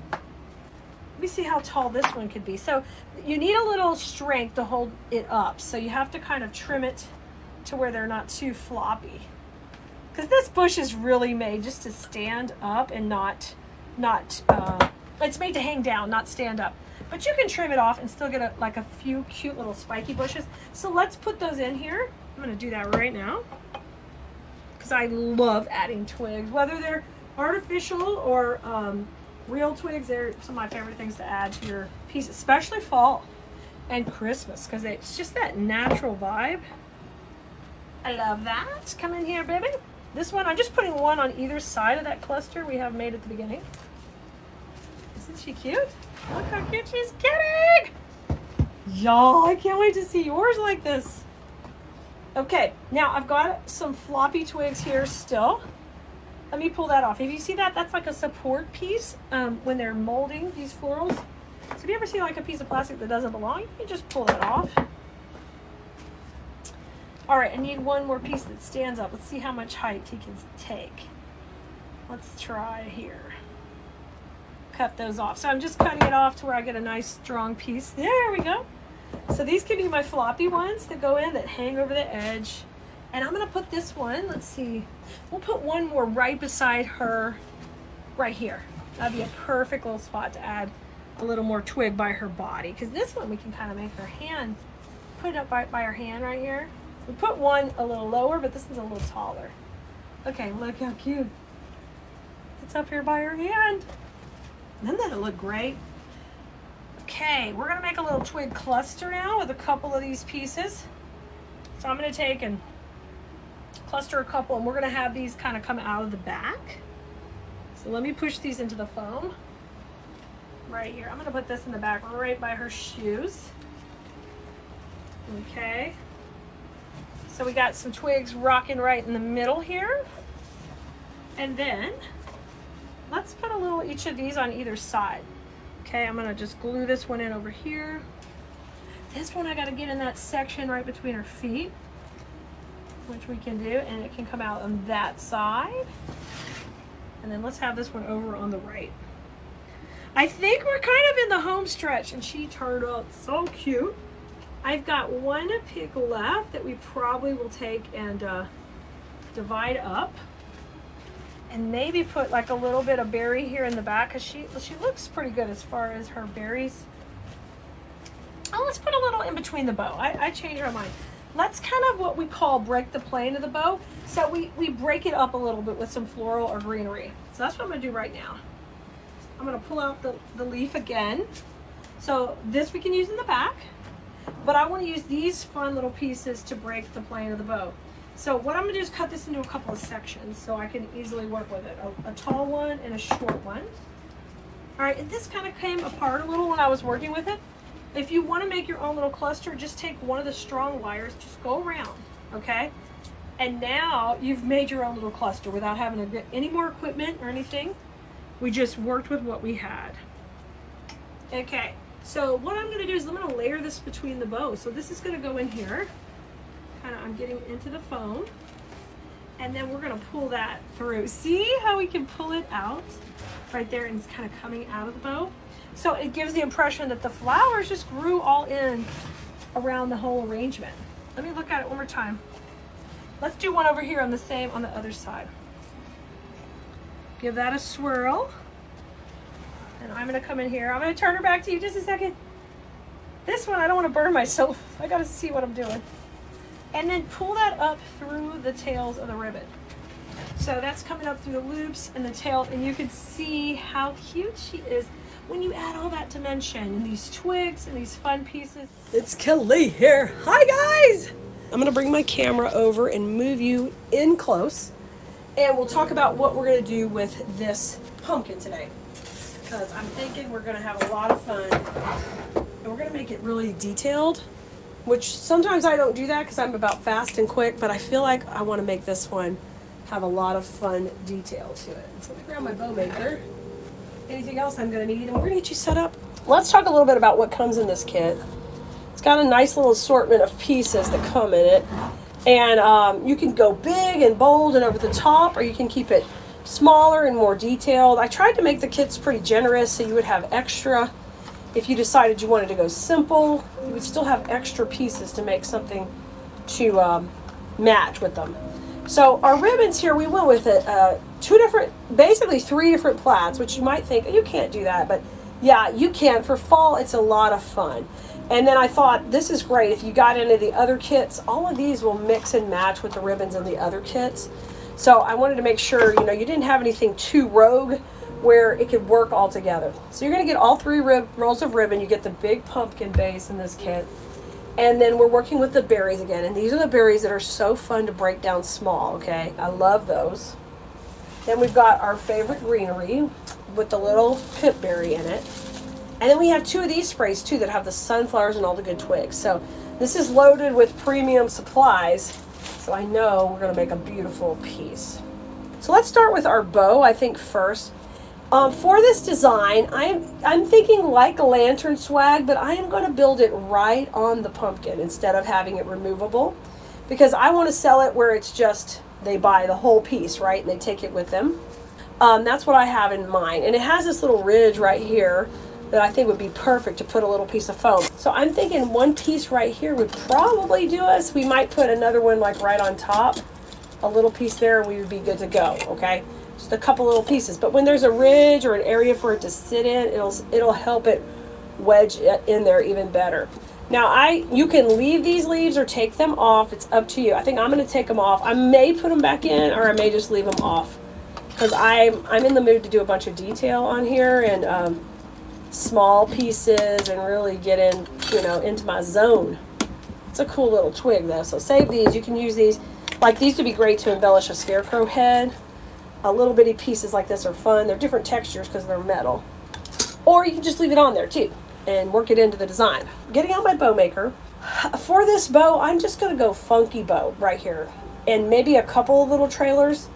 A: let me see how tall this one could be. So you need a little strength to hold it up. So you have to kind of trim it to where they're not too floppy. Because this bush is really made just to stand up and not it's made to hang down, not stand up. But you can trim it off and still get like a few cute little spiky bushes. So let's put those in here. I'm going to do that right now. Because I love adding twigs. Whether they're artificial or real twigs, they're some of my favorite things to add to your piece. Especially fall and Christmas. Because it's just that natural vibe. I love that. Come in here, baby. This one, I'm just putting one on either side of that cluster we have made at the beginning. Isn't she cute? Look how cute she's getting! Y'all, I can't wait to see yours like this. Okay, now I've got some floppy twigs here still. Let me pull that off. If you see that, that's like a support piece when they're molding these florals. So if you ever see like a piece of plastic that doesn't belong, you can just pull that off. All right, I need one more piece that stands up. Let's see how much height he can take. Let's try here. Cut those off. So I'm just cutting it off to where I get a nice strong piece. There we go. So these can be my floppy ones that go in, that hang over the edge. And I'm gonna put this one, let's see. We'll put one more right beside her, right here. That'd be a perfect little spot to add a little more twig by her body. Because this one we can kind of make her hand, put it up by her hand right here. We put one a little lower, but this one's a little taller. Okay, look how cute. It's up here by her hand. Doesn't that look great? Okay, we're gonna make a little twig cluster now with a couple of these pieces. So I'm gonna take and cluster a couple, and we're gonna have these kind of come out of the back. So let me push these into the foam right here. I'm gonna put this in the back right by her shoes. Okay. So we got some twigs rocking right in the middle here. And then let's put a little each of these on either side. Okay, I'm gonna just glue this one in over here. This one I gotta get in that section right between her feet, which we can do, and it can come out on that side. And then let's have this one over on the right. I think we're kind of in the home stretch, and she turned out so cute. I've got one pick left that we probably will take and divide up, and maybe put like a little bit of berry here in the back, because she looks pretty good as far as her berries. Oh, let's put a little in between the bow. I changed our mind. Let's kind of what we call break the plane of the bow. So we break it up a little bit with some floral or greenery. So that's what I'm gonna do right now. I'm gonna pull out the leaf again. So this we can use in the back. But I want to use these fun little pieces to break the plane of the bow. So what I'm going to do is cut this into a couple of sections so I can easily work with it. A tall one and a short one. All right, and this kind of came apart a little when I was working with it. If you want to make your own little cluster, just take one of the strong wires, just go around, okay? And now you've made your own little cluster without having to get any more equipment or anything. We just worked with what we had. Okay. So what I'm going to do is I'm going to layer this between the bows. So this is going to go in here. Kind of, I'm getting into the foam. And then we're going to pull that through. See how we can pull it out right there, and it's kind of coming out of the bow. So it gives the impression that the flowers just grew all in around the whole arrangement. Let me look at it one more time. Let's do one over here on the other side. Give that a swirl. And I'm going to come in here. I'm going to turn her back to you just a second. This one, I don't want to burn myself. I got to see what I'm doing. And then pull that up through the tails of the ribbon. So that's coming up through the loops and the tail. And you can see how cute she is when you add all that dimension and these twigs and these fun pieces. It's Kelly here. Hi, guys. I'm going to bring my camera over and move you in close. And we'll talk about what we're going to do with this pumpkin today. Because I'm thinking we're going to have a lot of fun, and we're going to make it really detailed, which sometimes I don't do that because I'm about fast and quick, but I feel like I want to make this one have a lot of fun detail to it. So let me grab my bow maker. Anything else I'm going to need, and we're going to get you set up. Let's talk a little bit about what comes in this kit. It's got a nice little assortment of pieces that come in it, and you can go big and bold and over the top, or you can keep it smaller and more detailed. I tried to make the kits pretty generous so you would have extra if you decided you wanted to go simple, you would still have extra pieces to make something to match with them. So our ribbons here, we went with basically 3 different plaids, which you might think, you can't do that, but yeah, you can. For fall, it's a lot of fun. And then I thought, this is great. If you got into the other kits, all of these will mix and match with the ribbons in the other kits. So I wanted to make sure, you didn't have anything too rogue where it could work all together. So you're going to get all 3 rolls of ribbon. You get the big pumpkin base in this kit. And then we're working with the berries again. And these are the berries that are so fun to break down small, okay? I love those. Then we've got our favorite greenery with the little pip berry in it. And then we have 2 of these sprays too that have the sunflowers and all the good twigs. So this is loaded with premium supplies. So I know we're going to make a beautiful piece. So let's start with our bow, I think, first. For this design, I'm thinking like a lantern swag, but I am going to build it right on the pumpkin instead of having it removable, because I want to sell it where it's just they buy the whole piece, right, and they take it with them. That's what I have in mind. And it has this little ridge right here that I think would be perfect to put a little piece of foam. So I'm thinking 1 piece right here would probably do us. We might put another one like right on top, a little piece there, and we would be good to go, okay? Just a couple little pieces. But when there's a ridge or an area for it to sit in, it'll help it wedge in there even better. Now you can leave these leaves or take them off. It's up to you. I think I'm going to take them off. I may put them back in, or I may just leave them off, because I'm in the mood to do a bunch of detail on here and small pieces and really get in, into my zone. It's a cool little twig though. So save these. You can use these. Like these would be great to embellish a scarecrow head. Little bitty pieces like this are fun. They're different textures because they're metal. Or you can just leave it on there too and work it into the design. Getting out my bow maker. For this bow, I'm just going to go funky bow right here. And maybe a couple of little trailers.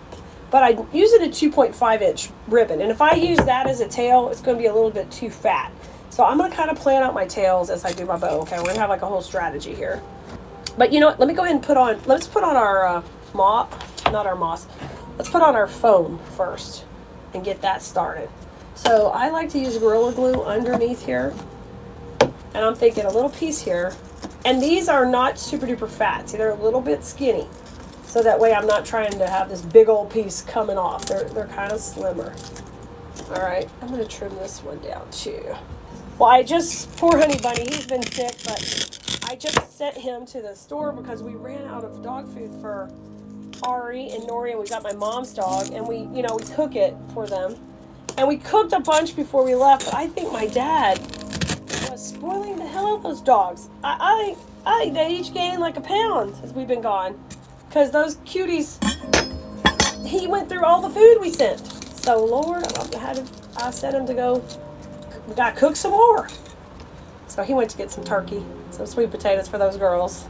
A: But I use it a 2.5 inch ribbon. And if I use that as a tail, it's going to be a little bit too fat. So I'm going to kind of plan out my tails as I do my bow. Okay, we're going to have like a whole strategy here. But you know what? Let me go ahead and let's put on our let's put on our foam first and get that started. So I like to use Gorilla Glue underneath here. And I'm thinking a little piece here. And these are not super duper fat. See, they're a little bit skinny. So that way I'm not trying to have this big old piece coming off. They're kind of slimmer. All right, I'm going to trim this one down too. Well, poor Honey Bunny, he's been sick, but I just sent him to the store because we ran out of dog food for Ari and Nori, and we got my mom's dog, and we cook it for them. And we cooked a bunch before we left, but I think my dad was spoiling the hell out of those dogs. I think they each gained like a pound since we've been gone. Because those cuties, he went through all the food we sent. So, Lord, I sent him to go, we got to cook some more. So he went to get some turkey, some sweet potatoes for those girls.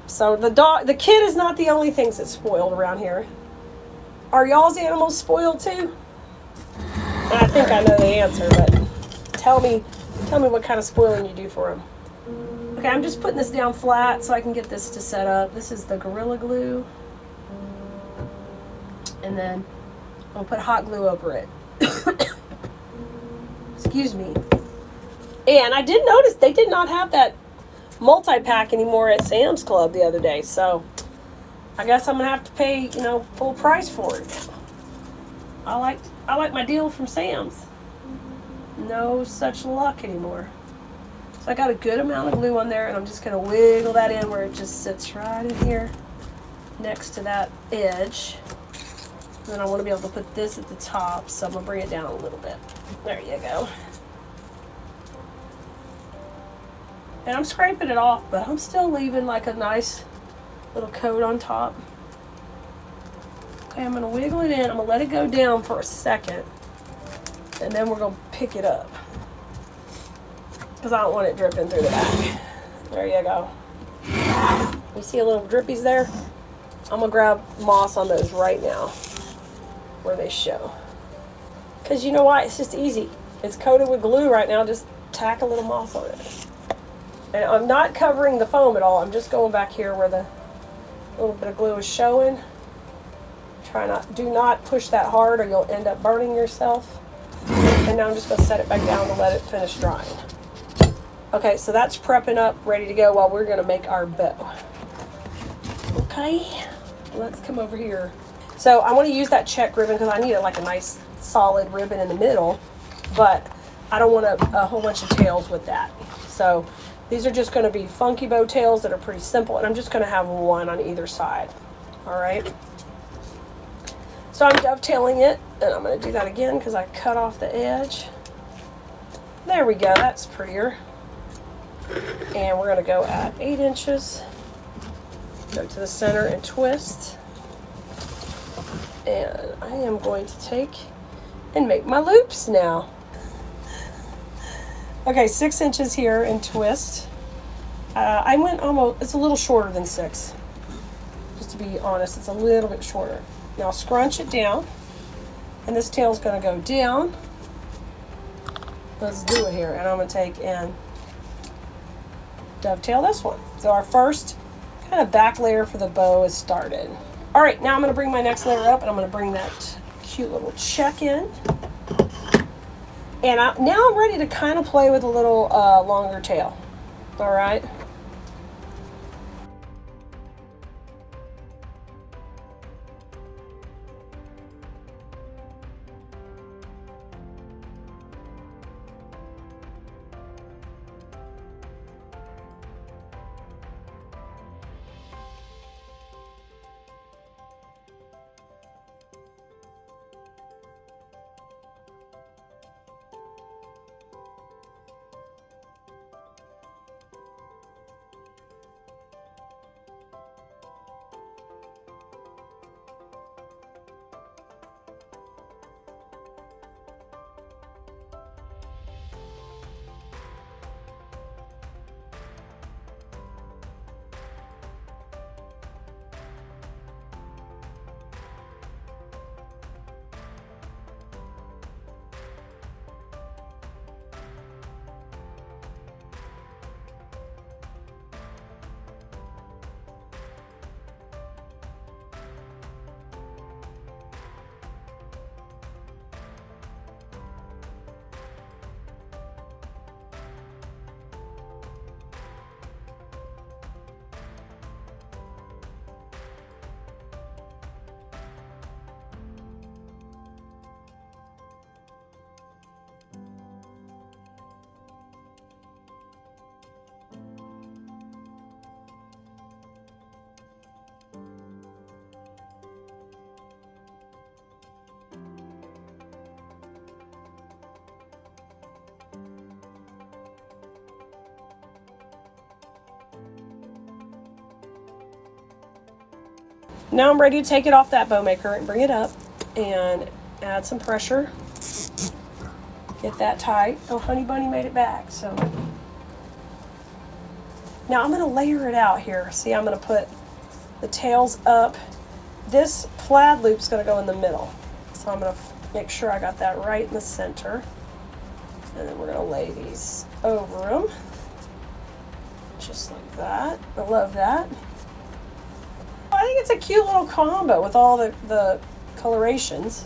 A: So the kid is not the only things that's spoiled around here. Are y'all's animals spoiled too? And I think I know the answer, but tell me what kind of spoiling you do for them. Okay, I'm just putting this down flat so I can get this to set up. This is the Gorilla Glue. And then I'll put hot glue over it. Excuse me. And I did notice they did not have that multi-pack anymore at Sam's Club the other day. So I guess I'm going to have to pay, full price for it. I like my deal from Sam's. No such luck anymore. So I got a good amount of glue on there, and I'm just going to wiggle that in where it just sits right in here next to that edge. And then I want to be able to put this at the top, so I'm going to bring it down a little bit. There you go. And I'm scraping it off, but I'm still leaving like a nice little coat on top. Okay, I'm going to wiggle it in. I'm going to let it go down for a second, and then we're going to pick it up, because I don't want it dripping through the back. There you go. You see a little drippies there? I'm going to grab moss on those right now where they show. Because you know why? It's just easy. It's coated with glue right now. Just tack a little moss on it. And I'm not covering the foam at all. I'm just going back here where the little bit of glue is showing. Do not push that hard or you'll end up burning yourself. And now I'm just going to set it back down to let it finish drying. Okay, so that's prepping up, ready to go while we're going to make our bow. Okay, let's come over here. So I want to use that check ribbon because I need like a nice solid ribbon in the middle, but I don't want a whole bunch of tails with that. So these are just going to be funky bow tails that are pretty simple, and I'm just going to have one on either side. All right. So I'm dovetailing it, and I'm going to do that again because I cut off the edge. There we go, that's prettier. And we're going to go at 8 inches. Go to the center and twist. And I am going to take and make my loops now. Okay, 6 inches here and twist. I went almost, it's a little shorter than 6. Just to be honest, it's a little bit shorter. Now scrunch it down, and this tail's going to go down. Let's do it here, and I'm going to take and dovetail this one. So our first kind of back layer for the bow is started. All right, now I'm going to bring my next layer up, and I'm going to bring that cute little check in. And now I'm ready to kind of play with a little longer tail. All right. Now I'm ready to take it off that bow maker and bring it up and add some pressure. Get that tight. Oh, Honey Bunny made it back. So now I'm going to layer it out here. See, I'm going to put the tails up. This plaid loop's going to go in the middle. So I'm going to make sure I got that right in the center. And then we're going to lay these over them. Just like that. I love that. I think it's a cute little combo with all the colorations.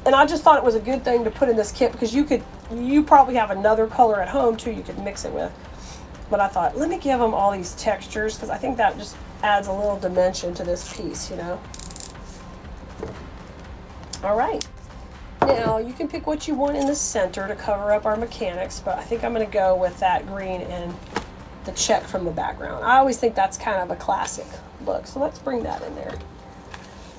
A: And I just thought it was a good thing to put in this kit because you probably have another color at home too you could mix it with. But I thought, let me give them all these textures because I think that just adds a little dimension to this piece, you know. All right. Now you can pick what you want in the center to cover up our mechanics, but I think I'm going to go with that green and the check from the background. I always think that's kind of a classic look. So let's bring that in there.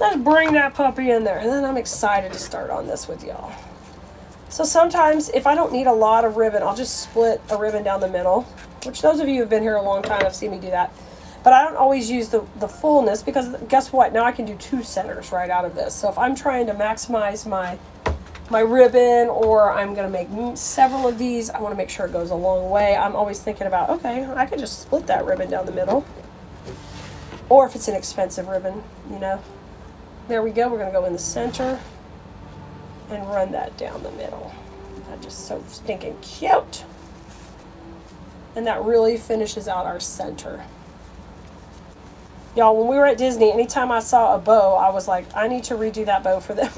A: Let's bring that puppy in there. And then I'm excited to start on this with y'all. So sometimes if I don't need a lot of ribbon, I'll just split a ribbon down the middle, which those of you who have been here a long time have seen me do that. But I don't always use the fullness because guess what? Now I can do 2 centers right out of this. So if I'm trying to maximize my ribbon, or I'm going to make several of these, I want to make sure it goes a long way. I'm always thinking about, okay, I could just split that ribbon down the middle. Or if it's an expensive ribbon, you know. There we go. We're going to go in the center and run that down the middle. That's just so stinking cute. And that really finishes out our center. Y'all, when we were at Disney, anytime I saw a bow, I was like, I need to redo that bow for them.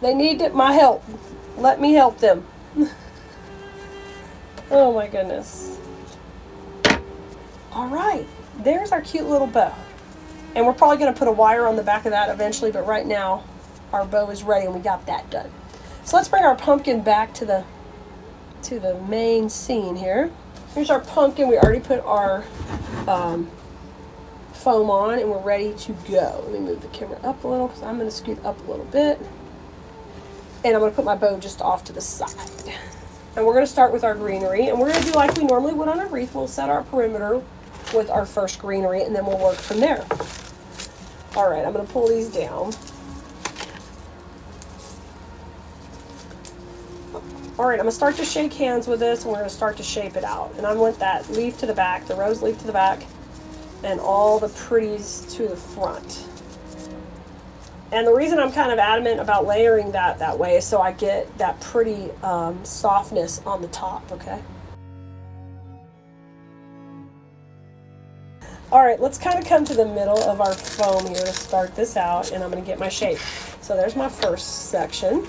A: They need my help. Let me help them. Oh my goodness. All right, there's our cute little bow. And we're probably going to put a wire on the back of that eventually, but right now our bow is ready and we got that done. So let's bring our pumpkin back to the main scene here. Here's our pumpkin. We already put our foam on and we're ready to go. Let me move the camera up a little because I'm going to scoot up a little bit. And I'm going to put my bow just off to the side. And we're going to start with our greenery. And we're going to do like we normally would on a wreath. We'll set our perimeter with our first greenery and then we'll work from there. All right, I'm going to pull these down. All right, I'm going to start to shake hands with this and we're going to start to shape it out. And I want that leaf to the back, the rose leaf to the back, and all the pretties to the front. And the reason I'm kind of adamant about layering that way is so I get that pretty softness on the top, okay? All right, let's kind of come to the middle of our foam here to start this out, and I'm going to get my shape. So there's my first section,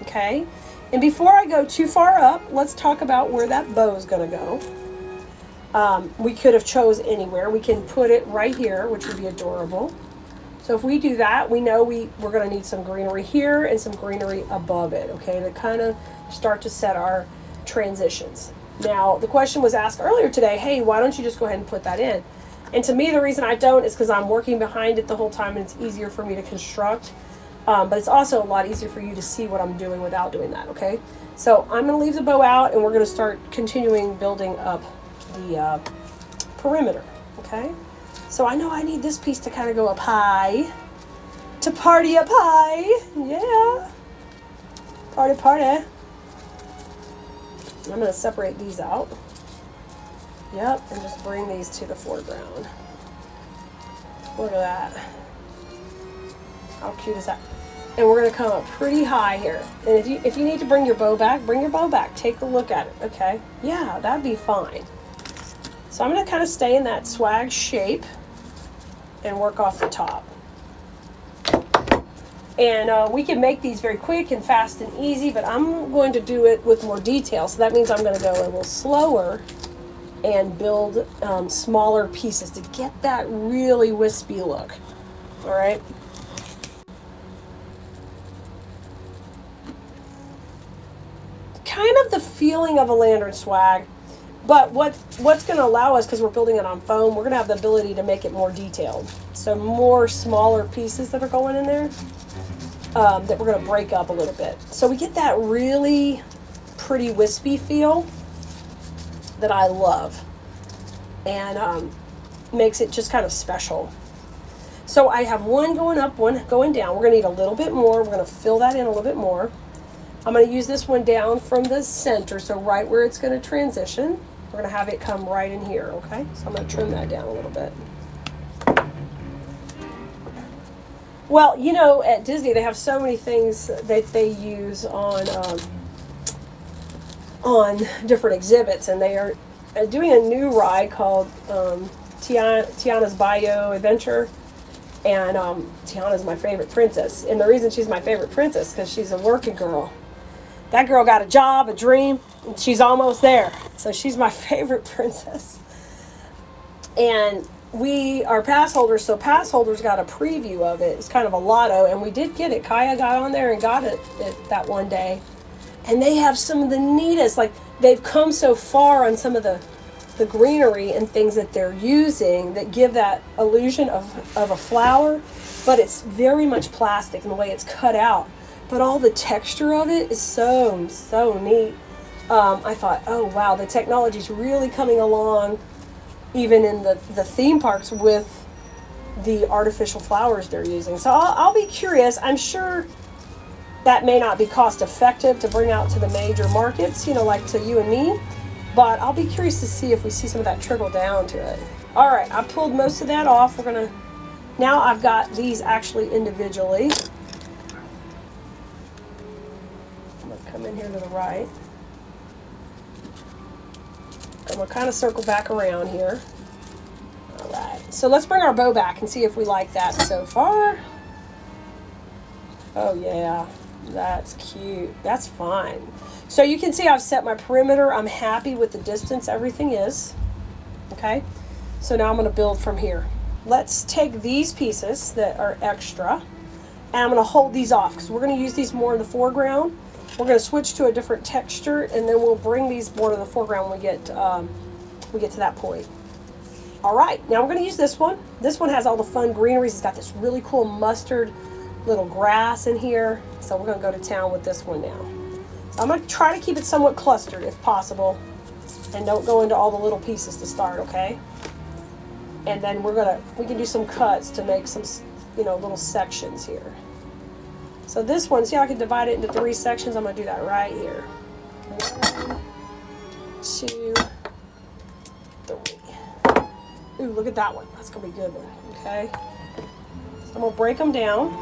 A: okay? And before I go too far up, let's talk about where that bow is going to go. We could have chose anywhere. We can put it right here, which would be adorable. So if we do that, we know we're going to need some greenery here and some greenery above it, okay, to kind of start to set our transitions. Now, the question was asked earlier today, hey, why don't you just go ahead and put that in? And to me, the reason I don't is because I'm working behind it the whole time and it's easier for me to construct. But it's also a lot easier for you to see what I'm doing without doing that, okay? So I'm going to leave the bow out and we're going to start continuing building up the perimeter, okay? So I know I need this piece to kind of go up high, to party up high, yeah. Party, party. I'm going to separate these out. Yep, and just bring these to the foreground. Look at that. How cute is that? And we're going to come up pretty high here. And if you need to bring your bow back, bring your bow back. Take a look at it, okay? Yeah, that'd be fine. So I'm going to kind of stay in that swag shape and work off the top. And we can make these very quick and fast and easy, but I'm going to do it with more detail. So that means I'm going to go a little slower and build smaller pieces to get that really wispy look. All right. Kind of the feeling of a lantern swag. But what's going to allow us, because we're building it on foam, we're going to have the ability to make it more detailed. So more smaller pieces that are going in there that we're going to break up a little bit. So we get that really pretty wispy feel that I love. And makes it just kind of special. So I have one going up, one going down. We're going to need a little bit more. We're going to fill that in a little bit more. I'm going to use this one down from the center, so right where it's going to transition. We're going to have it come right in here, okay? So I'm going to trim that down a little bit. Well, you know, at Disney, they have so many things that they use on different exhibits, and they are doing a new ride called Tiana's Bayou Adventure. And Tiana's my favorite princess. And the reason she's my favorite princess is because she's a working girl. That girl got a job, a dream, and she's almost there. So she's my favorite princess. And we are pass holders, so pass holders got a preview of it. It's kind of a lotto, and we did get it. Kaya got on there and got it that one day. And they have some of the neatest, like they've come so far on some of the greenery and things that they're using that give that illusion of a flower, but it's very much plastic in the way it's cut out. But all the texture of it is so neat. I thought, oh wow, the technology's really coming along even in the theme parks with the artificial flowers they're using. So I'll be curious. I'm sure that may not be cost effective to bring out to the major markets, you know, like to you and me. But I'll be curious to see if we see some of that trickle down to it. All right, I pulled most of that off. Now I've got these actually individually. I'm gonna come in here to the right. And we'll kind of circle back around here. All right, so let's bring our bow back and see if we like that so far. Oh yeah, That's cute. That's fine. So you can see I've set my perimeter. I'm happy with the distance everything is. Okay. So now I'm going to build from here. Let's take these pieces that are extra, and I'm going to hold these off because we're going to use these more in the foreground. We're going to switch to a different texture, and then we'll bring these more to the foreground when we get to that point. All right, now we're going to use this one. This one has all the fun greeneries. It's got this really cool mustard little grass in here. So we're going to go to town with this one now. So I'm going to try to keep it somewhat clustered if possible, and don't go into all the little pieces to start, okay? And then we can do some cuts to make some, little sections here. So this one, see how I can divide it into 3 sections? I'm going to do that right here. 1, 2, 3. Ooh, look at that one. That's going to be a good one, okay? So I'm going to break them down.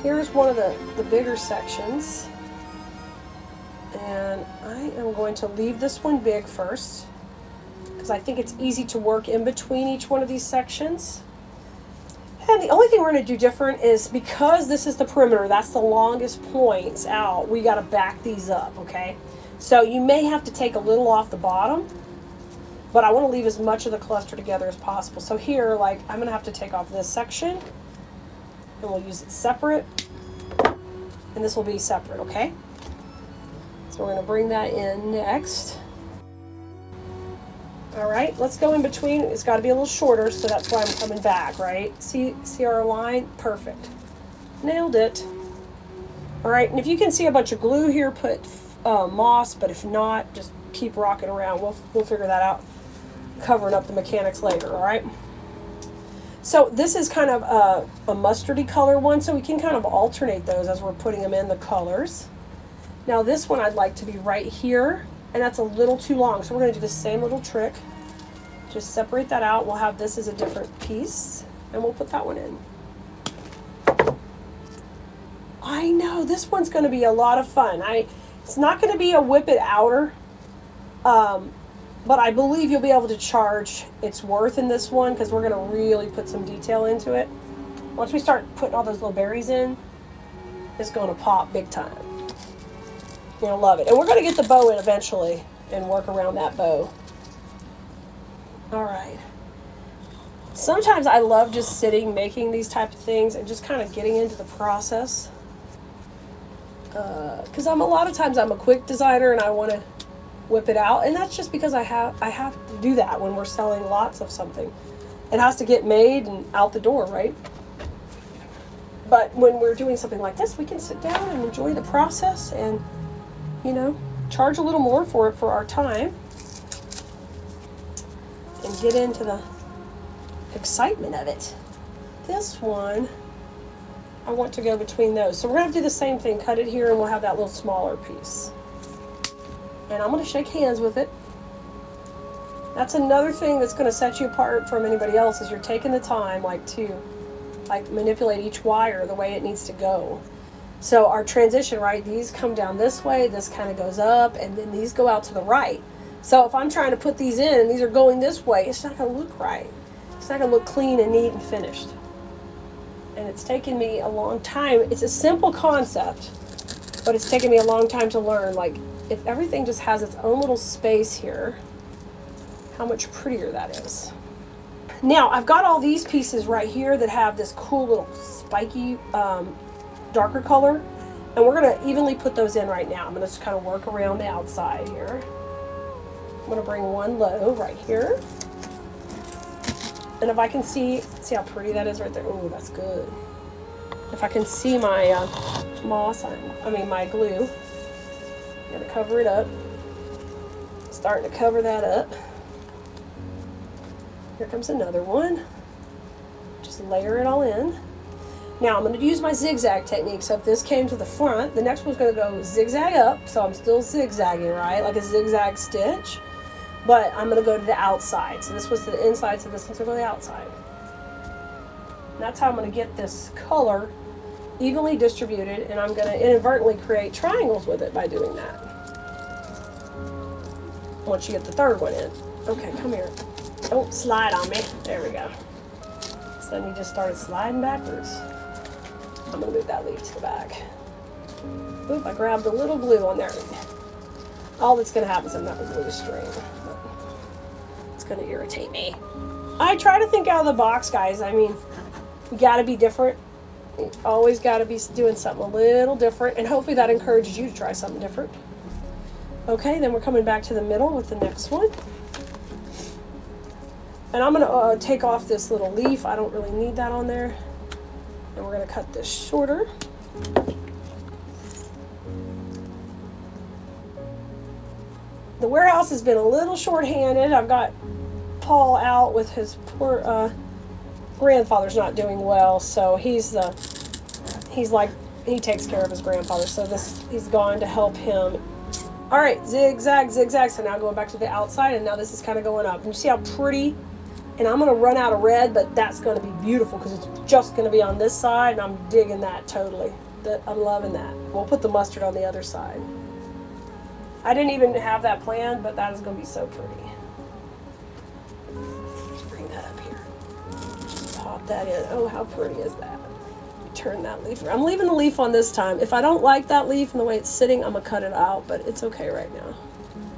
A: Here's one of the bigger sections. And I am going to leave this one big first, because I think it's easy to work in between each one of these sections. And the only thing we're going to do different is, because this is the perimeter, that's the longest points out, we got to back these up, okay? So you may have to take a little off the bottom, but I want to leave as much of the cluster together as possible. So here, like, I'm going to have to take off this section, and we'll use it separate, and this will be separate, okay? So we're going to bring that in next. All right, let's go in between. It's got to be a little shorter, so that's why I'm coming back, right? See our line? Perfect. Nailed it. All right, and if you can see a bunch of glue here, put moss, but if not, just keep rocking around. We'll figure that out, covering up the mechanics later, all right? So this is kind of a mustardy color one, so we can kind of alternate those as we're putting them in the colors. Now this one I'd like to be right here, and that's a little too long, so we're going to do the same little trick. Just separate that out. We'll have this as a different piece, and we'll put that one in. I know, this one's going to be a lot of fun. It's not going to be a whip it outer, but I believe you'll be able to charge its worth in this one, because we're going to really put some detail into it. Once we start putting all those little berries in, it's going to pop big time. You're going to love it. And we're going to get the bow in eventually and work around that bow. All right. Sometimes I love just sitting, making these type of things, and just kind of getting into the process. Because a lot of times I'm a quick designer and I want to whip it out. And that's just because I have to do that when we're selling lots of something. It has to get made and out the door, right? But when we're doing something like this, we can sit down and enjoy the process and, charge a little more for it for our time and get into the excitement of it. This one, I want to go between those. So we're going to do the same thing, cut it here, and we'll have that little smaller piece. And I'm going to shake hands with it. That's another thing that's going to set you apart from anybody else, is you're taking the time to manipulate each wire the way it needs to go. So our transition, right, these come down this way, this kind of goes up, and then these go out to the right. So if I'm trying to put these in and these are going this way, it's not going to look right. It's not going to look clean and neat and finished. And it's taken me a long time. It's a simple concept, but it's taken me a long time to learn. Like, if everything just has its own little space here, how much prettier that is. Now, I've got all these pieces right here that have this cool little spiky, darker color, and we're going to evenly put those in right now. I'm going to just kind of work around the outside here. I'm going to bring one low right here. And if I can see how pretty that is right there. Oh, that's good. If I can see my my glue, I'm going to cover it up. Starting to cover that up. Here comes another one. Just layer it all in. Now I'm going to use my zigzag technique. So if this came to the front, the next one's going to go zigzag up. So I'm still zigzagging, right? Like a zigzag stitch. But I'm going to go to the outside. So this was the inside, so this one's going to go to the outside. And that's how I'm going to get this color evenly distributed, and I'm going to inadvertently create triangles with it by doing that. Once you get the third one in. Okay, come here. Don't slide on me. There we go. So then you just started sliding backwards. I'm going to move that leaf to the back. Oop, I grabbed a little glue on there. All that's going to happen is I'm not going to glue string. It's going to irritate me. I try to think out of the box, guys. I mean, you got to be different. You always got to be doing something a little different, and hopefully that encourages you to try something different. Okay, then we're coming back to the middle with the next one. And I'm going to take off this little leaf. I don't really need that on there. And we're going to cut this shorter. The warehouse has been a little short-handed. I've got Paul out with his poor grandfather's not doing well, so he takes care of his grandfather. So he's gone to help him. All right, zigzag, zigzag. So now going back to the outside, and now this is kind of going up. And you see how pretty? And I'm going to run out of red, but that's going to be beautiful because it's just going to be on this side, and I'm digging that totally. I'm loving that. We'll put the mustard on the other side. I didn't even have that planned, but that is going to be so pretty. Let's bring that up here. Just pop that in. Oh, how pretty is that? Turn that leaf around. I'm leaving the leaf on this time. If I don't like that leaf and the way it's sitting, I'm going to cut it out, but it's okay right now.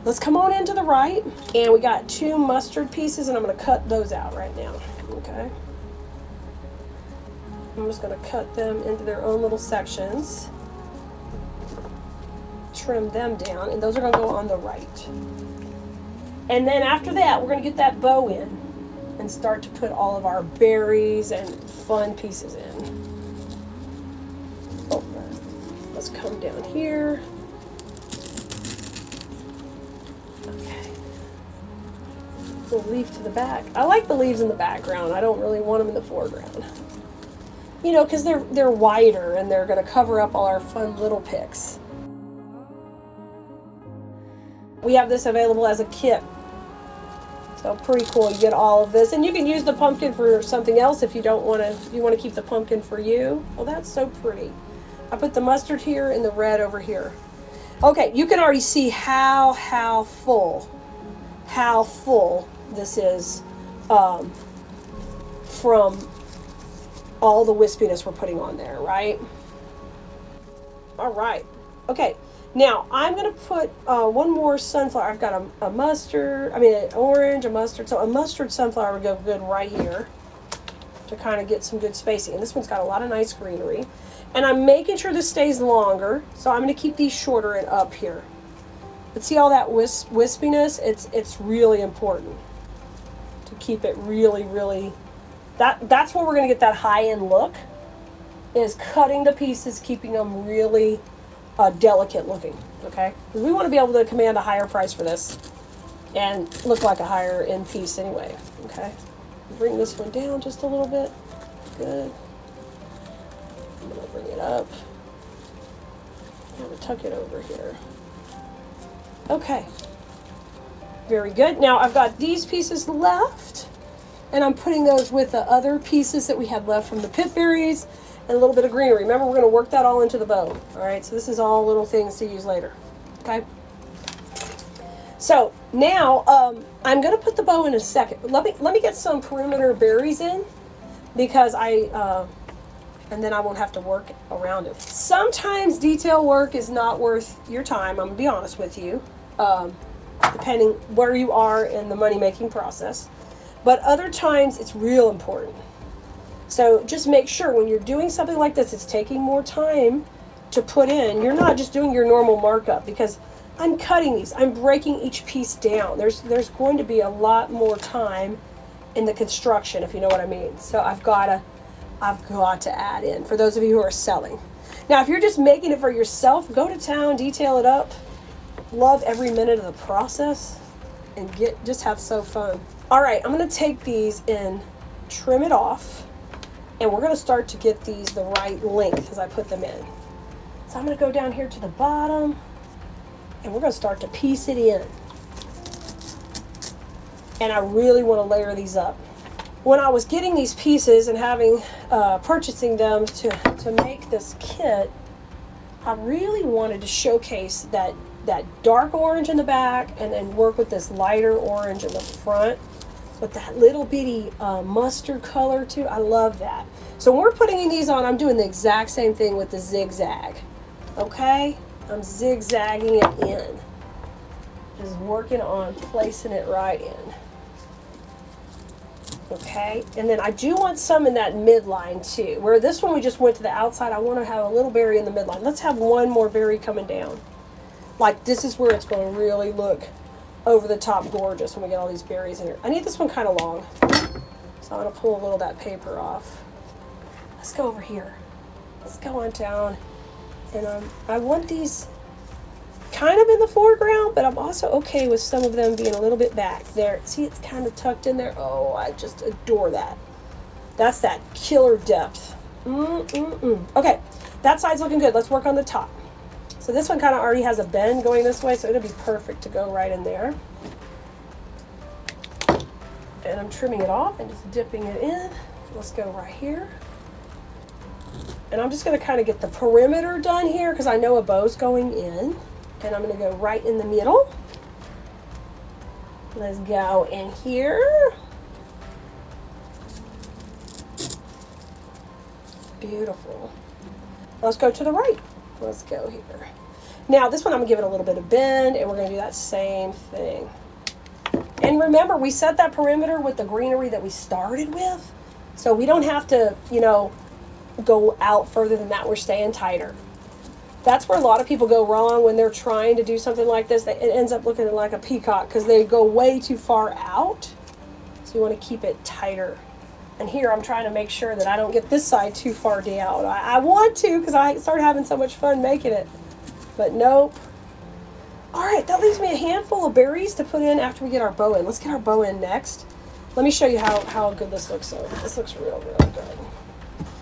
A: Let's come on into the right, and we got 2 mustard pieces, and I'm going to cut those out right now. Okay. I'm just going to cut them into their own little sections. Trim them down, and those are going to go on the right. And then after that, we're going to get that bow in and start to put all of our berries and fun pieces in. Oh, let's come down here. Okay. Little leaf to the back. I like the leaves in the background. I don't really want them in the foreground. You know, because they're wider and they're going to cover up all our fun little picks. We have this available as a kit. So pretty cool. You get all of this, and you can use the pumpkin for something else if you don't want to. If you want to keep the pumpkin for you. Well, that's so pretty. I put the mustard here and the red over here. Okay, you can already see how full this is from all the wispiness we're putting on there, right? All right. Okay. Now, I'm going to put one more sunflower. I've got an orange, a mustard. So a mustard sunflower would go good right here to kind of get some good spacing. And this one's got a lot of nice greenery. And I'm making sure this stays longer. So I'm going to keep these shorter and up here. But see all that wispiness? It's really important to keep it really, really... That's where we're going to get that high-end look, is cutting the pieces, keeping them really... delicate looking, okay? Because we want to be able to command a higher price for this and look like a higher end piece anyway, okay? Bring this one down just a little bit. Good. I'm going to bring it up. I'm going to tuck it over here. Okay. Very good. Now I've got these pieces left, and I'm putting those with the other pieces that we had left from the pip berries. And a little bit of greenery. Remember, we're going to work that all into the bow. All right, so this is all little things to use later. Okay. So now I'm going to put the bow in a second. Let me get some perimeter berries in, because and then I won't have to work around it. Sometimes detail work is not worth your time. I'm going to be honest with you, depending where you are in the money making process. But other times it's real important. So just make sure when you're doing something like this, it's taking more time to put in. You're not just doing your normal markup, because I'm cutting these. I'm breaking each piece down. There's going to be a lot more time in the construction, if you know what I mean. So I've got to add in for those of you who are selling. Now, if you're just making it for yourself, go to town, detail it up, love every minute of the process, and just have so fun. All right, I'm going to take these and trim it off. And we're going to start to get these the right length as I put them in. So I'm going to go down here to the bottom, and we're going to start to piece it in. And I really want to layer these up. When I was getting these pieces and purchasing them to make this kit, I really wanted to showcase that dark orange in the back, and then work with this lighter orange in the front. With that little bitty mustard color too. I love that. So when we're putting these on, I'm doing the exact same thing with the zigzag. Okay? I'm zigzagging it in. Just working on placing it right in. Okay? And then I do want some in that midline too. Where this one we just went to the outside, I want to have a little berry in the midline. Let's have one more berry coming down. Like this is where it's going to really look over the top gorgeous when we get all these berries in here. I need this one kind of long. So I'm going to pull a little of that paper off. Let's go over here. Let's go on down. And I want these kind of in the foreground, but I'm also okay with some of them being a little bit back. There, see it's kind of tucked in there. Oh, I just adore that. That's that killer depth. Okay, that side's looking good. Let's work on the top. So this one kind of already has a bend going this way, so it'll be perfect to go right in there. And I'm trimming it off and just dipping it in. Let's go right here. And I'm just going to kind of get the perimeter done here because I know a bow's going in. And I'm going to go right in the middle. Let's go in here. Beautiful. Let's go to the right. Let's go here. Now this one I'm going to give it a little bit of bend and we're going to do that same thing. And remember, we set that perimeter with the greenery that we started with. So we don't have to, you know, go out further than that. We're staying tighter. That's where a lot of people go wrong when they're trying to do something like this. It ends up looking like a peacock because they go way too far out. So you want to keep it tighter. And here I'm trying to make sure that I don't get this side too far down. I want to because I started having so much fun making it. But nope. All right, that leaves me a handful of berries to put in after we get our bow in. Let's get our bow in next. Let me show you how good this looks. So this looks real good.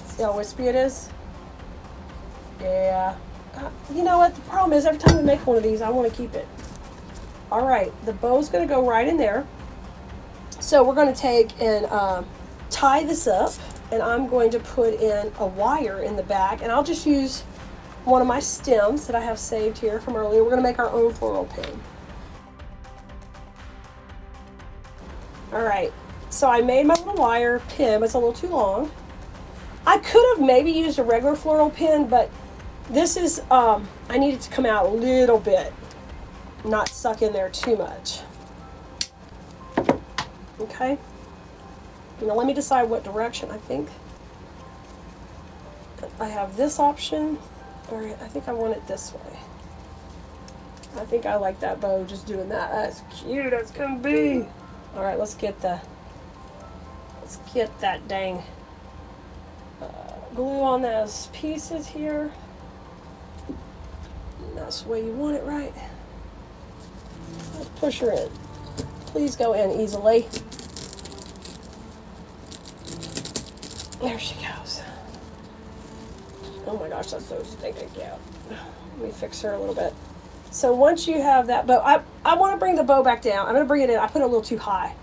A: See how wispy it is? Yeah. You know what? The problem is every time we make one of these, I want to keep it. All right, the bow's going to go right in there. So we're going to take and tie this up, and I'm going to put in a wire in the back, and I'll just use one of my stems that I have saved here from earlier. We're going to make our own floral pin. All right, so I made my little wire pin, but it's a little too long. I could have maybe used a regular floral pin, but this is, I need it to come out a little bit, not suck in there too much. Okay. Now let me decide what direction. I think I have this option, or I think I want it this way. I think I like that bow just doing that. That's cute as can be. All right, let's get that dang glue on those pieces here. And that's the way you want it, right? Let's push her in. Please go in easily. There she goes. Oh my gosh, that's so stinking cute. Let me fix her a little bit. So once you have that bow, I want to bring the bow back down. I'm going to bring it in. I put it a little too high.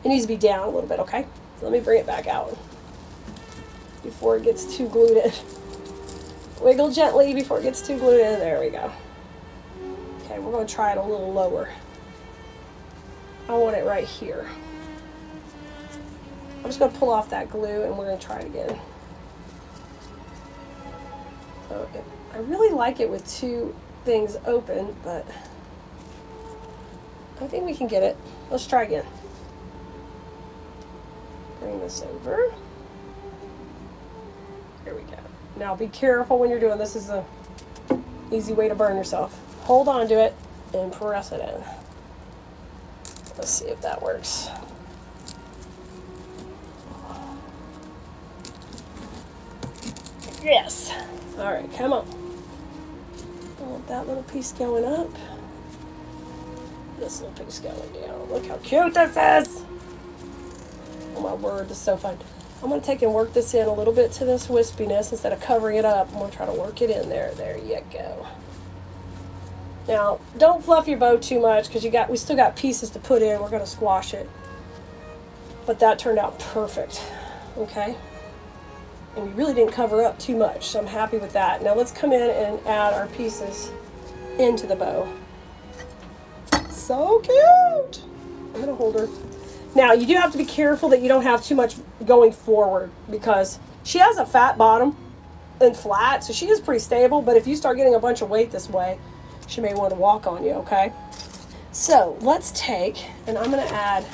A: It needs to be down a little bit, okay? So let me bring it back out before it gets too glued in. Wiggle gently before it gets too glued in. There we go. Okay, we're going to try it a little lower. I want it right here. I'm just going to pull off that glue and we're going to try it again. So I really like it with two things open, but I think we can get it. Let's try again. Bring this over. There we go. Now be careful when you're doing this. Is a easy way to burn yourself. Hold on to it and press it in. Let's see if that works. Yes. All right, come on. I want that little piece going up. This little piece going down. Look how cute this is. Oh my word, this is so fun. I'm going to take and work this in a little bit to this wispiness instead of covering it up. I'm going to try to work it in there. There you go. Now, don't fluff your bow too much because we still got pieces to put in. We're going to squash it. But that turned out perfect. Okay? And we really didn't cover up too much, so I'm happy with that. Now let's come in and add our pieces into the bow. So cute! I'm going to hold her. Now, you do have to be careful that you don't have too much going forward because she has a fat bottom. and flat, so she is pretty stable, but if you start getting a bunch of weight this way, she may want to walk on you, okay? So let's take, and I'm going to add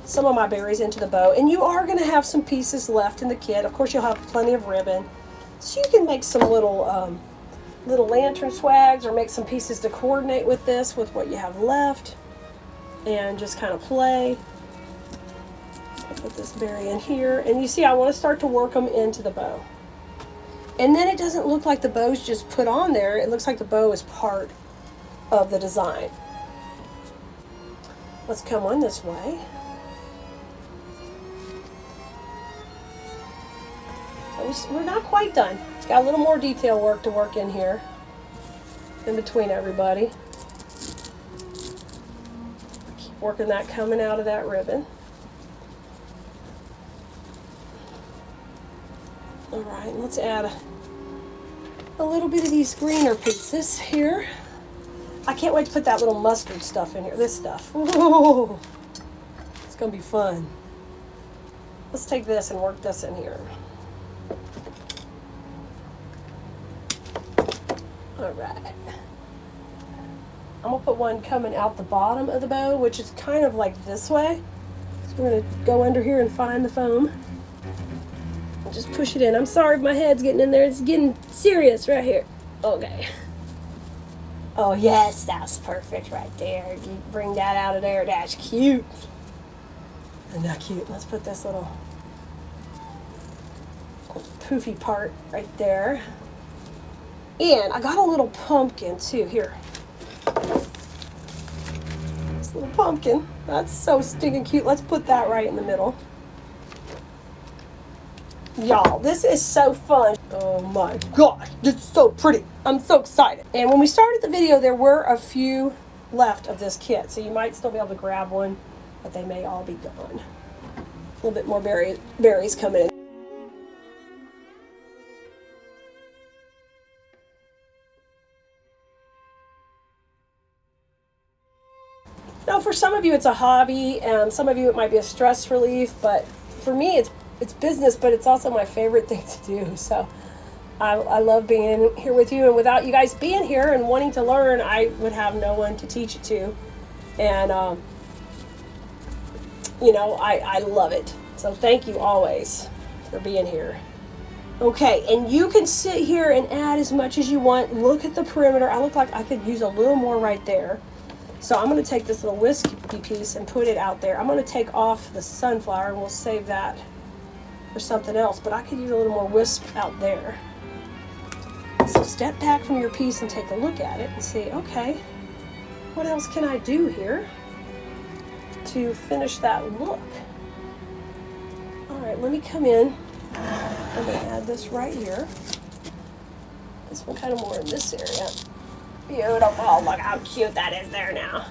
A: some of my berries into the bow, and you are going to have some pieces left in the kit. Of course, you'll have plenty of ribbon, so you can make some little little lantern swags or make some pieces to coordinate with this, with what you have left, and just kind of play. I'll put this berry in here, and you see I want to start to work them into the bow. And then it doesn't look like the bow's just put on there. It looks like the bow is part of the design. Let's come on this way. So we're not quite done. It's got a little more detail work to work in here, in between everybody. Keep working that coming out of that ribbon. All right, let's add a little bit of these greener pieces here. I can't wait to put that little mustard stuff in here, this stuff. Ooh, it's gonna be fun. Let's take this and work this in here. All right. I'm gonna put one coming out the bottom of the bow, which is kind of like this way. So we're gonna go under here and find the foam. And just push it in. I'm sorry if my head's getting in there. It's getting serious right here. Okay. Oh yes, that's perfect right there. You bring that out of there. That's cute. Isn't that cute? Let's put this little poofy part right there. And I got a little pumpkin too. Here. This little pumpkin. That's so stinking cute. Let's put that right in the middle. Y'all, this is so fun. Oh my gosh, it's so pretty. I'm so excited. And when we started the video, there were a few left of this kit, so you might still be able to grab one, but they may all be gone. A little bit more berries coming in. Now, for some of you, it's a hobby, and some of you, it might be a stress relief, but for me, it's business, but it's also my favorite thing to do. So I love being here with you, and without you guys being here and wanting to learn, I would have no one to teach it to. And, you know, I love it. So thank you always for being here. Okay, and you can sit here and add as much as you want. Look at the perimeter. I look like I could use a little more right there. So I'm going to take this little wispy piece and put it out there. I'm going to take off the sunflower, and we'll save that for something else, but I could use a little more wisp out there. So step back from your piece and take a look at it and see, okay, what else can I do here to finish that look? All right, let me come in. I'm going to add this right here. This one kind of more in this area. Beautiful. Look how cute that is there now.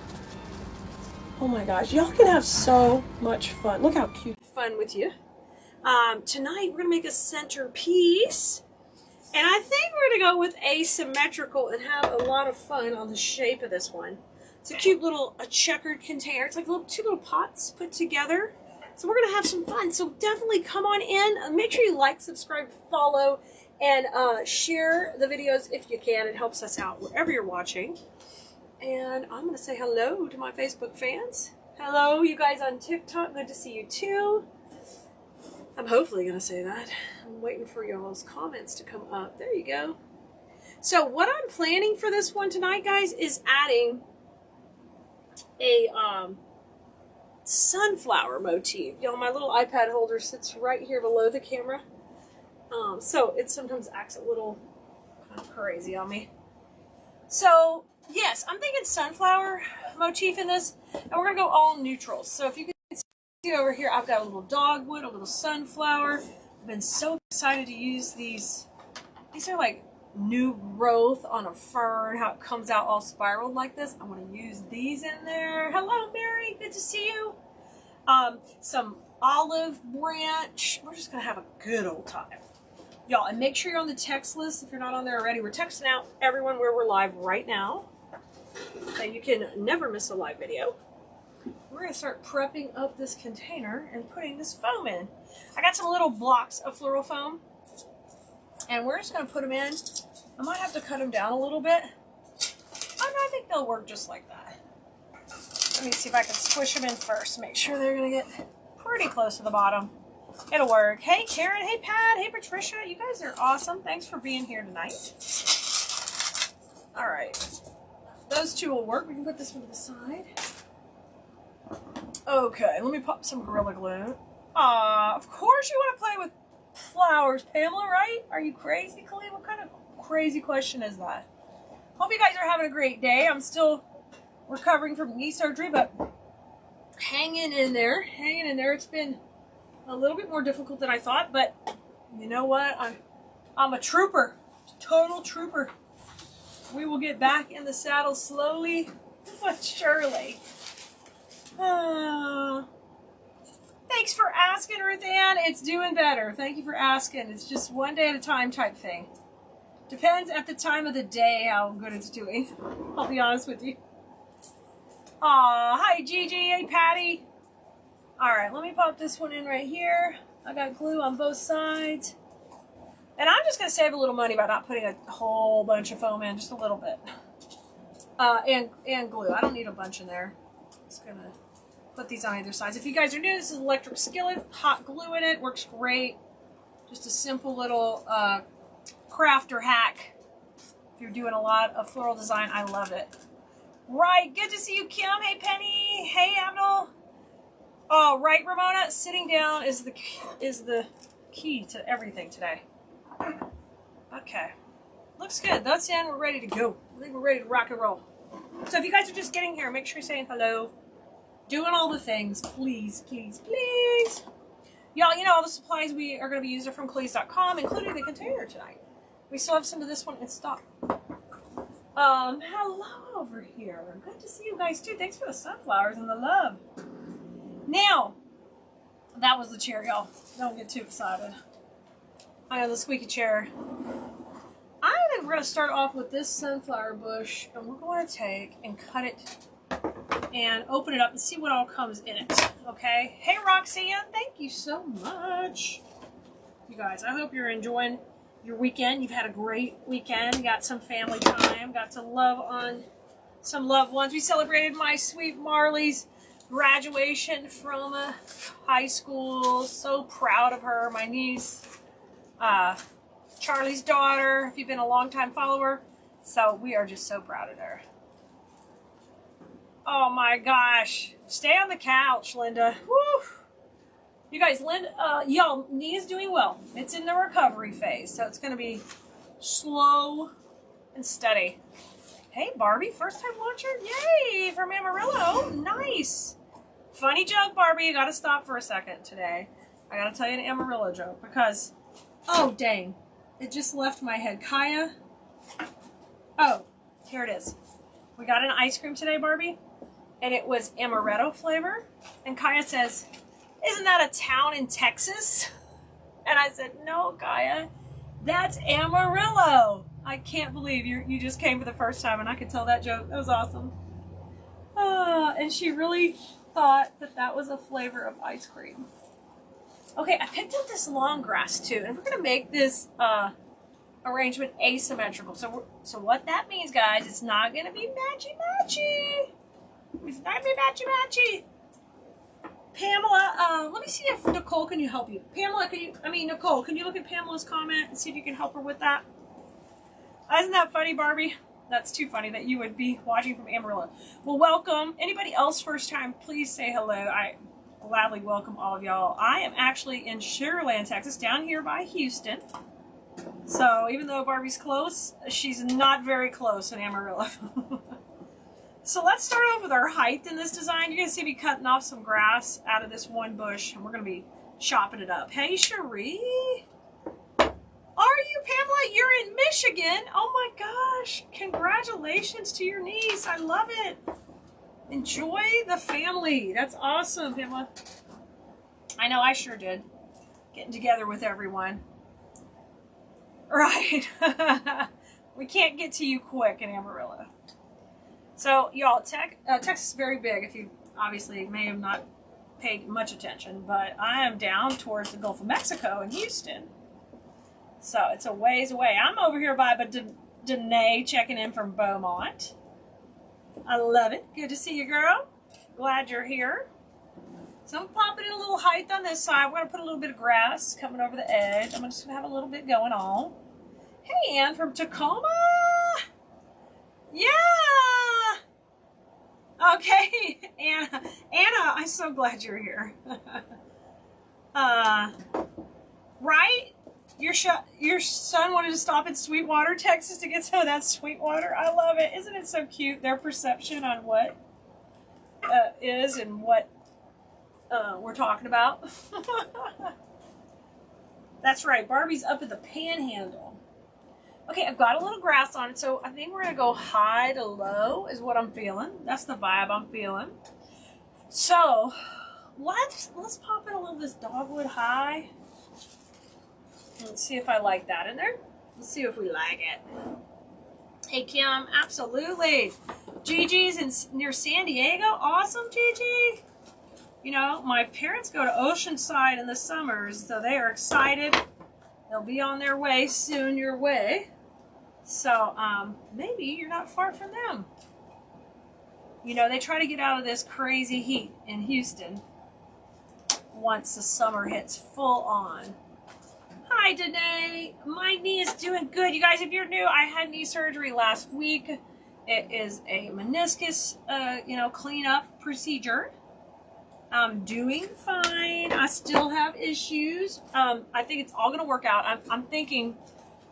A: Oh my gosh, y'all can have so much fun. Look how cute. Fun with you. Tonight we're going to make a centerpiece, and I think we're going to go with asymmetrical and have a lot of fun on the shape of this one. It's a cute little checkered container. It's like two little pots put together. So we're going to have some fun. So definitely come on in. Make sure you like, subscribe, follow, and share the videos if you can. It helps us out wherever you're watching. And I'm going to say hello to my Facebook fans. Hello, you guys on TikTok. Good to see you too. I'm hopefully going to say that. I'm waiting for y'all's comments to come up. There you go. So what I'm planning for this one tonight, guys, is adding a sunflower motif. Y'all, my little iPad holder sits right here below the camera. So it sometimes acts a little kind of crazy on me. So, yes, I'm thinking sunflower motif in this. And we're going to go all neutrals. So if you can see over here, I've got a little dogwood, a little sunflower. I've been so excited to use these. These are like new growth on a fern, how it comes out all spiraled like this. I want to use these in there. Hello, Mary. Good to see you. Some olive branch. We're just going to have a good old time. Y'all, and make sure you're on the text list if you're not on there already. We're texting out everyone where we're live right now, so you can never miss a live video. We're going to start prepping up this container and putting this foam in. I got some little blocks of floral foam, And we're just going to put them in. I might have to cut them down a little bit. Oh, no, I think they'll work just like that. Let me see if I can squish them in first. Make sure they're going to get pretty close to the bottom. It'll work. Hey, Karen. Hey, Pat. Hey, Patricia. You guys are awesome. Thanks for being here tonight. All right. Those two will work. We can put this one to the side. Okay, let me pop some Gorilla Glue. Of course you want to play with flowers, Pamela, right? Are you crazy, Khalid? What kind of crazy question is that? Hope you guys are having a great day. I'm still recovering from knee surgery, but hanging in there. It's been a little bit more difficult than I thought, but you know what? I'm a trooper, total trooper. We will get back in the saddle slowly but surely. Thanks for asking, Ruth Ann. It's doing better. Thank you for asking. It's just one day at a time type thing. Depends at the time of the day how good it's doing. I'll be honest with you. Aw, hi Gigi. Hey Patty. Alright, let me pop this one in right here. I got glue on both sides. And I'm just going to save a little money by not putting a whole bunch of foam in, just a little bit. And glue. I don't need a bunch in there. Just going to put these on either sides. If you guys are new, this is electric skillet. Hot glue in it. Works great. Just a simple little crafter hack. If you're doing a lot of floral design, I love it. Right. Good to see you, Kim. Hey, Penny. Hey, Abdul. Oh, right, Ramona. Sitting down is the key to everything today. Okay. Looks good. That's in. We're ready to go. I think we're ready to rock and roll. So if you guys are just getting here, make sure you're saying hello. Doing all the things. Please, please, please. Y'all, you know all the supplies we are going to be using from Cleese.com, including the container tonight. We still have some of this one in stock. Hello over here. Good to see you guys too. Thanks for the sunflowers and the love. Now, that was the chair, y'all. Don't get too excited. I know the squeaky chair. I think we're going to start off with this sunflower bush, and we're going to take and cut it and open it up and see what all comes in it, okay? Hey, Roxanne, thank you so much. You guys, I hope you're enjoying your weekend. You've had a great weekend. You got some family time. Got to love on some loved ones. We celebrated my sweet Marley's graduation from high school. So proud of her. My niece, Charlie's daughter, if you've been a long-time follower. So we are just so proud of her. Oh my gosh. Stay on the couch, Linda. Woo. You guys, Linda, y'all, knee is doing well. It's in the recovery phase, so it's going to be slow and steady. Hey, Barbie, first time watcher? Yay, from Amarillo. Nice. Funny joke, Barbie. You got to stop for a second today. I got to tell you an Amarillo joke because, oh, dang. It just left my head. Kaya. Oh, here it is. We got an ice cream today, Barbie, and it was amaretto flavor. And Kaya says, isn't that a town in Texas? And I said, no, Kaya, that's Amarillo. I can't believe you just came for the first time and I could tell that joke. That was awesome. And she really thought that was a flavor of ice cream. Okay, I picked up this long grass too, and we're going to make this arrangement asymmetrical. So what that means, guys, it's not going to be matchy-matchy. It's not going to be matchy-matchy. Pamela, let me see if Nicole can help you. Nicole, can you look at Pamela's comment and see if you can help her with that? Isn't that funny, Barbie? That's too funny that you would be watching from Amarillo. Well, welcome. Anybody else first time, please say hello. I gladly welcome all of y'all. I am actually in Sugar Land, Texas, down here by Houston. So even though Barbie's close, she's not very close in Amarillo. So let's start off with our height in this design. You're going to see me cutting off some grass out of this one bush, and we're going to be chopping it up. Hey, Cherie. Are you, Pamela? You're in Michigan. Oh my gosh. Congratulations to your niece. I love it. Enjoy the family. That's awesome, Pamela. I know I sure did. Getting together with everyone. Right. We can't get to you quick in Amarillo. So, y'all, Texas is very big, if you obviously may have not paid much attention, but I am down towards the Gulf of Mexico in Houston. So it's a ways away. I'm over here by Danae checking in from Beaumont. I love it. Good to see you, girl. Glad you're here. So I'm popping in a little height on this side. We're going to put a little bit of grass coming over the edge. I'm just going to have a little bit going on. Hey, Ann from Tacoma. Yeah. Okay, Anna, I'm so glad you're here. Right? Your son wanted to stop in Sweetwater, Texas to get some of that sweet water. I love it. Isn't it so cute? Their perception on what is and what we're talking about. That's right. Barbie's up at the Panhandle. Okay, I've got a little grass on it, so I think we're going to go high to low is what I'm feeling. That's the vibe I'm feeling. So, let's pop in a little of this dogwood high. Let's see if I like that in there. Let's see if we like it. Hey, Kim, absolutely. Gigi's near San Diego. Awesome, Gigi. You know, my parents go to Oceanside in the summers, so they are excited. They'll be on their way soon your way. So, maybe you're not far from them. You know, they try to get out of this crazy heat in Houston once the summer hits full on. Hi, Danae. My knee is doing good. You guys, if you're new, I had knee surgery last week. It is a meniscus, cleanup procedure. I'm doing fine. I still have issues. I think it's all going to work out. I'm thinking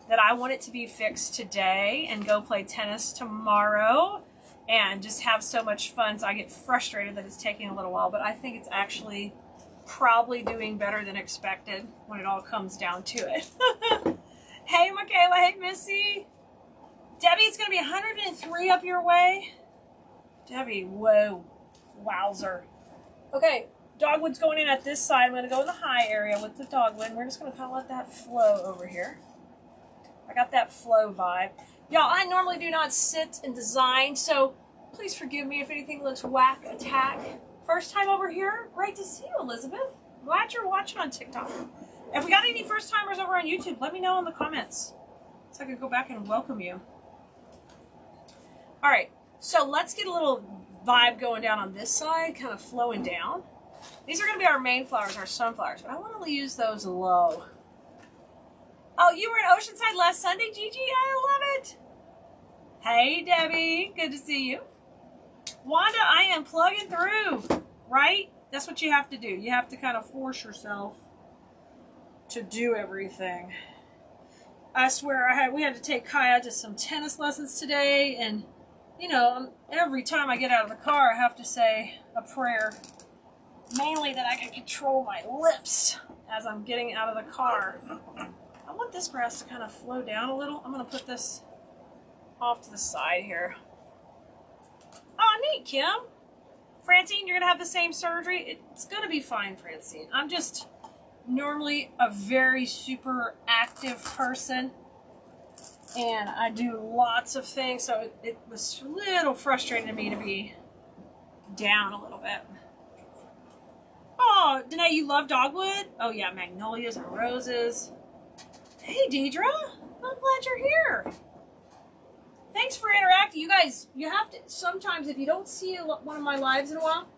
A: that I want it to be fixed today and go play tennis tomorrow and just have so much fun. So I get frustrated that it's taking a little while, but I think it's actually probably doing better than expected when it all comes down to it. Hey, Michaela. Hey, Missy. Debbie, it's going to be 103 up your way. Debbie, whoa. Wowzer. Okay, dogwood's going in at this side. I'm going to go in the high area with the dogwood. We're just going to kind of let that flow over here. I got that flow vibe. Y'all, I normally do not sit and design, so please forgive me if anything looks whack attack. First time over here? Great to see you, Elizabeth. Glad you're watching on TikTok. If we got any first timers over on YouTube, let me know in the comments so I can go back and welcome you. All right, so let's get a little vibe going down on this side, kind of flowing down. These are going to be our main flowers, our sunflowers, but I want to use those low. Oh, you were in Oceanside last Sunday, Gigi? I love it. Hey, Debbie. Good to see you. Wanda, I am plugging through, right? That's what you have to do. You have to kind of force yourself to do everything. I swear, we had to take Kaya to some tennis lessons today, and you know, every time I get out of the car, I have to say a prayer. Mainly that I can control my lips as I'm getting out of the car. I want this grass to kind of flow down a little. I'm going to put this off to the side here. Oh, neat, Kim. Francine, you're going to have the same surgery. It's going to be fine, Francine. I'm just normally a very super active person. And I do lots of things, so it was a little frustrating to me to be down a little bit. Oh, Danae, you love dogwood? Oh, yeah, magnolias and roses. Hey, Deidre. I'm glad you're here. Thanks for interacting. You guys, you have to, sometimes if you don't see one of my lives in a while,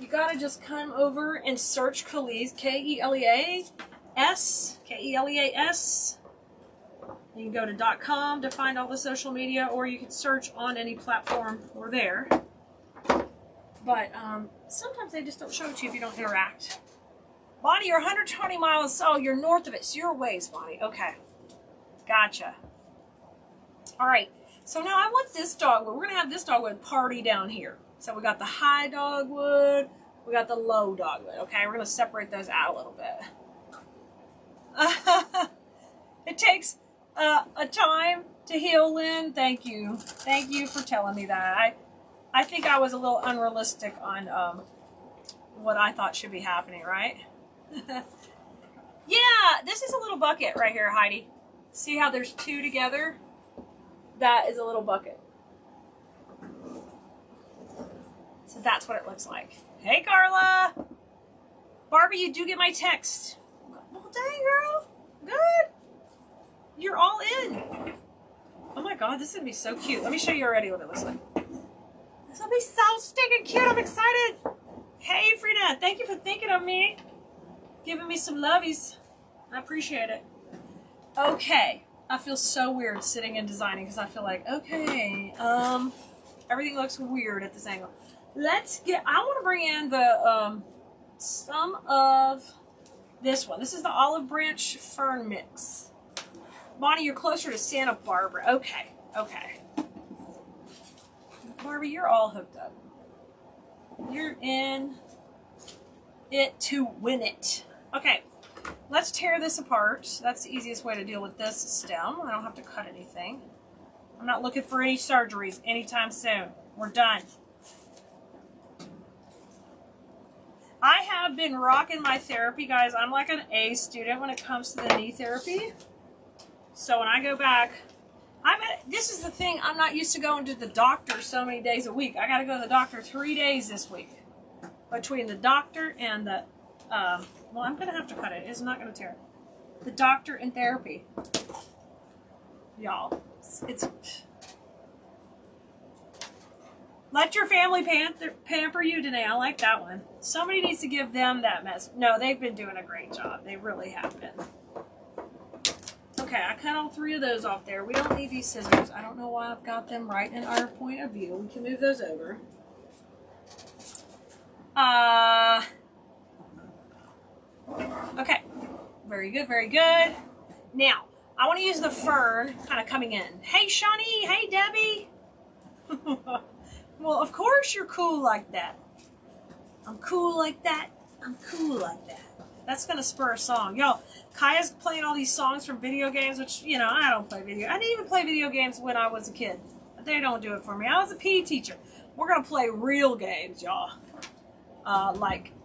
A: you got to just come over and search Keleas, K-E-L-E-A-S, K-E-L-E-A-S. You can go to .com to find all the social media, or you can search on any platform. We're there. But sometimes they just don't show it to you if you don't interact. Bonnie, you're 120 miles. Oh, you're north of it. So you're a ways, Bonnie. Okay. Gotcha. All right. So now I want this dogwood. We're going to have this dogwood party down here. So we got the high dogwood. We got the low dogwood. Okay. We're going to separate those out a little bit. It takes a time to heal, Lynn. Thank you. Thank you for telling me that. I think I was a little unrealistic on what I thought should be happening, right? Yeah, this is a little bucket right here, Heidi. See how there's two together? That is a little bucket. So that's what it looks like. Hey, Carla. Barbie, you do get my text. Well, dang, girl. Good. you're all in. Oh my God, this is gonna be so cute. Let me show you already what it looks like. This will be so stinking cute. I'm excited. Hey, Frida, thank you for thinking of me. Giving me some lovies. I appreciate it. Okay, I feel so weird sitting and designing because I feel like, okay, everything looks weird at this angle. I want to bring in the, some of this one. This is the olive branch fern mix. Bonnie, you're closer to Santa Barbara. Okay, okay. Barbie, you're all hooked up. You're in it to win it. Okay, let's tear this apart. That's the easiest way to deal with this stem. I don't have to cut anything. I'm not looking for any surgeries anytime soon. We're done. I have been rocking my therapy, guys. I'm like an A student when it comes to the knee therapy. So when I go back, this is the thing, I'm not used to going to the doctor so many days a week. I got to go to the doctor 3 days this week. Between the doctor and the, well, I'm going to have to cut it. It's not going to tear. The doctor and therapy. Y'all, it's let your family pamper you, Danae. I like that one. Somebody needs to give them that mess. No, they've been doing a great job. They really have been. Okay, I cut all 3 of those off there. We don't need these scissors. I don't know why I've got them right in our point of view. We can move those over. Okay. Very good, very good. Now, I want to use the fern kind of coming in. Hey, Shawnee. Hey, Debbie. Well, of course you're cool like that. I'm cool like that. I'm cool like that. That's going to spur a song. Y'all, Kaya's playing all these songs from video games, which, you know, I don't play video. I didn't even play video games when I was a kid. They don't do it for me. I was a PE teacher. We're going to play real games, y'all.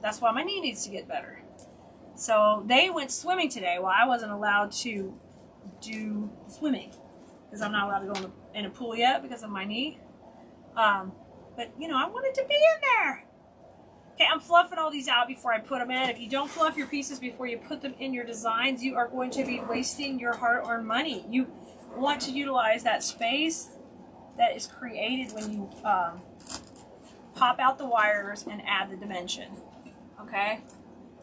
A: That's why my knee needs to get better. So they went swimming today while I wasn't allowed to do swimming because I'm not allowed to go in a pool yet because of my knee. But, you know, I wanted to be in there. Okay, I'm fluffing all these out before I put them in. If you don't fluff your pieces before you put them in your designs, you are going to be wasting your hard-earned money. You want to utilize that space that is created when you pop out the wires and add the dimension. Okay?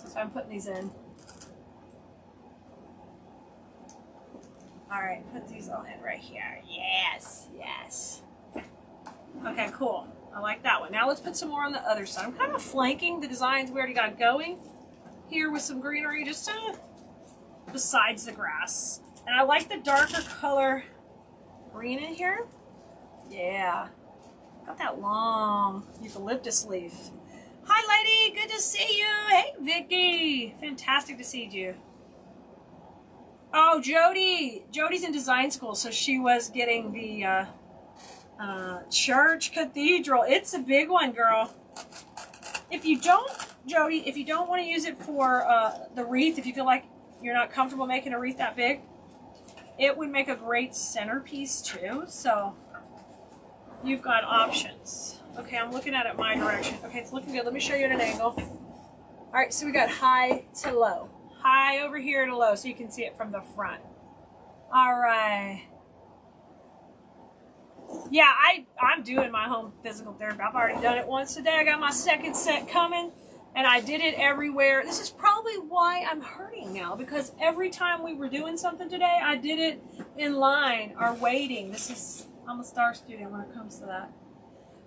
A: So I'm putting these in. All right, put these all in right here. Yes, yes. Okay, cool. I like that one. Now let's put some more on the other side. I'm kind of flanking the designs we already got going here with some greenery just besides the grass. And I like the darker color green in here. Yeah. Got that long eucalyptus leaf. Hi, lady. Good to see you. Hey, Vicky. Fantastic to see you. Oh, Jody. Jody's in design school, so she was getting the church cathedral. It's a big one, girl. If you don't, Jody, if you don't want to use it for the wreath, if you feel like you're not comfortable making a wreath that big, it would make a great centerpiece too. So you've got options. Okay, I'm looking at it my direction. Okay, it's looking good. Let me show you at an angle. All right, so we got high to low. High over here to low so you can see it from the front. All right. Yeah, I'm doing my home physical therapy. I've already done it once today. I got my second set coming, and I did it everywhere. This is probably why I'm hurting now, because every time we were doing something today, I did it in line or waiting. I'm a star student when it comes to that.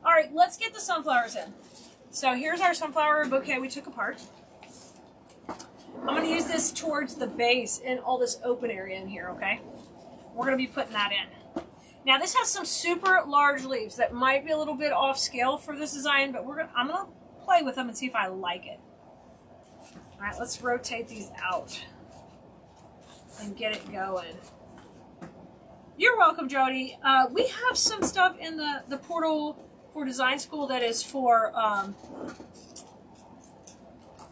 A: All right, let's get the sunflowers in. So here's our sunflower bouquet we took apart. I'm going to use this towards the base and all this open area in here, okay? We're going to be putting that in. Now this has some super large leaves that might be a little bit off scale for this design, but I'm gonna play with them and see if I like it. All right, let's rotate these out and get it going. You're welcome, Jody. We have some stuff in the portal for design school that is for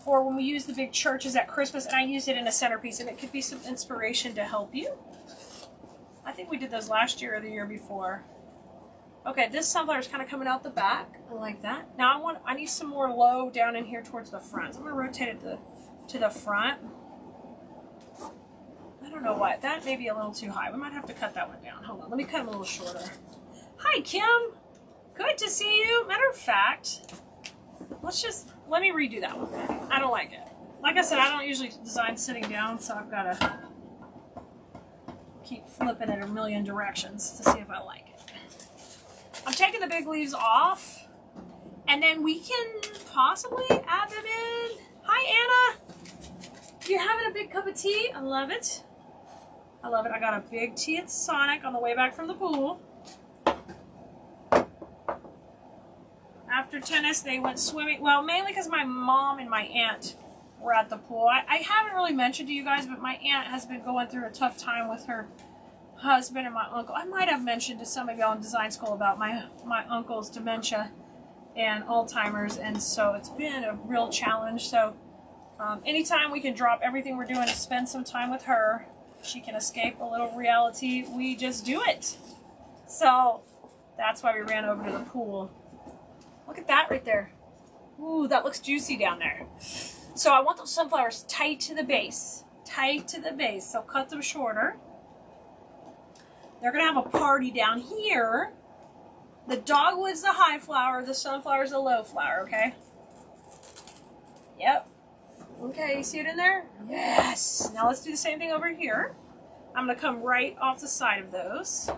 A: when we use the big churches at Christmas, and I used it in a centerpiece, and it could be some inspiration to help you. I think we did those last year or the year before. Okay, this sunflower is kind of coming out the back. I like that. Now I need some more low down in here towards the front. So I'm going to rotate it to the front. I don't know what. That may be a little too high. We might have to cut that one down. Hold on. Let me cut him a little shorter. Hi, Kim. Good to see you. Matter of fact, let me redo that one. I don't like it. Like I said, I don't usually design sitting down, so I've got to keep flipping it a million directions to see if I like it. I'm taking the big leaves off, and then we can possibly add them in. Hi, Anna. You having a big cup of tea? I love it. I love it. I got a big tea at Sonic on the way back from the pool. After tennis, they went swimming. Well, mainly because my mom and my aunt were at the pool. I haven't really mentioned to you guys, but my aunt has been going through a tough time with her husband and my uncle. I might have mentioned to some of y'all in design school about my uncle's dementia and Alzheimer's, and so it's been a real challenge. So anytime we can drop everything we're doing and spend some time with her, she can escape a little reality, we just do it. So that's why we ran over to the pool. Look at that right there. Ooh, that looks juicy down there. So I want those sunflowers tight to the base. Tight to the base. So cut them shorter. They're going to have a party down here. The dogwood's the high flower. The sunflower's the low flower, okay? Yep. Okay, you see it in there? Yes. Now let's do the same thing over here. I'm going to come right off the side of those.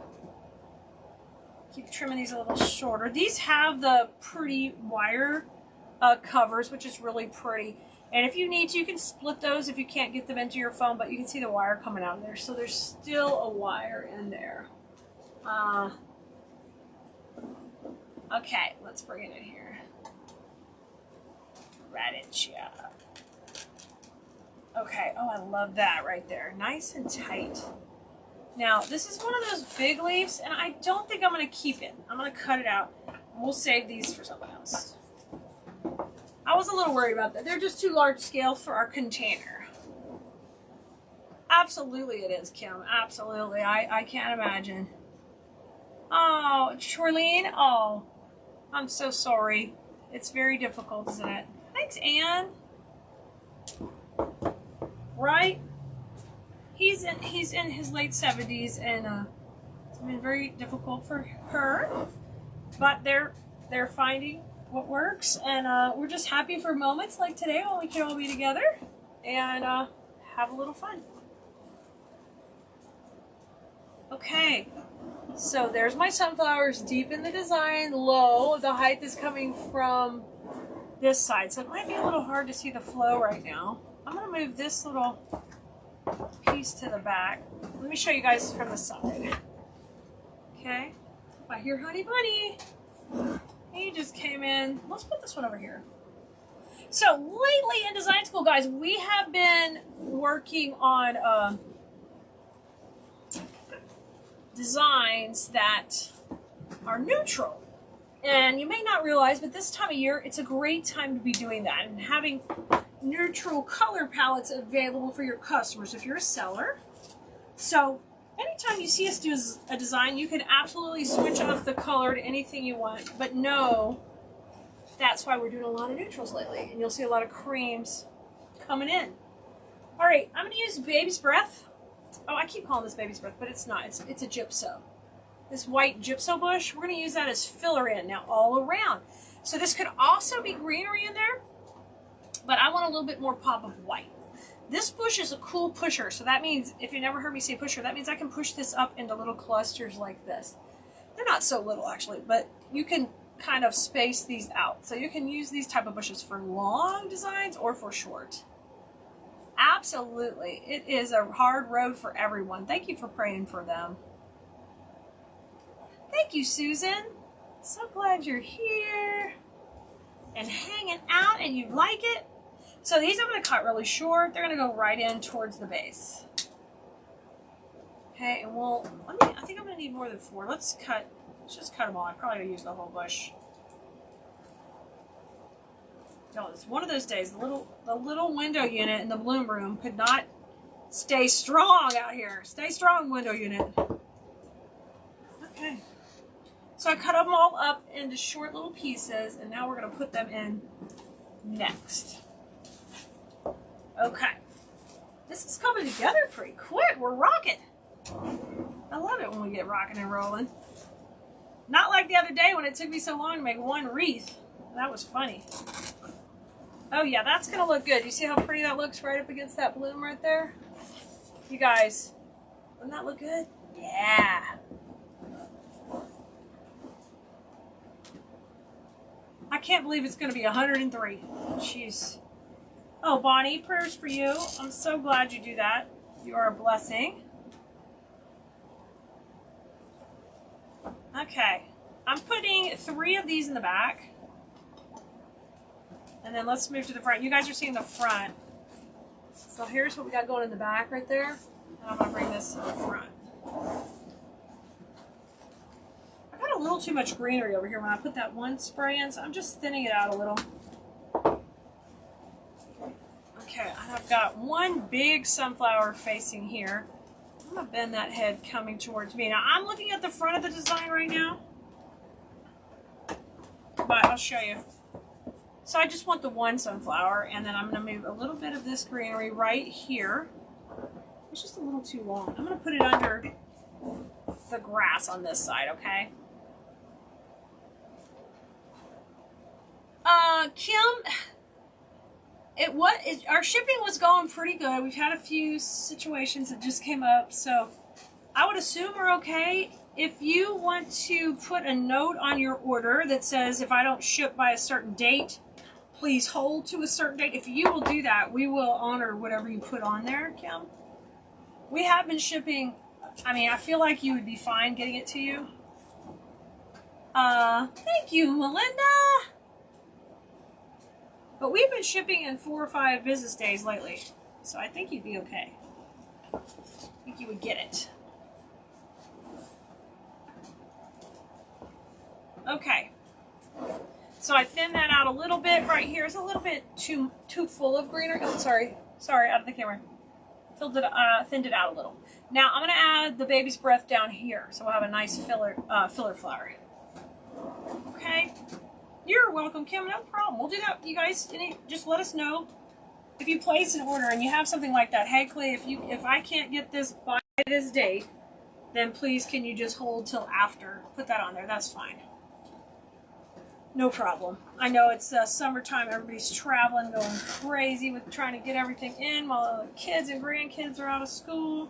A: Keep trimming these a little shorter. These have the pretty wire covers, which is really pretty. And if you need to, you can split those if you can't get them into your phone, but you can see the wire coming out of there. So there's still a wire in there. Okay, let's bring it in here. Right in here. Okay, oh, I love that right there. Nice and tight. Now, this is one of those big leaves, and I don't think I'm going to keep it. I'm going to cut it out. We'll save these for someone else. I was a little worried about that. They're just too large scale for our container. Absolutely it is, Kim. Absolutely. I can't imagine. Oh, Charlene. Oh, I'm so sorry. It's very difficult, isn't it? Thanks, Anne. Right? He's in his late 70s, and it's been very difficult for her. But they're finding what works, and we're just happy for moments like today when we can all be together and have a little fun. Okay, so there's my sunflowers deep in the design, low. The height is coming from this side, so it might be a little hard to see the flow right now. I'm going to move this little piece to the back. Let me show you guys from the side. Okay, I hear Honey Bunny. He just came in. Let's put this one over here. So lately in design school, guys, we have been working on designs that are neutral. And you may not realize, but this time of year, it's a great time to be doing that and having neutral color palettes available for your customers if you're a seller. So anytime you see us do a design, you can absolutely switch off the color to anything you want, but no, that's why we're doing a lot of neutrals lately, and you'll see a lot of creams coming in. All right, I'm going to use Baby's Breath. Oh, I keep calling this Baby's Breath, but it's not. It's a gypso. This white gypso bush, we're going to use that as filler in now all around. So this could also be greenery in there, but I want a little bit more pop of white. This bush is a cool pusher, so that means, if you never heard me say pusher, that means I can push this up into little clusters like this. They're not so little, actually, but you can kind of space these out. So you can use these type of bushes for long designs or for short. Absolutely. It is a hard road for everyone. Thank you for praying for them. Thank you, Susan. So glad you're here and hanging out and you like it. So these I'm going to cut really short. They're going to go right in towards the base. Okay, and I think I'm going to need more than 4. Let's just cut them all. I'm probably going to use the whole bush. No, it's one of those days. The little window unit in the bloom room could not stay strong out here. Stay strong, window unit. Okay. So I cut them all up into short little pieces, and now we're going to put them in next. Okay. This is coming together pretty quick. We're rocking. I love it when we get rocking and rolling. Not like the other day when it took me so long to make one wreath. That was funny. Oh yeah, that's gonna look good. You see how pretty that looks right up against that bloom right there? You guys, doesn't that look good? Yeah. I can't believe it's gonna be 103. Jeez. Oh, Bonnie, prayers for you. I'm so glad you do that. You are a blessing. Okay. I'm putting 3 of these in the back. And then let's move to the front. You guys are seeing the front. So here's what we got going in the back right there. And I'm going to bring this to the front. I got a little too much greenery over here when I put that one spray in, so I'm just thinning it out a little. Okay, I've got one big sunflower facing here. I'm going to bend that head coming towards me. Now, I'm looking at the front of the design right now. But I'll show you. So I just want the one sunflower, and then I'm going to move a little bit of this greenery right here. It's just a little too long. I'm going to put it under the grass on this side, okay? Kim, our shipping was going pretty good. We've had a few situations that just came up, so I would assume we're okay. If you want to put a note on your order that says, if I don't ship by a certain date, please hold to a certain date. If you will do that, we will honor whatever you put on there, Kim. We have been shipping. I mean, I feel like you would be fine getting it to you. Thank you, Melinda. But we've been shipping in 4 or 5 business days lately, so I think you'd be okay. I think you would get it. Okay. So I thinned that out a little bit right here. It's a little bit too full of greenery. Oh, sorry, out of the camera. Thinned it out a little. Now I'm going to add the baby's breath down here, so we'll have a nice filler flower. Okay. You're welcome, Kim. No problem. We'll do that, you guys. Just let us know if you place an order and you have something like that. Hey, Clay, if I can't get this by this date, then please can you just hold till after? Put that on there. That's fine. No problem. I know it's summertime. Everybody's traveling, going crazy with trying to get everything in while the kids and grandkids are out of school.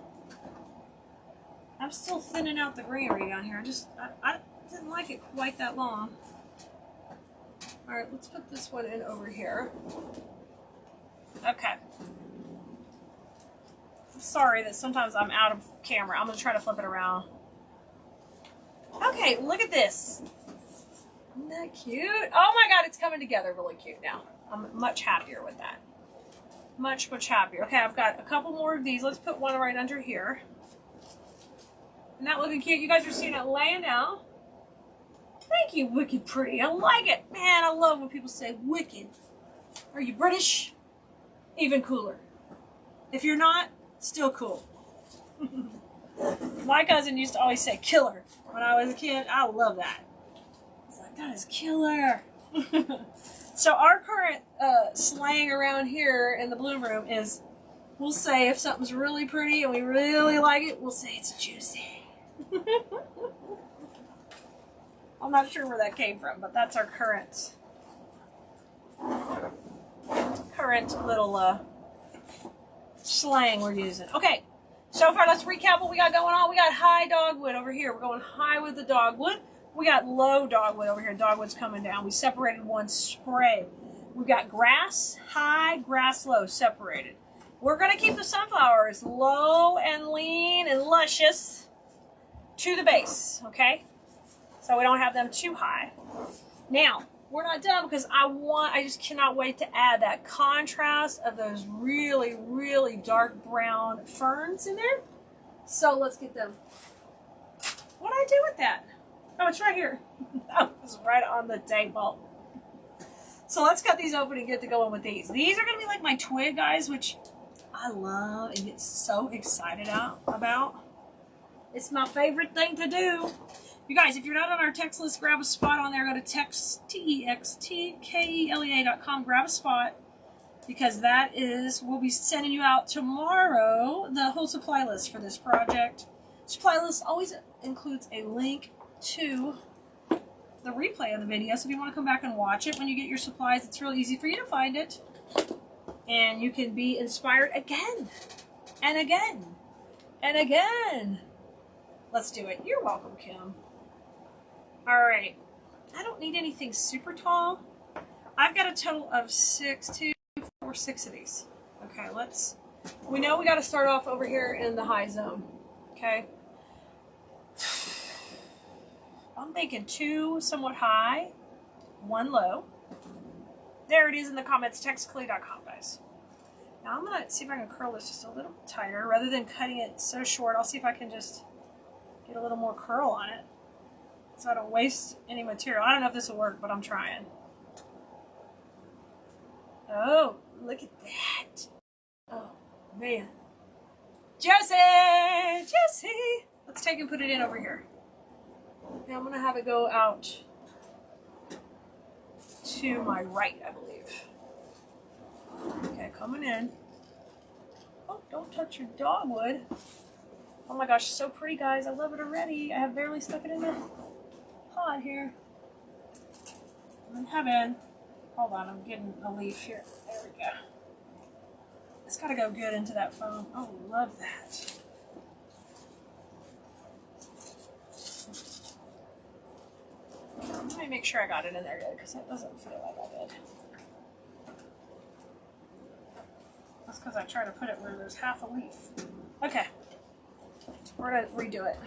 A: I'm still thinning out the greenery down here. I didn't like it quite that long. All right, let's put this one in over here. Okay. I'm sorry that sometimes I'm out of camera. I'm going to try to flip it around. Okay, look at this. Isn't that cute? Oh my God, it's coming together really cute now. I'm much happier with that. Much, much happier. Okay, I've got a couple more of these. Let's put one right under here. Isn't that looking cute? You guys are seeing it laying out. Thank you, Wicked Pretty. I like it. Man, I love when people say wicked. Are you British? Even cooler. If you're not, still cool. My cousin used to always say killer when I was a kid. I love that. It's like, that is killer. So our current slang around here in the bloom room is, we'll say if something's really pretty and we really like it, we'll say it's juicy. I'm not sure where that came from, but that's our current little slang we're using. Okay, so far let's recap what we got going on. We got high dogwood over here. We're going high with the dogwood. We got low dogwood over here. Dogwood's coming down. We separated one spray. We've got grass high, grass low, separated. We're going to keep the sunflowers low and lean and luscious to the base, okay? So we don't have them too high. Now, we're not done because I just cannot wait to add that contrast of those really, really dark brown ferns in there. So let's get them. What did I do with that? Oh, it's right here. That was right on the table. So let's cut these open and get to going with these. These are going to be like my twig, guys, which I love and get so excited about. It's my favorite thing to do. You guys, if you're not on our text list, grab a spot on there. Go to textkelea.com, grab a spot. because that is, we'll be sending you out tomorrow the whole supply list for this project. Supply list always includes a link to the replay of the video, so if you want to come back and watch it when you get your supplies, it's real easy for you to find it. And you can be inspired again and again and again. Let's do it. You're welcome, Kim. All right. I don't need anything super tall. I've got a total of 6 of these. Okay, we know we got to start off over here in the high zone. Okay. I'm thinking 2 somewhat high, 1 low. There it is in the comments, textclee.com, guys. Now I'm going to see if I can curl this just a little tighter. Rather than cutting it so short, I'll see if I can just get a little more curl on it so I don't waste any material. I don't know if this will work, but I'm trying. Oh, look at that. Oh, man. Josie! Let's take and put it in over here. Okay, I'm going to have it go out to my right, I believe. Okay, coming in. Oh, don't touch your dogwood. Oh my gosh, so pretty, guys. I love it already. I have barely stuck it in the pot here. I'm having, hold on, I'm getting a leaf here. There we go. It's got to go good into that foam. Oh, love that. Let me make sure I got it in there good, because it doesn't feel like I did. That's because I try to put it where there's half a leaf. Okay. We're going to redo it.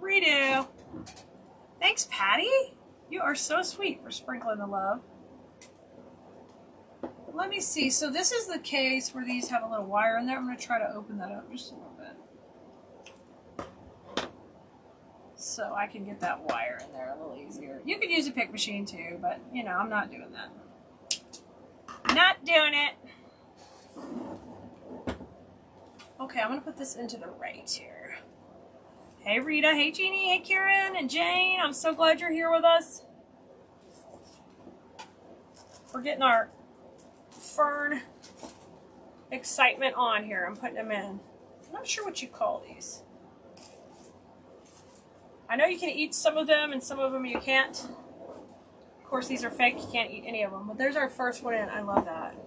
A: Redo! Thanks, Patty! You are so sweet for sprinkling the love. Let me see. So this is the case where these have a little wire in there. I'm going to try to open that up just a little bit, so I can get that wire in there a little easier. You could use a pick machine too, but you know, I'm not doing that. Not doing it. Okay, I'm gonna put this into the right here. Hey Rita, hey Jeannie, hey Karen and Jane. I'm so glad you're here with us. We're getting our fern excitement on here. I'm putting them in. I'm not sure what you call these. I know you can eat some of them and some of them you can't. Of course, these are fake. You can't eat any of them. But there's our first one in. I love that.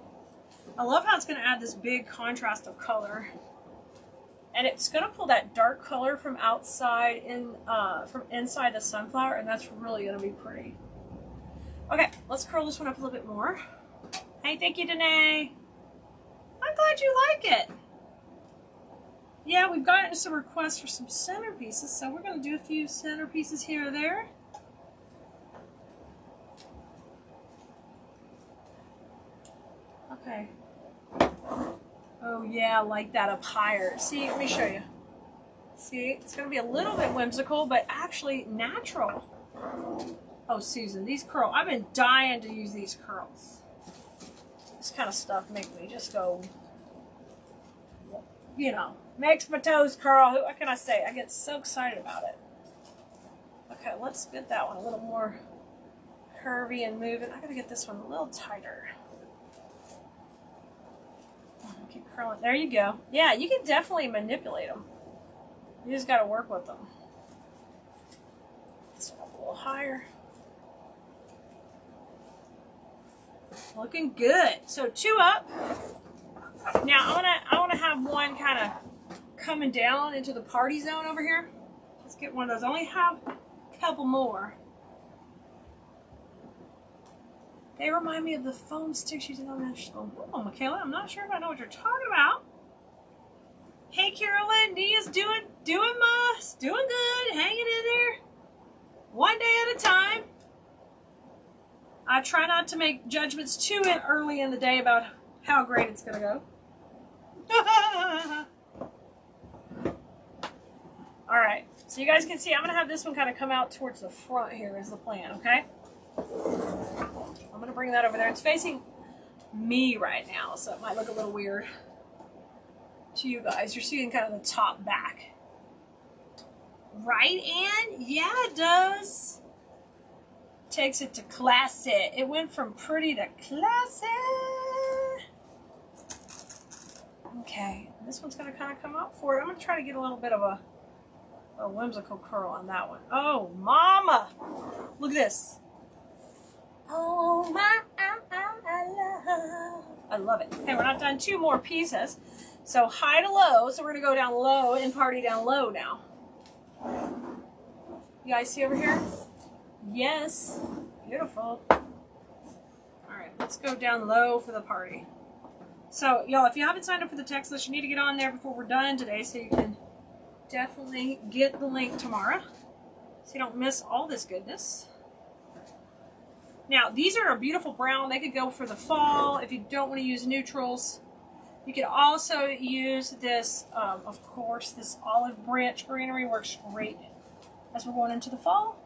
A: I love how it's going to add this big contrast of color. And it's going to pull that dark color from outside from inside the sunflower. And that's really going to be pretty. Okay, let's curl this one up a little bit more. Hey, thank you, Danae. I'm glad you like it. Yeah, we've gotten some requests for some centerpieces, so we're going to do a few centerpieces here or there. Okay. Oh yeah, I like that up higher. See, let me show you. See, it's going to be a little bit whimsical, but actually natural. Oh, Susan, these curls. I've been dying to use these curls. This kind of stuff makes me just go, you know, makes my toes curl. What can I say? I get so excited about it. Okay, let's get that one a little more curvy and moving. I gotta get this one a little tighter. Keep curling. There you go. Yeah, you can definitely manipulate them. You just gotta work with them. This one up a little higher. Looking good. So 2 up. Now I wanna have one kind of coming down into the party zone over here. Let's get one of those. I only have a couple more. They remind me of the foam sticks using elementary school. Oh, Michaela, I'm not sure if I know what you're talking about. Hey, Carolyn, Nia's doing good, hanging in there. One day at a time. I try not to make judgments too early in the day about how great it's gonna go. All right, so you guys can see I'm gonna have this one kind of come out towards the front here is the plan, okay? I'm gonna bring that over there. It's facing me right now, so it might look a little weird to you guys. You're seeing kind of the top back. Right, Ann? Yeah, it does. It, 'Takes it to classy. It went from pretty to classy. All right, so you guys can see I'm gonna have this one kind of come out towards the front here is the plan, okay? I'm gonna bring that over there. It's facing me right now, so it might look a little weird to you guys. You're seeing kind of the top back. Right, Ann? Yeah, it does. Takes it to classy. It went from pretty to classy. Okay, this one's going to kind of come out forward. I'm going to try to get a little bit of a whimsical curl on that one. Oh, mama! Look at this. Oh, my love. I love it. Okay, we're not done. 2 more pieces. So high to low. So we're going to go down low and party down low now. You guys see over here? Yes. Beautiful. All right, let's go down low for the party. So, y'all, if you haven't signed up for the text list, you need to get on there before we're done today so you can definitely get the link tomorrow so you don't miss all this goodness. Now, these are a beautiful brown. They could go for the fall if you don't want to use neutrals. You could also use this, of course, this olive branch greenery works great as we're going into the fall.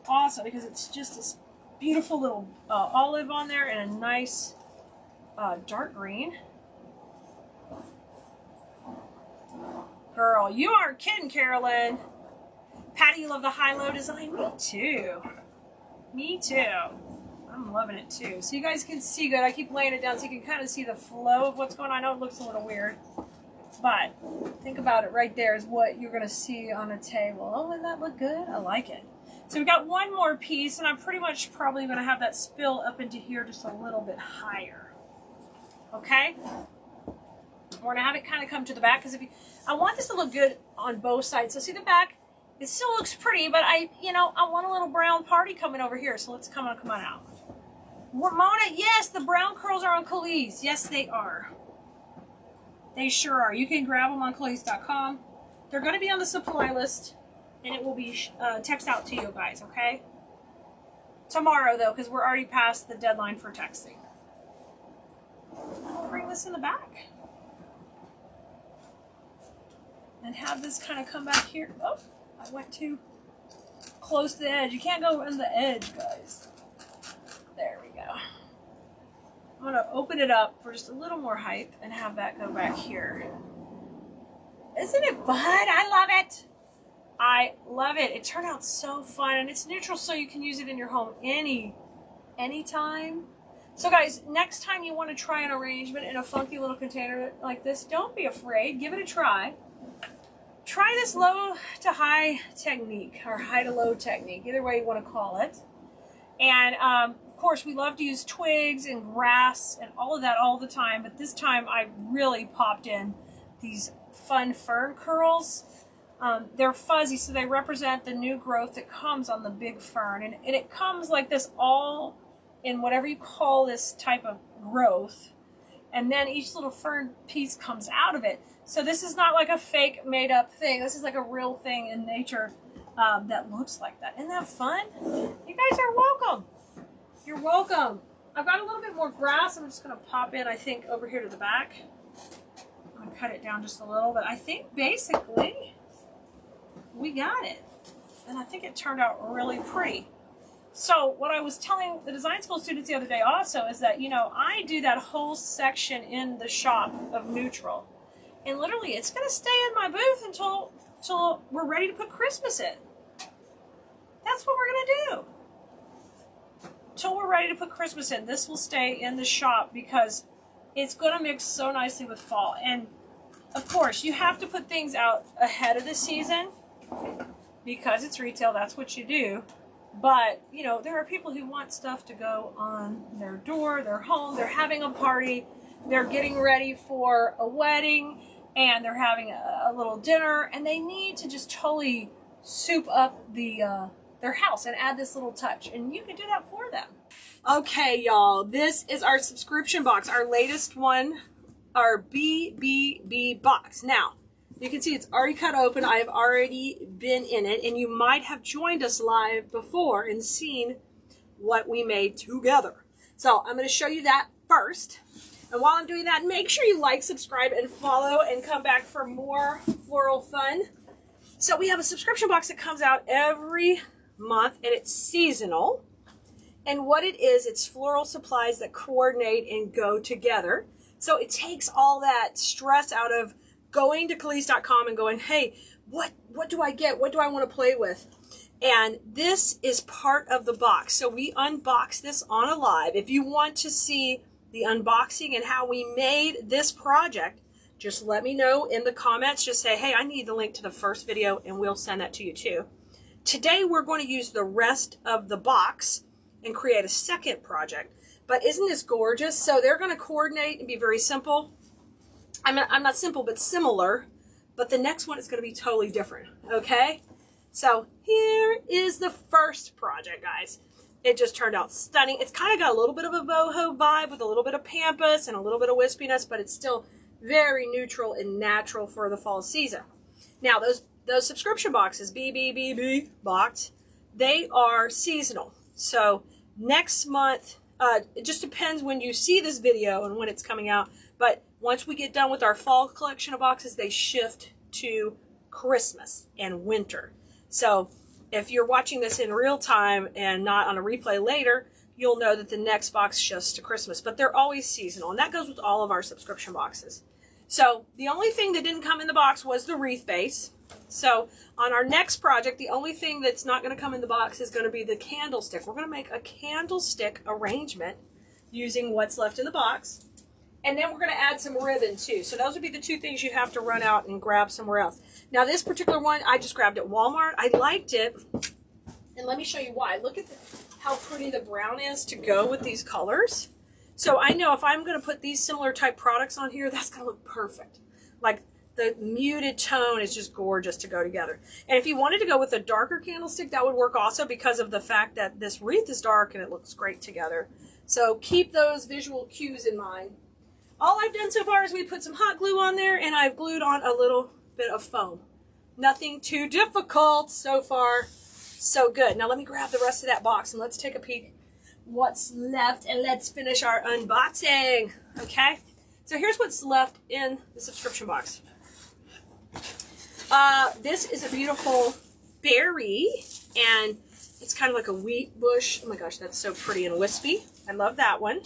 A: Also, because it's just this beautiful little olive on there and a nice dark green. Girl, you aren't kidding, Carolyn. Patty, you love the high-low design? Me too. Me too. I'm loving it too. So you guys can see good. I keep laying it down so you can kind of see the flow of what's going on. I know it looks a little weird, but think about it. Right there is what you're going to see on a table. Oh, doesn't that look good? I like it. So we've got one more piece, and I'm pretty much probably going to have that spill up into here just a little bit higher. Okay? We're going to have it kind of come to the back because I want this to look good on both sides. So see the back? It still looks pretty, but I want a little brown party coming over here. So let's come on out. Ramona, yes, the brown curls are on Khalees. Yes, they are. They sure are. You can grab them on Khalees.com. They're going to be on the supply list, and it will be text out to you guys, okay? Tomorrow, though, because we're already past the deadline for texting. I'll bring this in the back. And have this kind of come back here. Oh, I went too close to the edge. You can't go on the edge, guys. There we go. I'm going to open it up for just a little more height and have that go back here. Isn't it fun? I love it. I love it. It turned out so fun, and it's neutral, so you can use it in your home anytime. So guys, next time you want to try an arrangement in a funky little container like this, don't be afraid. Give it a try. Try this low to high technique, or high to low technique, either way you want to call it. And of course, we love to use twigs and grass and all of that all the time, but this time I really popped in these fun fern curls. They're fuzzy, so they represent the new growth that comes on the big fern. And it comes like this all in whatever you call this type of growth. And then each little fern piece comes out of it. So this is not like a fake made up thing. This is like a real thing in nature that looks like that. Isn't that fun? You guys are welcome. You're welcome. I've got a little bit more grass. I'm just going to pop in, I think, over here to the back. I'm going to cut it down just a little, but I think basically we got it. And I think it turned out really pretty. So what I was telling the design school students the other day also is that, I do that whole section in the shop of neutral. And literally, it's going to stay in my booth until we're ready to put Christmas in. That's what we're going to do. Until we're ready to put Christmas in, this will stay in the shop because it's going to mix so nicely with fall. And, of course, you have to put things out ahead of the season because it's retail. That's what you do. But, there are people who want stuff to go on their door, their home. They're having a party. They're getting ready for a wedding. And they're having a little dinner, and they need to just totally soup up their house and add this little touch, and you can do that for them. Okay, y'all, this is our subscription box, our latest one, our BBB box. Now, you can see it's already cut open. I've already been in it, and you might have joined us live before and seen what we made together. So I'm going to show you that first. And while I'm doing that, make sure you like, subscribe, and follow, and come back for more floral fun. So we have a subscription box that comes out every month, and it's seasonal. And what it is, it's floral supplies that coordinate and go together. So it takes all that stress out of going to Khalees.com and going, hey, what do I get? What do I want to play with? And this is part of the box. So we unbox this on a live. If you want to see the unboxing and how we made this project, just let me know in the comments. Just say, hey, I need the link to the first video, and we'll send that to you too. Today, we're going to use the rest of the box and create a second project. But isn't this gorgeous? So they're going to coordinate and be very simple. I'm not simple, but similar. But the next one is going to be totally different, okay? So here is the first project, guys. It just turned out stunning. It's kind of got a little bit of a boho vibe with a little bit of pampas and a little bit of wispiness, but it's still very neutral and natural for the fall season. Now, those subscription boxes, BBBB box, they are seasonal. So next month, it just depends when you see this video and when it's coming out. But once we get done with our fall collection of boxes, they shift to Christmas and winter. So if you're watching this in real time and not on a replay later, you'll know that the next box shifts to Christmas. But they're always seasonal, and that goes with all of our subscription boxes. So the only thing that didn't come in the box was the wreath base. So on our next project, the only thing that's not going to come in the box is going to be the candlestick. We're going to make a candlestick arrangement using what's left in the box. And then we're going to add some ribbon too. So those would be the two things you have to run out and grab somewhere else. Now this particular one, I just grabbed at Walmart. I liked it. And let me show you why. Look at how pretty the brown is to go with these colors. So I know if I'm going to put these similar type products on here, that's going to look perfect. Like the muted tone is just gorgeous to go together. And if you wanted to go with a darker candlestick, that would work also because of the fact that this wreath is dark and it looks great together. So keep those visual cues in mind. All I've done so far is we put some hot glue on there and I've glued on a little bit of foam. Nothing too difficult so far. So good. Now let me grab the rest of that box and let's take a peek what's left and let's finish our unboxing. Okay? So here's what's left in the subscription box. This is a beautiful berry and it's kind of like a wheat bush. Oh my gosh, that's so pretty and wispy. I love that one.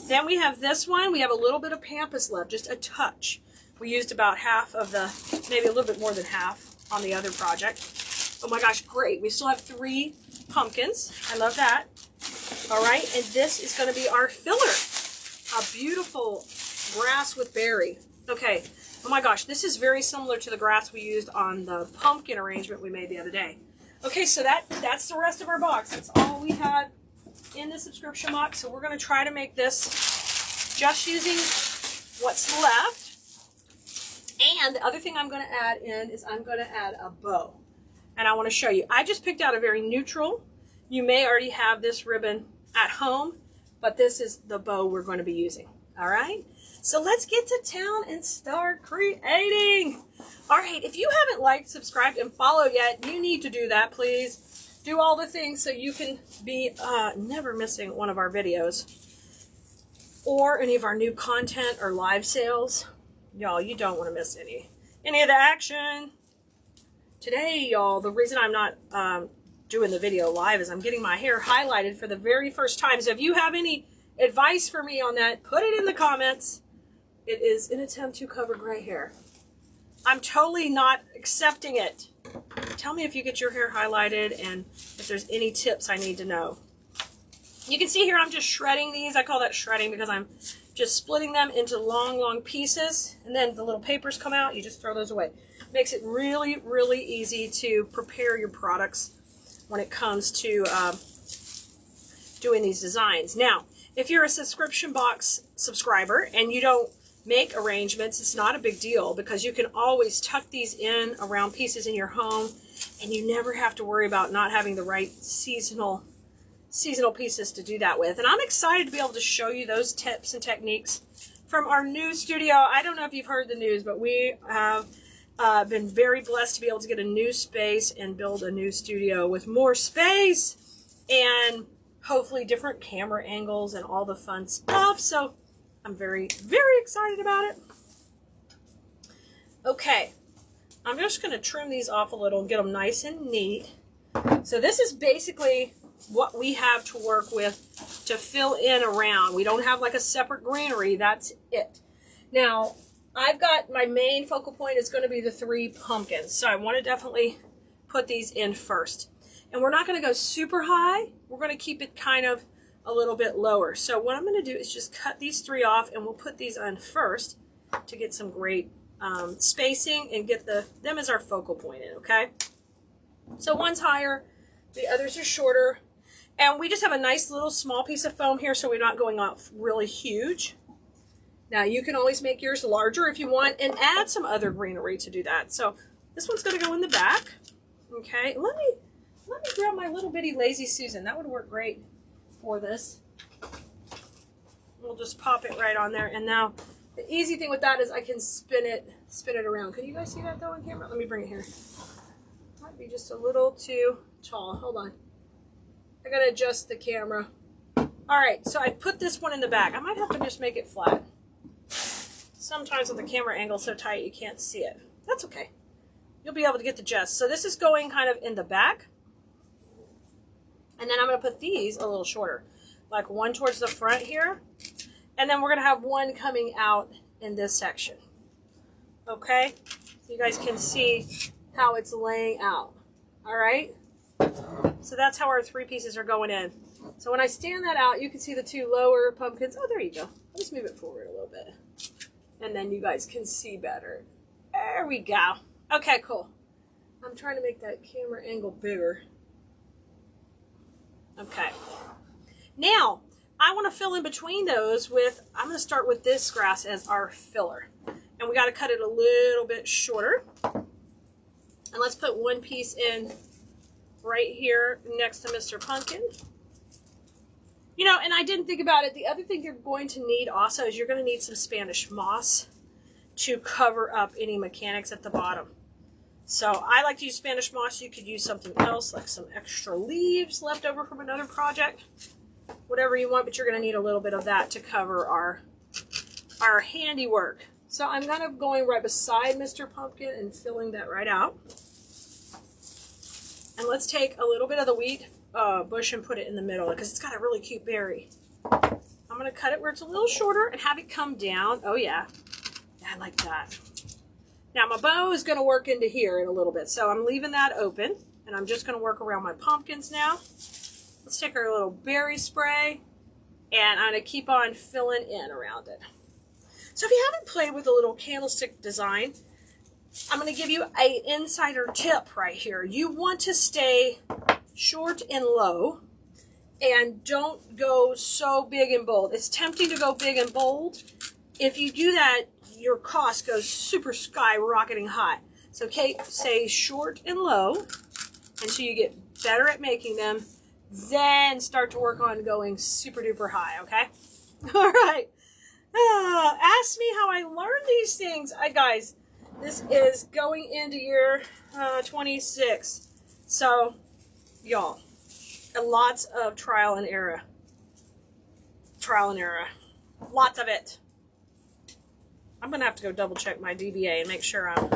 A: Then we have this one. We have a little bit of pampas left, just a touch. We used about half of the, maybe a little bit more than half on the other project. Oh my gosh, great. We still have 3 pumpkins. I love that. All right, and this is going to be our filler. A beautiful grass with berry. Okay, oh my gosh, this is very similar to the grass we used on the pumpkin arrangement we made the other day. Okay, so that's the rest of our box. That's all we had in the subscription box. So we're going to try to make this just using what's left. And the other thing I'm going to add in is I'm going to add a bow. And I want to show you. I just picked out a very neutral. You may already have this ribbon at home, but this is the bow we're going to be using. All right? So let's get to town and start creating. All right, if you haven't liked, subscribed, and followed yet, you need to do that, please. Do all the things so you can be never missing one of our videos or any of our new content or live sales. Y'all, you don't want to miss any of the action. Today, y'all, the reason I'm not doing the video live is I'm getting my hair highlighted for the very first time. So if you have any advice for me on that, put it in the comments. It is an attempt to cover gray hair. I'm totally not accepting it. Tell me if you get your hair highlighted and if there's any tips I need to know. You can see here I'm just shredding these. I call that shredding because I'm just splitting them into long pieces. And then the little papers come out. You just throw those away. Makes it really, really easy to prepare your products when it comes to doing these designs. Now, if you're a subscription box subscriber and you don't make arrangements, it's not a big deal because you can always tuck these in around pieces in your home and you never have to worry about not having the right seasonal pieces to do that with. And I'm excited to be able to show you those tips and techniques from our new studio. I don't know if you've heard the news, but we have been very blessed to be able to get a new space and build a new studio with more space and hopefully different camera angles and all the fun stuff. So I'm very, very excited about it. Okay, I'm just going to trim these off a little and get them nice and neat. So this is basically what we have to work with to fill in around. We don't have like a separate greenery. That's it. Now, I've got my main focal point is going to be the 3 pumpkins. So I want to definitely put these in first. And we're not going to go super high. We're going to keep it kind of a little bit lower. So what I'm going to do is just cut these 3 off, and we'll put these on first to get some great spacing and get them as our focal point in, okay? So one's higher, the others are shorter, and we just have a nice little small piece of foam here, so we're not going off really huge. Now you can always make yours larger if you want and add some other greenery to do that. So this one's going to go in the back. Okay, let me grab my little bitty Lazy Susan. That would work great for this. We'll just pop it right on there. And now the easy thing with that is I can spin it around. Can you guys see that though on camera? Let me bring it here. Might be just a little too tall. Hold on. I gotta adjust the camera. All right, so I put this one in the back. I might have to just make it flat. Sometimes with the camera angle so tight you can't see it. That's okay. You'll be able to get the gist. So this is going kind of in the back. And then I'm going to put these a little shorter. Like one towards the front here. And then we're going to have one coming out in this section. Okay? So you guys can see how it's laying out. Alright? So that's how our 3 pieces are going in. So when I stand that out, you can see the 2 lower pumpkins. Oh, there you go. I'll just move it forward a little bit. And then you guys can see better. There we go. Okay, cool. I'm trying to make that camera angle bigger. Okay. Now, I want to fill in between those with, I'm going to start with this grass as our filler. And we got to cut it a little bit shorter. And let's put one piece in right here next to Mr. Pumpkin. You know, and I didn't think about it. The other thing you're going to need also is you're going to need some Spanish moss to cover up any mechanics at the bottom. So I like to use Spanish moss. You could use something else, like some extra leaves left over from another project. Whatever you want, but you're going to need a little bit of that to cover our handiwork. So I'm kind of going right beside Mr. Pumpkin and filling that right out. And let's take a little bit of the wheat bush and put it in the middle because it's got a really cute berry. I'm going to cut it where it's a little shorter and have it come down. Oh yeah, I like that. Now my bow is going to work into here in a little bit, so I'm leaving that open, and I'm just going to work around my pumpkins now. Let's take our little berry spray, and I'm going to keep on filling in around it. So if you haven't played with a little candlestick design, I'm going to give you an insider tip right here. You want to stay short and low, and don't go so big and bold. It's tempting to go big and bold. If you do that, your cost goes super skyrocketing high. So okay, say short and low until you get better at making them. Then start to work on going super duper high, okay? All right. Ask me how I learned these things. Guys, this is going into year 26. So, y'all, lots of trial and error. Trial and error. Lots of it. I'm going to have to go double check my DBA and make sure I'm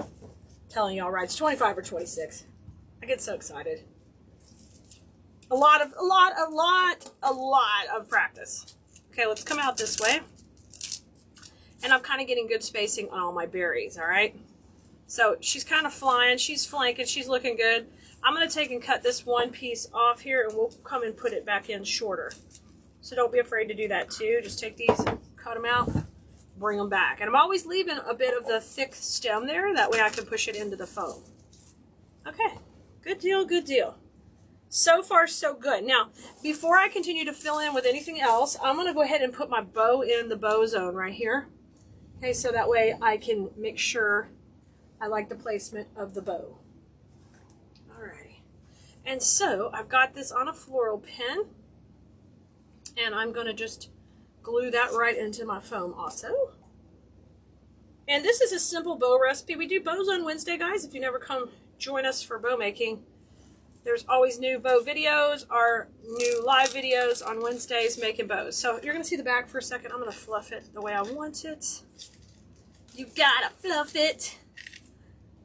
A: telling y'all right. It's 25 or 26. I get so excited. A lot of practice. Okay, let's come out this way. And I'm kind of getting good spacing on all my berries, all right? So she's kind of flying. She's flanking. She's looking good. I'm going to take and cut this one piece off here, and we'll come and put it back in shorter. So don't be afraid to do that too. Just take these and cut them out. Bring them back. And I'm always leaving a bit of the thick stem there. That way I can push it into the foam. Okay. Good deal, good deal. So far, so good. Now, before I continue to fill in with anything else, I'm going to go ahead and put my bow in the bow zone right here. Okay, so that way I can make sure I like the placement of the bow. Alrighty. And so I've got this on a floral pin. And I'm going to just glue that right into my foam also. And this is a simple bow recipe. We do bows on Wednesday, guys. If you never come join us for bow making, there's always new bow videos or new live videos on Wednesdays making bows. So you're going to see the back for a second. I'm going to fluff it the way I want it. You got to fluff it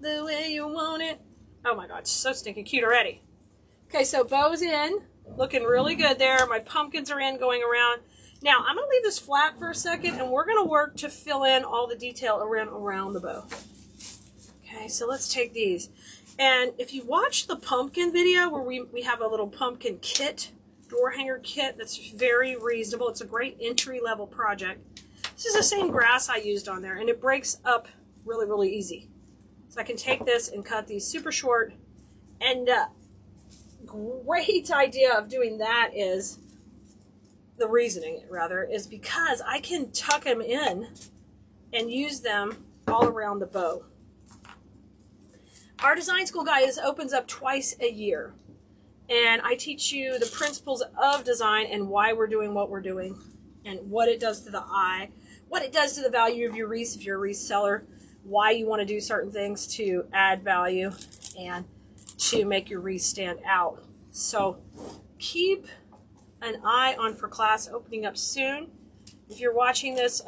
A: the way you want it. Oh my God, so stinking cute already. Okay, so bow's in. Looking really good there. My pumpkins are in, going around. Now, I'm going to leave this flat for a second, and we're going to work to fill in all the detail around the bow. Okay, so let's take these. And if you watch the pumpkin video where we have a little pumpkin kit door hanger kit that's very reasonable. It's a great entry-level project. This is the same grass I used on there, and it breaks up really, really easy. So I can take this and cut these super short. And great idea of doing that is, the reasoning rather, is because I can tuck them in and use them all around the bow. Our design school, guys, opens up twice a year. And I teach you the principles of design and why we're doing what we're doing and what it does to the eye, what it does to the value of your wreath if you're a reseller, why you want to do certain things to add value and to make your wreath stand out. So keep an eye on for class opening up soon. If you're watching this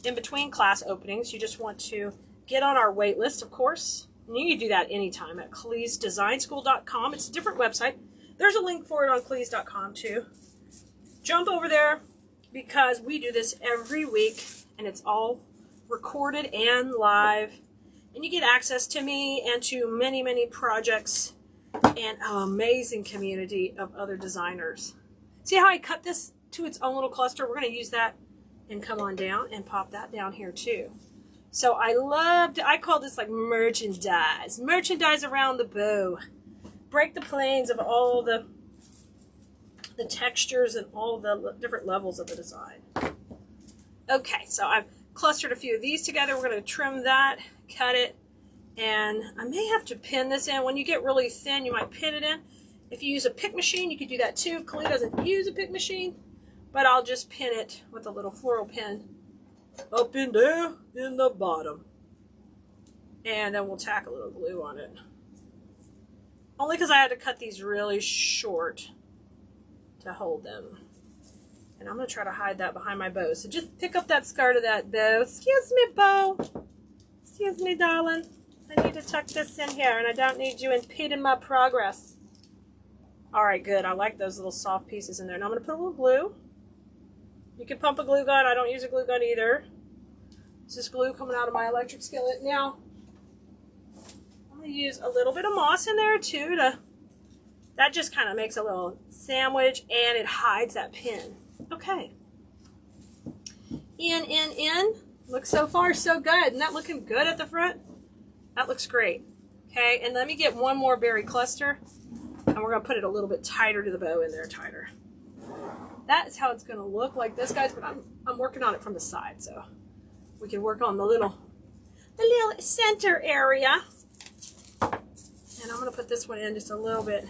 A: in between class openings, you just want to get on our wait list, of course. And you can do that anytime at CleesDesignSchool.com. It's a different website. There's a link for it on Clees.com too. Jump over there because we do this every week and it's all recorded and live. And you get access to me and to many, many projects and an amazing community of other designers. See how I cut this to its own little cluster? We're going to use that and come on down and pop that down here too. So I call this like merchandise. Merchandise around the bow. Break the planes of all the textures and all the different levels of the design. Okay, so I've clustered a few of these together. We're going to trim that, cut it, and I may have to pin this in. When you get really thin, you might pin it in. If you use a pick machine, you could do that too. Khalid doesn't use a pick machine, but I'll just pin it with a little floral pin up in there in the bottom. And then we'll tack a little glue on it. Only because I had to cut these really short to hold them. And I'm going to try to hide that behind my bow. So just pick up that skirt of that bow. Excuse me, bow. Excuse me, darling. I need to tuck this in here, and I don't need you impeding my progress. All right, good. I like those little soft pieces in there. Now I'm going to put a little glue. You can pump a glue gun. I don't use a glue gun either. It's just glue coming out of my electric skillet. Now, I'm going to use a little bit of moss in there too. That just kind of makes a little sandwich and it hides that pin. Okay. In. Looks so far so good. Isn't that looking good at the front? That looks great. Okay, and let me get one more berry cluster. And we're going to put it a little bit tighter to the bow in there, tighter. That is how it's going to look like this, guys. But I'm working on it from the side, so we can work on the little center area. And I'm going to put this one in just a little bit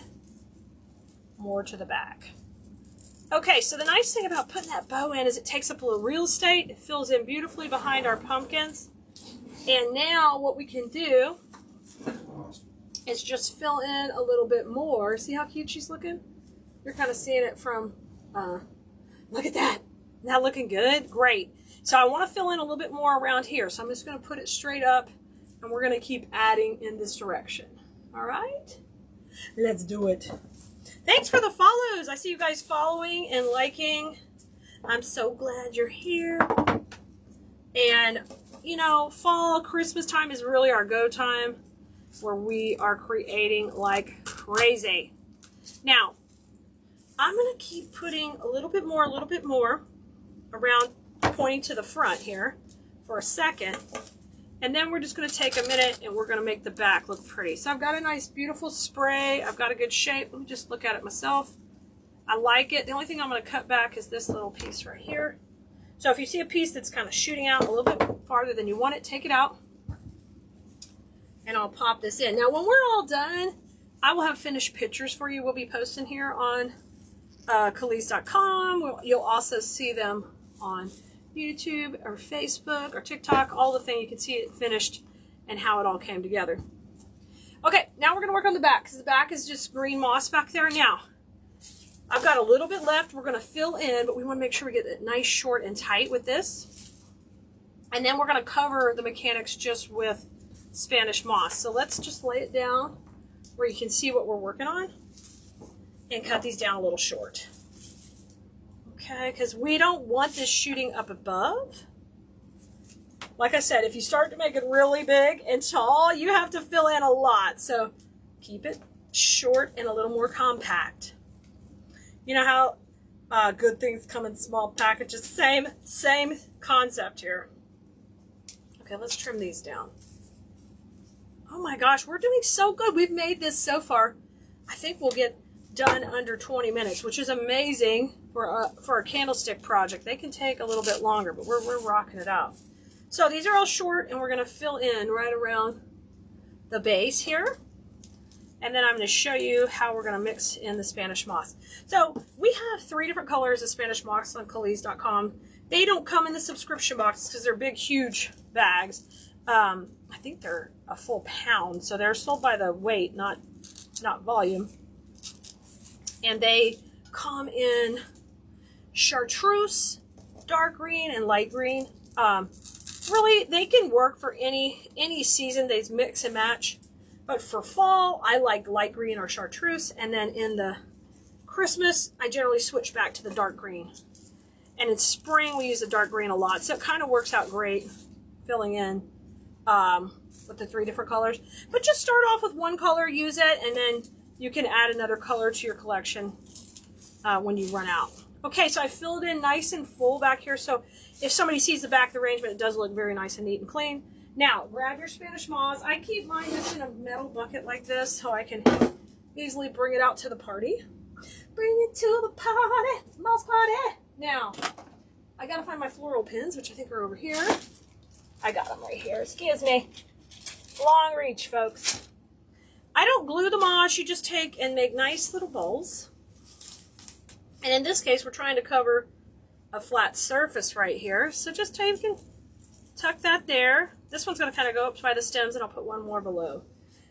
A: more to the back. Okay, so the nice thing about putting that bow in is it takes up a little real estate. It fills in beautifully behind our pumpkins. And now what we can do is just fill in a little bit more. See how cute she's looking? You're kind of seeing it from, look at that. Now looking good? Great. So I want to fill in a little bit more around here. So I'm just going to put it straight up and we're going to keep adding in this direction. All right? Let's do it. Thanks for the follows. I see you guys following and liking. I'm so glad you're here. And, you know, fall, Christmas time is really our go time where we are creating like crazy. Now, I'm going to keep putting a little bit more around, pointing to the front here for a second. And then we're just going to take a minute and we're going to make the back look pretty. So I've got a nice, beautiful spray. I've got a good shape. Let me just look at it myself. I like it. The only thing I'm going to cut back is this little piece right here. So if you see a piece that's kind of shooting out a little bit farther than you want it, take it out. And I'll pop this in. Now, when we're all done, I will have finished pictures for you. We'll be posting here on Khalees.com. You'll also see them on YouTube or Facebook or TikTok, all the thing. You can see it finished and how it all came together. Okay, now we're going to work on the back because the back is just green moss back there. Now, I've got a little bit left. We're going to fill in, but we want to make sure we get it nice, short, and tight with this. And then we're going to cover the mechanics just with Spanish moss. So let's just lay it down where you can see what we're working on and cut these down a little short. Okay, because we don't want this shooting up above. Like I said, if you start to make it really big and tall, you have to fill in a lot. So keep it short and a little more compact. You know how good things come in small packages? Same concept here. Okay, let's trim these down. Oh my gosh, we're doing so good. We've made this so far. I think we'll get done under 20 minutes, which is amazing for a candlestick project. They can take a little bit longer, but we're rocking it out. So these are all short, and we're going to fill in right around the base here. And then I'm going to show you how we're going to mix in the Spanish moss. So we have 3 different colors of Spanish moss on Calise.com. They don't come in the subscription box because they're big, huge bags. I think they're a full pound, so they're sold by the weight, not volume. And they come in chartreuse, dark green, and light green. Really, they can work for any season. They mix and match. But for fall, I like light green or chartreuse. And then in the Christmas, I generally switch back to the dark green. And in spring, we use the dark green a lot. So it kind of works out great filling in with the 3 different colors. But just start off with one color, use it, and then you can add another color to your collection when you run out. Okay, so I filled in nice and full back here. So if somebody sees the back of the arrangement, it does look very nice and neat and clean. Now, grab your Spanish moss. I keep mine just in a metal bucket like this so I can easily bring it out to the party. Bring it to the party, moss party. Now, I gotta find my floral pins, which I think are over here. I got them right here. Excuse me. Long reach, folks. I don't glue the moss. You just take and make nice little bowls. And in this case, we're trying to cover a flat surface right here. So just take and tuck that there. This one's going to kind of go up by the stems, and I'll put one more below.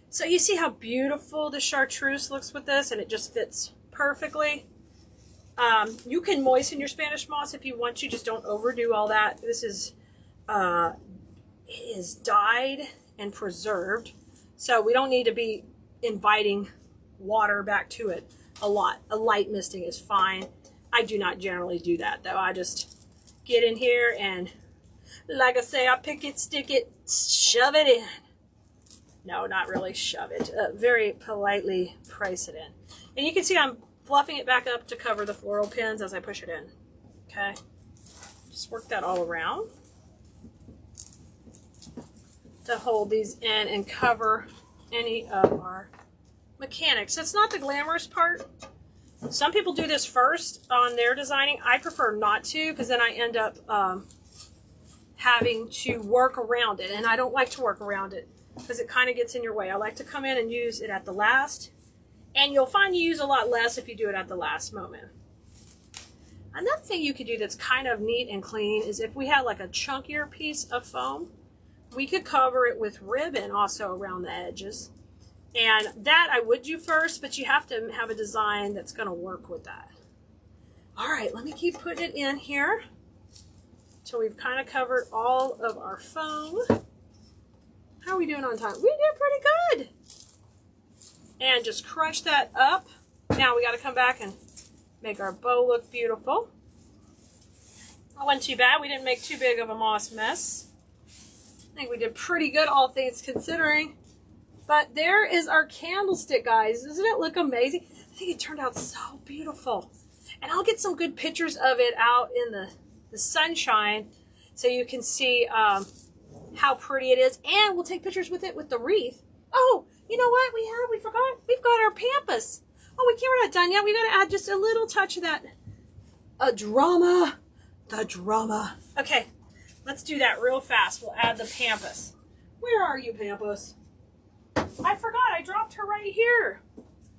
A: So you see how beautiful the chartreuse looks with this, and it just fits perfectly. You can moisten your Spanish moss if you want to. Just don't overdo all that. This is it is dyed and preserved, so we don't need to be inviting water back to it a lot. A light misting is fine. I do not generally do that, though. I just get in here and, like I say, I pick it, stick it, shove it in. No, not really shove it. Very politely price it in. And you can see I'm fluffing it back up to cover the floral pins as I push it in. Okay. Just work that all around to hold these in and cover any of our mechanics. It's not the glamorous part. Some people do this first on their designing. I prefer not to, because then I end up having to work around it, and I don't like to work around it because it kind of gets in your way. I like to come in and use it at the last, and you'll find you use a lot less if you do it at the last moment. Another thing you could do that's kind of neat and clean is if we had like a chunkier piece of foam, we could cover it with ribbon also around the edges. And that I would do first, but you have to have a design that's going to work with that. All right, let me keep putting it in here till we've kind of covered all of our foam. How are we doing on time? We did pretty good. And just crunch that up. Now we got to come back and make our bow look beautiful. That wasn't too bad. We didn't make too big of a moss mess. I think we did pretty good, all things considering. But there is our candlestick, guys. Doesn't it look amazing? I think it turned out so beautiful. And I'll get some good pictures of it out in the sunshine so you can see how pretty it is. And we'll take pictures with it with the wreath. Oh, you know what we forgot? We've got our pampas. Oh, we're not done yet. We got to add just a little touch of that drama. The drama. Okay, let's do that real fast. We'll add the pampas. Where are you, pampas? I forgot, I dropped her right here.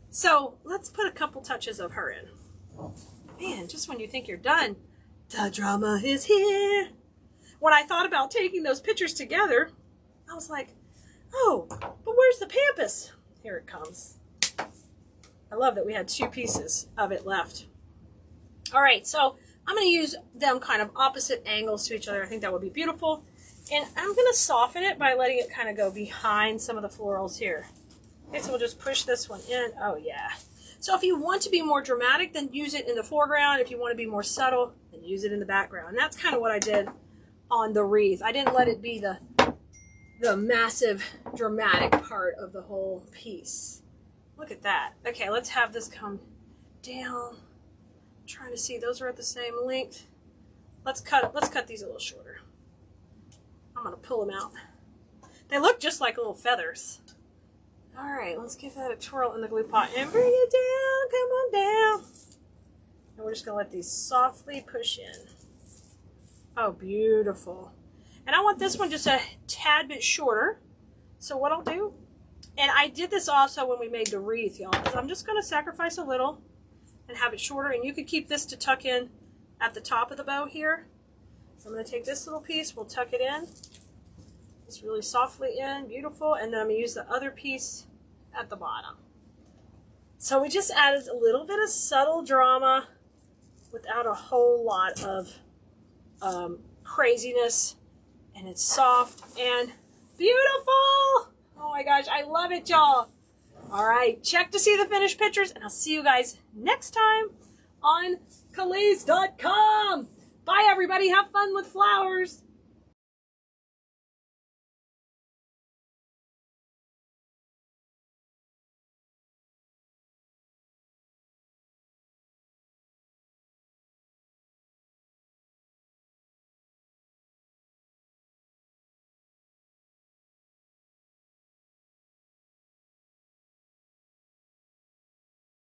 A: So let's put a couple touches of her in. Man, just when you think you're done, the drama is here. When I thought about taking those pictures together, I was like, oh, but where's the pampas? Here it comes. I love that we had 2 pieces of it left. All right, so I'm going to use them kind of opposite angles to each other. I think that would be beautiful. And I'm going to soften it by letting it kind of go behind some of the florals here. Okay, so we'll just push this one in. Oh, yeah. So if you want to be more dramatic, then use it in the foreground. If you want to be more subtle, then use it in the background. And that's kind of what I did on the wreath. I didn't let it be the massive dramatic part of the whole piece. Look at that. Okay, let's have this come down trying to see, those are at the same length. Let's cut these a little shorter. I'm gonna pull them out. They look just like little feathers. All right, let's give that a twirl in the glue pot and bring it down. Come on down. And we're just gonna let these softly push in. Oh, beautiful. And I want this one just a tad bit shorter. So what I'll do, and I did this also when we made the wreath, y'all, is I'm just gonna sacrifice a little and have it shorter. And you could keep this to tuck in at the top of the bow here. So I'm gonna take this little piece, we'll tuck it in. Just really softly in, beautiful. And then I'm gonna use the other piece at the bottom. So we just added a little bit of subtle drama without a whole lot of craziness. And it's soft and beautiful. Oh my gosh, I love it, y'all. All right, check to see the finished pictures, and I'll see you guys next time on Khalees.com. Bye, everybody. Have fun with flowers.